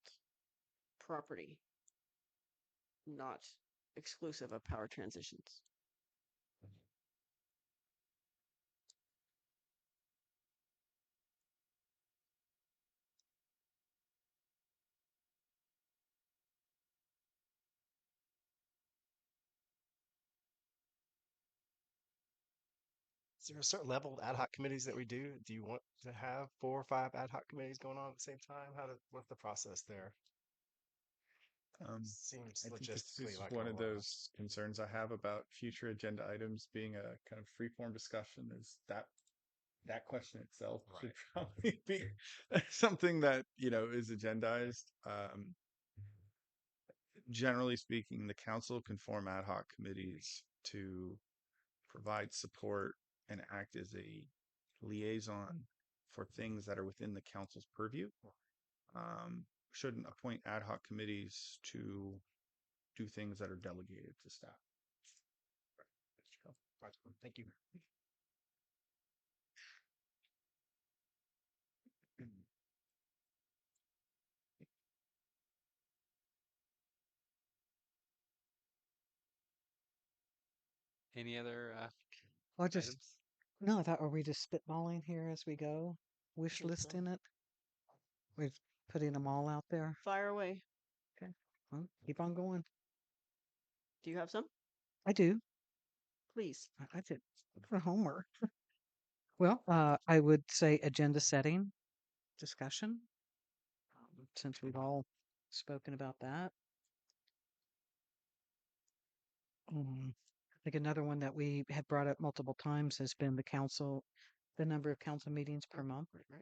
property, not exclusive of power transitions. Is there a certain level of ad hoc committees that we do? Do you want to have 4 or 5 ad hoc committees going on at the same time? What's the process there? Seems I think this logistically is like one a of lot. those concerns I have about future agenda items being a kind of free-form discussion is that question itself should probably be something that, is agendized. Generally speaking, the council can form ad hoc committees to provide support and act as a liaison for things that are within the council's purview. Shouldn't appoint ad hoc committees to do things that are delegated to staff. Thank you. Any other Well, just items? no. I thought, are we just spitballing here as we go? Wish think list so. in it. We're putting them all out there. Fire away. Okay. Well, keep on going. Do you have some? I do. Please. I did for homework. Well, I would say agenda setting discussion, since we've all spoken about that. I think another one that we have brought up multiple times has been the number of council meetings per month. Right.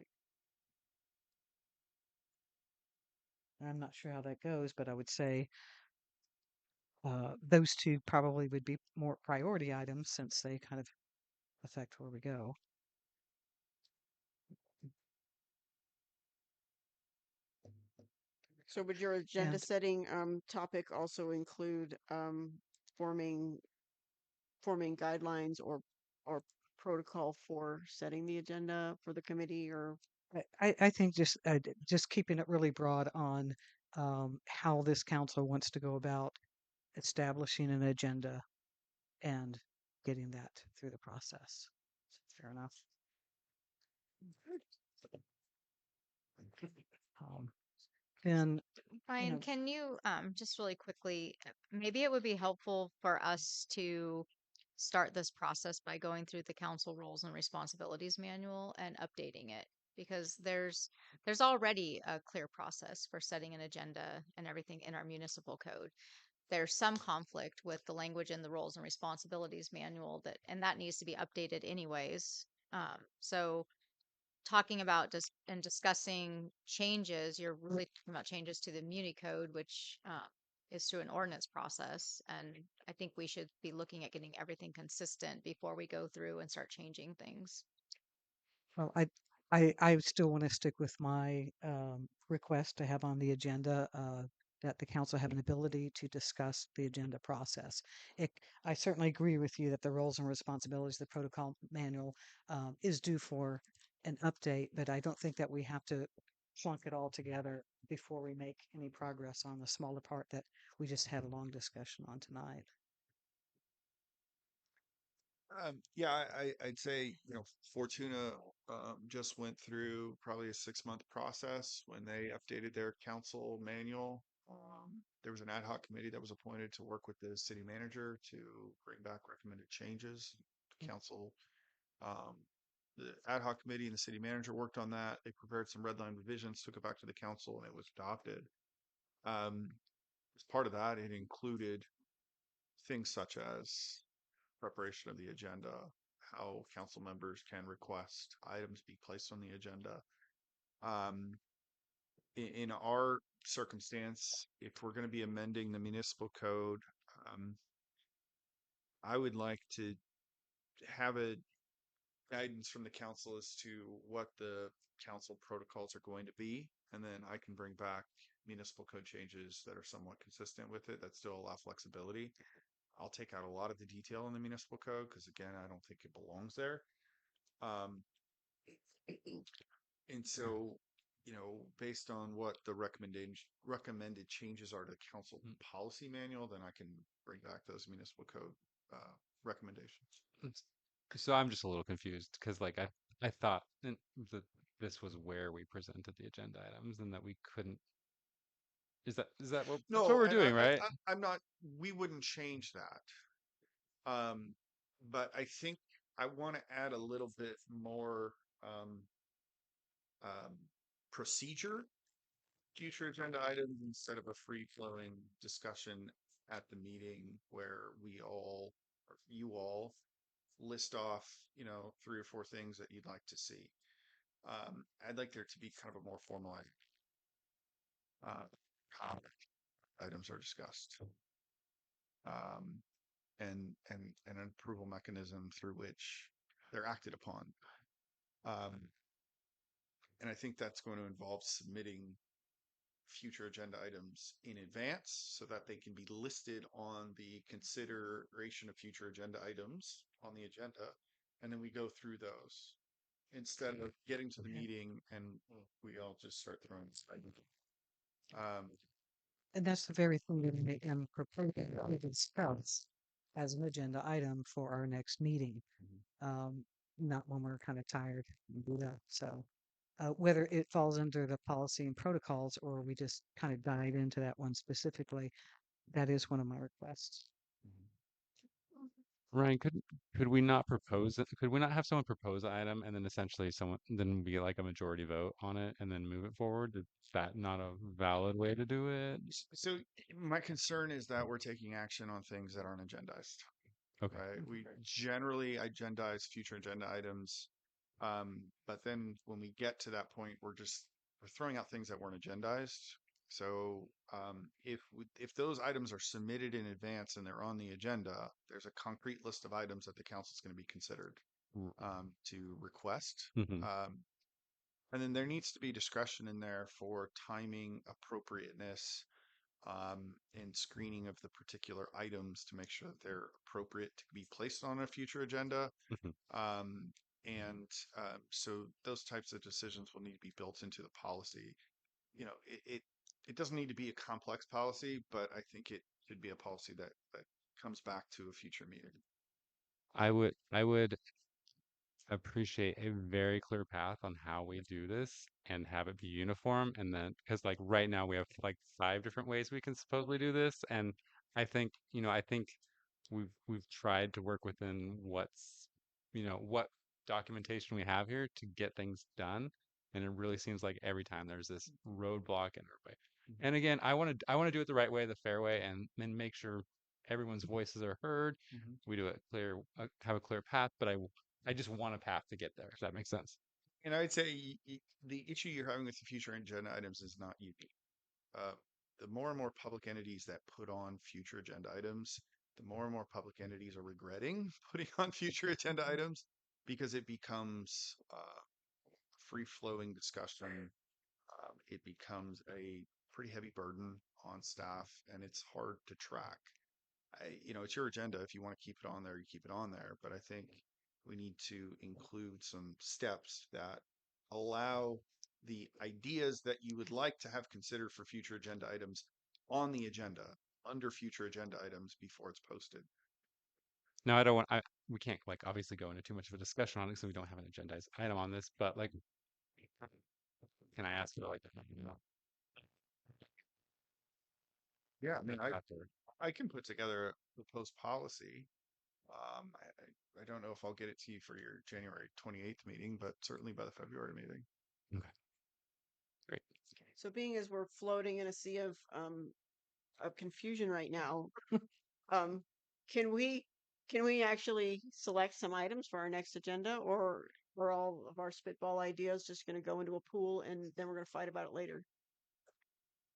I'm not sure how that goes, but I would say those two probably would be more priority items since they kind of affect where we go. So would your agenda And setting topic also include forming guidelines or protocol for setting the agenda for the committee or I think just keeping it really broad on how this council wants to go about establishing an agenda and getting that through the process. Fair enough. Um, then Ryan, can you just really quickly, maybe it would be helpful for us to start this process by going through the council roles and responsibilities manual and updating it because there's already a clear process for setting an agenda and everything in our municipal code. There's some conflict with the language in the roles and responsibilities manual that needs to be updated anyways. So talking about and discussing changes, you're really talking about changes to the Muni Code, which is through an ordinance process. And I think we should be looking at getting everything consistent before we go through and start changing things. Well, I still want to stick with my request to have on the agenda that the council have an ability to discuss the agenda process. I certainly agree with you that the roles and responsibilities, the protocol manual, is due for an update, but I don't think that we have to plunk it all together before we make any progress on the smaller part that we just had a long discussion on tonight. Yeah, I'd say, Fortuna just went through probably a 6-month process when they updated their council manual. There was an ad hoc committee that was appointed to work with the city manager to bring back recommended changes. Council, um, the ad hoc committee and the city manager worked on that. They prepared some red line revisions, took it back to the council, and it was adopted. As part of that, it included things such as preparation of the agenda, how council members can request items be placed on the agenda. In our circumstance, if we're going to be amending the municipal code, I would like to have a guidance from the council as to what the council protocols are going to be, and then I can bring back municipal code changes that are somewhat consistent with it that still allow flexibility. I'll take out a lot of the detail in the municipal code because again, I don't think it belongs there. Um, and so, based on what the recommended changes are to the council policy manual, then I can bring back those municipal code recommendations. So I'm just a little confused because like I thought that this was where we presented the agenda items and that we couldn't. Is that what that's what No, we're and doing, right? I'm not. We wouldn't change that. But I think I want to add a little bit more um, um, procedure, future agenda items instead of a free flowing discussion at the meeting where or you all list off, 3 or 4 things that you'd like to see. I'd like there to be kind of a more formalized how items are discussed. And an approval mechanism through which they're acted upon. And I think that's going to involve submitting future agenda items in advance so that they can be listed on the consideration of future agenda items on the agenda, and then we go through those instead of getting to the meeting and we all just start throwing stuff. And that's the very thing that I am proposing to discuss as an agenda item for our next meeting. Not when we're kind of tired and do that. So whether it falls under the policy and protocols or we just kind of dive into that one specifically, that is one of my requests. Ryan, could we not propose it? Could we not have someone propose an item and then essentially someone then be like a majority vote on it and then move it forward? Is that not a valid way to do it? So my concern is that we're taking action on things that aren't agendized. Okay. Right? We generally agendize future agenda items, but then when we get to that point, we're throwing out things that weren't agendized. So if those items are submitted in advance and they're on the agenda, there's a concrete list of items that the council is going to be considered to request. Mm-hmm. And then there needs to be discretion in there for timing, appropriateness, and screening of the particular items to make sure that they're appropriate to be placed on a future agenda. So those types of decisions will need to be built into the policy. You know, it doesn't need to be a complex policy, but I think it should be a policy that comes back to a future meeting. I would appreciate a very clear path on how we do this and have it be uniform. And then, because like right now we have like 5 different ways we can supposedly do this. And I think, I think we've tried to work within what documentation we have here to get things done. And it really seems like every time there's this roadblock in our way. And again, I want to do it the right way, the fair way, and then make sure everyone's voices are heard. We do it clear, have a clear path, but I just want a path to get there, if that makes sense. And I'd say the issue you're having with the future agenda items is not unique. The more and more public entities that put on future agenda items, the more and more public entities are regretting putting on future agenda items because it becomes free flowing discussion. It becomes a pretty heavy burden on staff and it's hard to track. It's your agenda. If you want to keep it on there, you keep it on there. But I think we need to include some steps that allow the ideas that you would like to have considered for future agenda items on the agenda under future agenda items before it's posted. Now, we can't like obviously go into too much of a discussion on it because we don't have an agendized item on this, but like, can I ask for like, Yeah, I mean, I can put together a proposed policy. I don't know if I'll get it to you for your January 28th meeting, but certainly by the February meeting. Okay. Great. So being as we're floating in a sea of confusion right now, can we actually select some items for our next agenda, or are all of our spitball ideas just going to go into a pool and then we're going to fight about it later?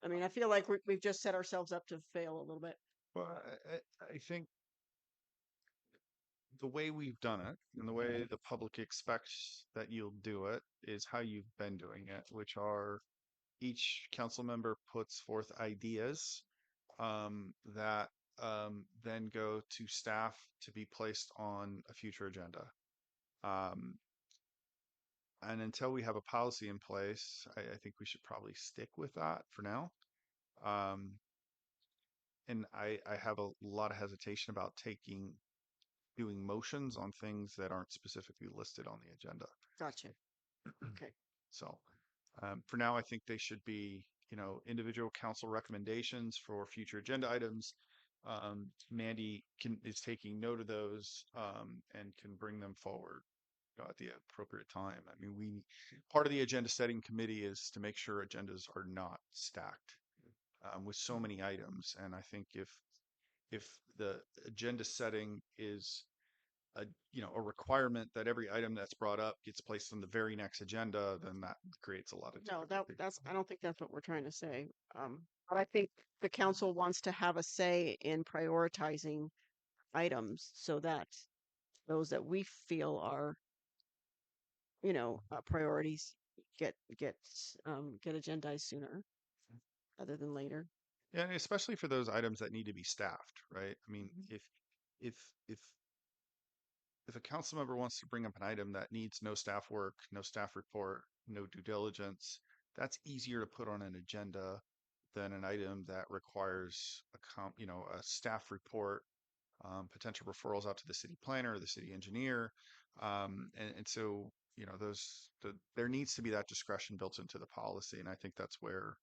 I mean, I feel like we've just set ourselves up to fail a little bit. Well, I think the way we've done it and the way the public expects that you'll do it is how you've been doing it, which are each council member puts forth ideas that then go to staff to be placed on a future agenda. And until we have a policy in place, I think we should probably stick with that for now. And I have a lot of hesitation about doing motions on things that aren't specifically listed on the agenda. Gotcha. Okay. So for now, I think they should be, individual council recommendations for future agenda items. Mandy is taking note of those and can bring them forward at the appropriate time. I mean, part of the agenda setting committee is to make sure agendas are not stacked with so many items. And I think if the agenda setting is a requirement that every item that's brought up gets placed on the very next agenda, then that creates a lot of No, difficulty. I don't think that's what we're trying to say. But I think the council wants to have a say in prioritizing items so that those that we feel are, priorities get agendized sooner rather than later. Yeah, and especially for those items that need to be staffed, right? I mean, if if a council member wants to bring up an item that needs no staff work, no staff report, no due diligence, that's easier to put on an agenda than an item that requires a staff report, potential referrals out to the city planner or the city engineer. And so, there needs to be that discretion built into the policy. And I think that's where,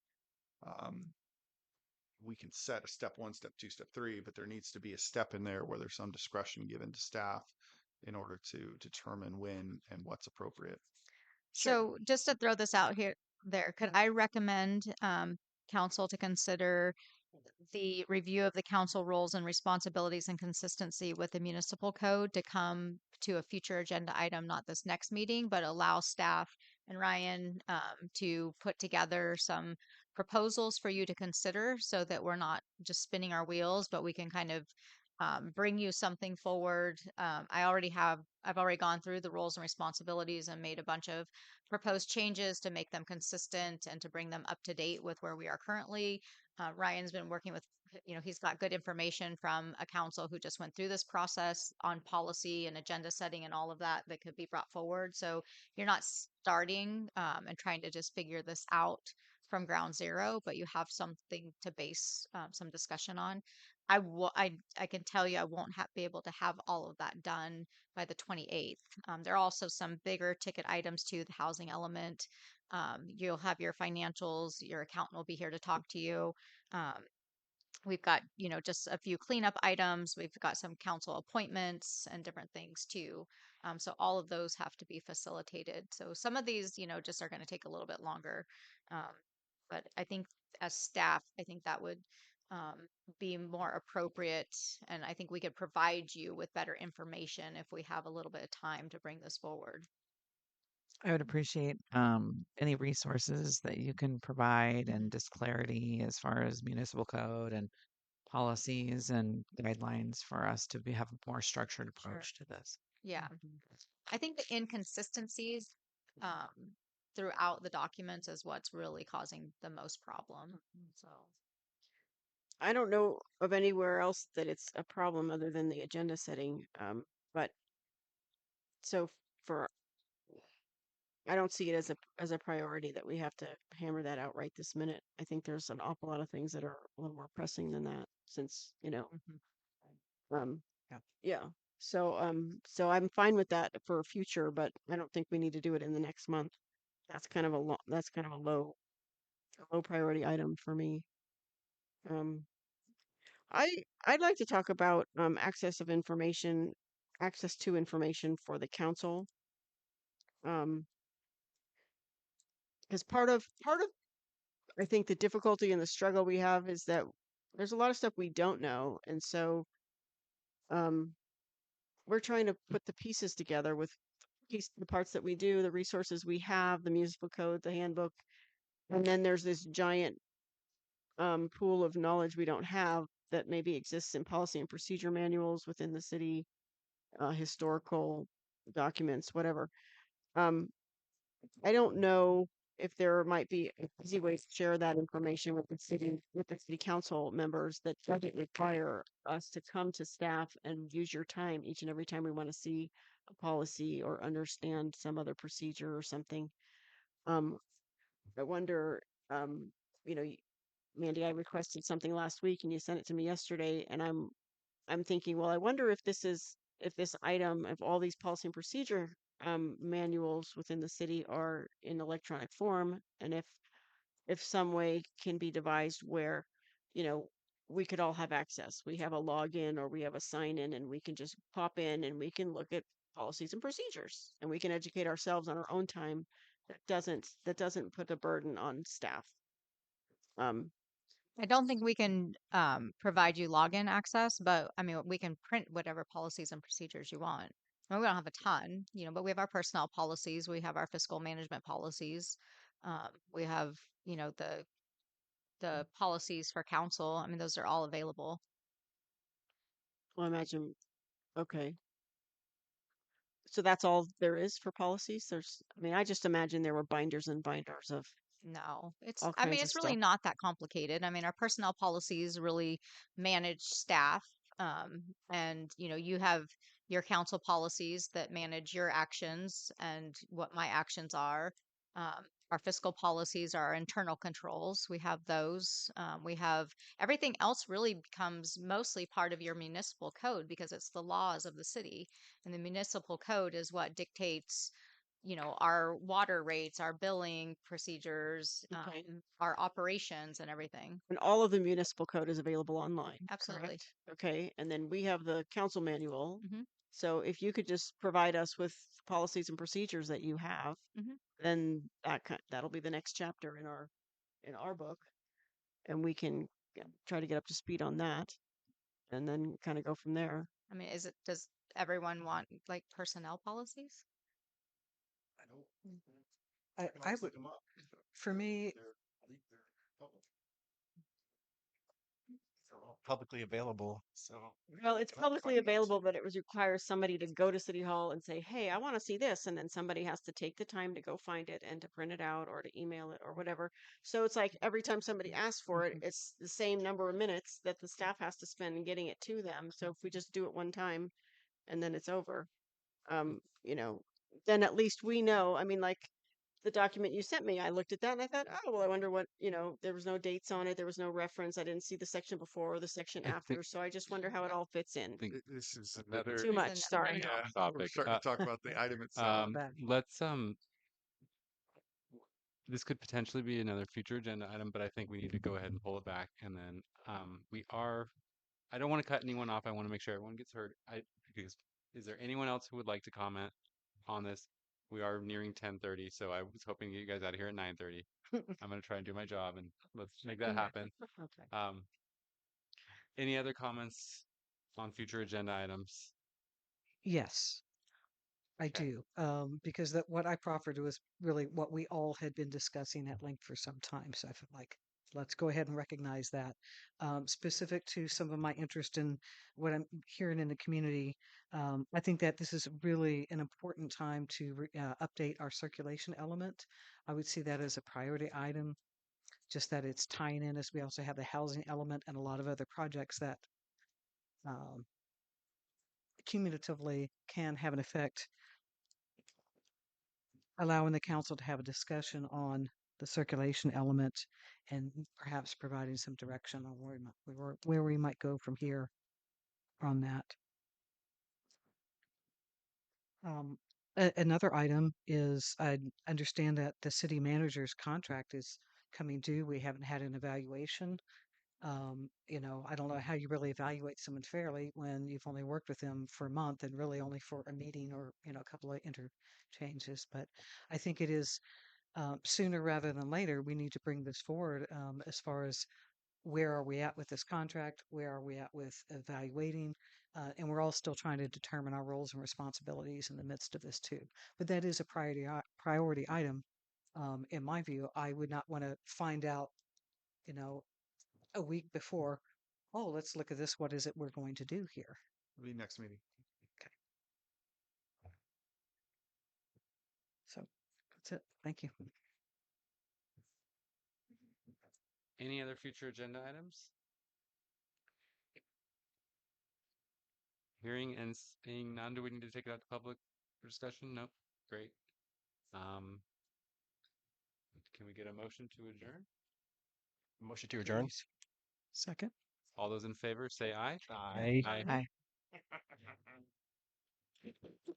um, we can set a step one, step two, step three, but there needs to be a step in there where there's some discretion given to staff in order to determine when and what's appropriate. So just to throw this out here, could I recommend council to consider the review of the council roles and responsibilities and consistency with the municipal code to come to a future agenda item, not this next meeting, but allow staff and Ryan to put together some proposals for you to consider so that we're not just spinning our wheels, but we can kind of bring you something forward. I've already gone through the roles and responsibilities and made a bunch of proposed changes to make them consistent and to bring them up to date with where we are currently. Ryan's been working with, he's got good information from a council who just went through this process on policy and agenda setting and all of that that could be brought forward. So you're not starting and trying to just figure this out from ground zero, but you have something to base some discussion on. I can tell you I won't be able to have all of that done by the 28th. There are also some bigger ticket items too, the housing element. You'll have your financials, your accountant will be here to talk to you. We've got, just a few cleanup items. We've got some council appointments and different things too. So all of those have to be facilitated. So some of these, just are going to take a little bit longer. But I think as staff, I think that would be more appropriate. And I think we could provide you with better information if we have a little bit of time to bring this forward. I would appreciate any resources that you can provide and just clarity as far as municipal code and policies and guidelines for us to have a more structured Sure. approach to this. Yeah. I think the inconsistencies throughout the documents is what's really causing the most problem. So, I don't know of anywhere else that it's a problem other than the agenda setting. But so for I don't see it as a priority that we have to hammer that out right this minute. I think there's an awful lot of things that are a little more pressing than that since, um Yeah. yeah. So I'm fine with that for future, but I don't think we need to do it in the next month. That's kind of a low priority item for me. Um I'd like to talk about access to information for the council. Um because part of I think the difficulty and the struggle we have is that there's a lot of stuff we don't know, and so um we're trying to put the pieces together with the parts that we do, the resources we have, the municipal code, the handbook, and then there's this giant pool of knowledge we don't have that maybe exists in policy and procedure manuals within the city, historical documents, whatever. Um, I don't know if there might be an easy way to share that information with the city council members that doesn't require us to come to staff and use your time each and every time we want to see a policy or understand some other procedure or something. Um, I wonder, um, you know, y- Mandy, I requested something last week and you sent it to me yesterday, and I'm thinking, well, I wonder if this item of all these policy and procedure manuals within the city are in electronic form, and if some way can be devised where, you know, we could all have access. We have a login or we have a sign in, and we can just pop in and we can look at policies and procedures, and we can educate ourselves on our own time. That doesn't put a burden on staff. Um, I don't think we can provide you login access, but I mean, we can print whatever policies and procedures you want. I mean, we don't have a ton, but we have our personnel policies, we have our fiscal management policies, we have, the policies for council. I mean, those are all available. well, imagine, okay. So that's all there is for policies? I mean, I just imagine there were binders and binders of No, all I mean, kinds of it's really stuff. not that complicated. I mean, our personnel policies really manage staff. And, you have your council policies that manage your actions and what my actions are. Our fiscal policies are our internal controls. We have those. We have everything else really becomes mostly part of your municipal code because it's the laws of the city. And the municipal code is what dictates, our water rates, our billing procedures, Okay. our operations and everything. And all of the municipal code is available online. Absolutely. Correct? Okay. And then we have the council manual. Mhm. So if you could just provide us with policies and procedures that you have, Mhm. then that'll be the next chapter in our book, and we can try to get up to speed on that, and then kind of go from there. I mean, does everyone want like personnel policies? I would, for me, They're all publicly available, so. Well, it's Can I publicly find those? available, but it requires somebody to go to City Hall and say, "Hey, I want to see this," and then somebody has to take the time to go find it and to print it out or to email it or whatever. So it's like every time somebody asks for it, Mhm. it's the same number of minutes that the staff has to spend in getting it to them. So if we just do it one time and then it's over, um, you know, then at least we know. I mean, like the document you sent me, I looked at that and I thought, oh, well, I wonder what, there was no dates on it. There was no reference. I didn't see the section before or the section I after. So I just wonder how it all fits in. think This is th- another, Too There's much. Sorry. another yeah, we're topic. starting to talk about the item itself. Let's this could potentially be another future agenda item, but I think we need to go ahead and pull it back. And then I don't want to cut anyone off. I want to make sure everyone gets heard. Because is there anyone else who would like to comment on this? We are nearing 10:30, so I was hoping to get you guys out of here at 9:30. I'm gonna try and do my job and let's make that happen. Okay. Any other comments on future agenda items? Yes, I Okay. do. Because what I proffered was really what we all had been discussing at length for some time. So I felt like let's go ahead and recognize that. Specific to some of my interest in what I'm hearing in the community, I think that this is really an important time to update our circulation element. I would see that as a priority item, just that it's tying in as we also have the housing element and a lot of other projects that um, cumulatively can have an effect, allowing the council to have a discussion on the circulation element and perhaps providing some direction on where we might go from here on that. Another item is I understand that the city manager's contract is coming due. We haven't had an evaluation. I don't know how you really evaluate someone fairly when you've only worked with them for a month and really only for a meeting or, a couple of interchanges. But I think it is sooner rather than later, we need to bring this forward as far as where are we at with this contract? Where are we at with evaluating? And we're all still trying to determine our roles and responsibilities in the midst of this too. But that is a priority item. In my view, I would not want to find out, you know, a week before, oh, let's look at this. What is it we're going to do here? It'll be next meeting. Okay. So that's it. Thank you. Any other future agenda items? Hearing and seeing none, do we need to take it out to public for discussion? Nope. Great. Can we get a motion to adjourn? Motion to adjourn. Second. All those in favor say aye. Aye. Aye. Aye.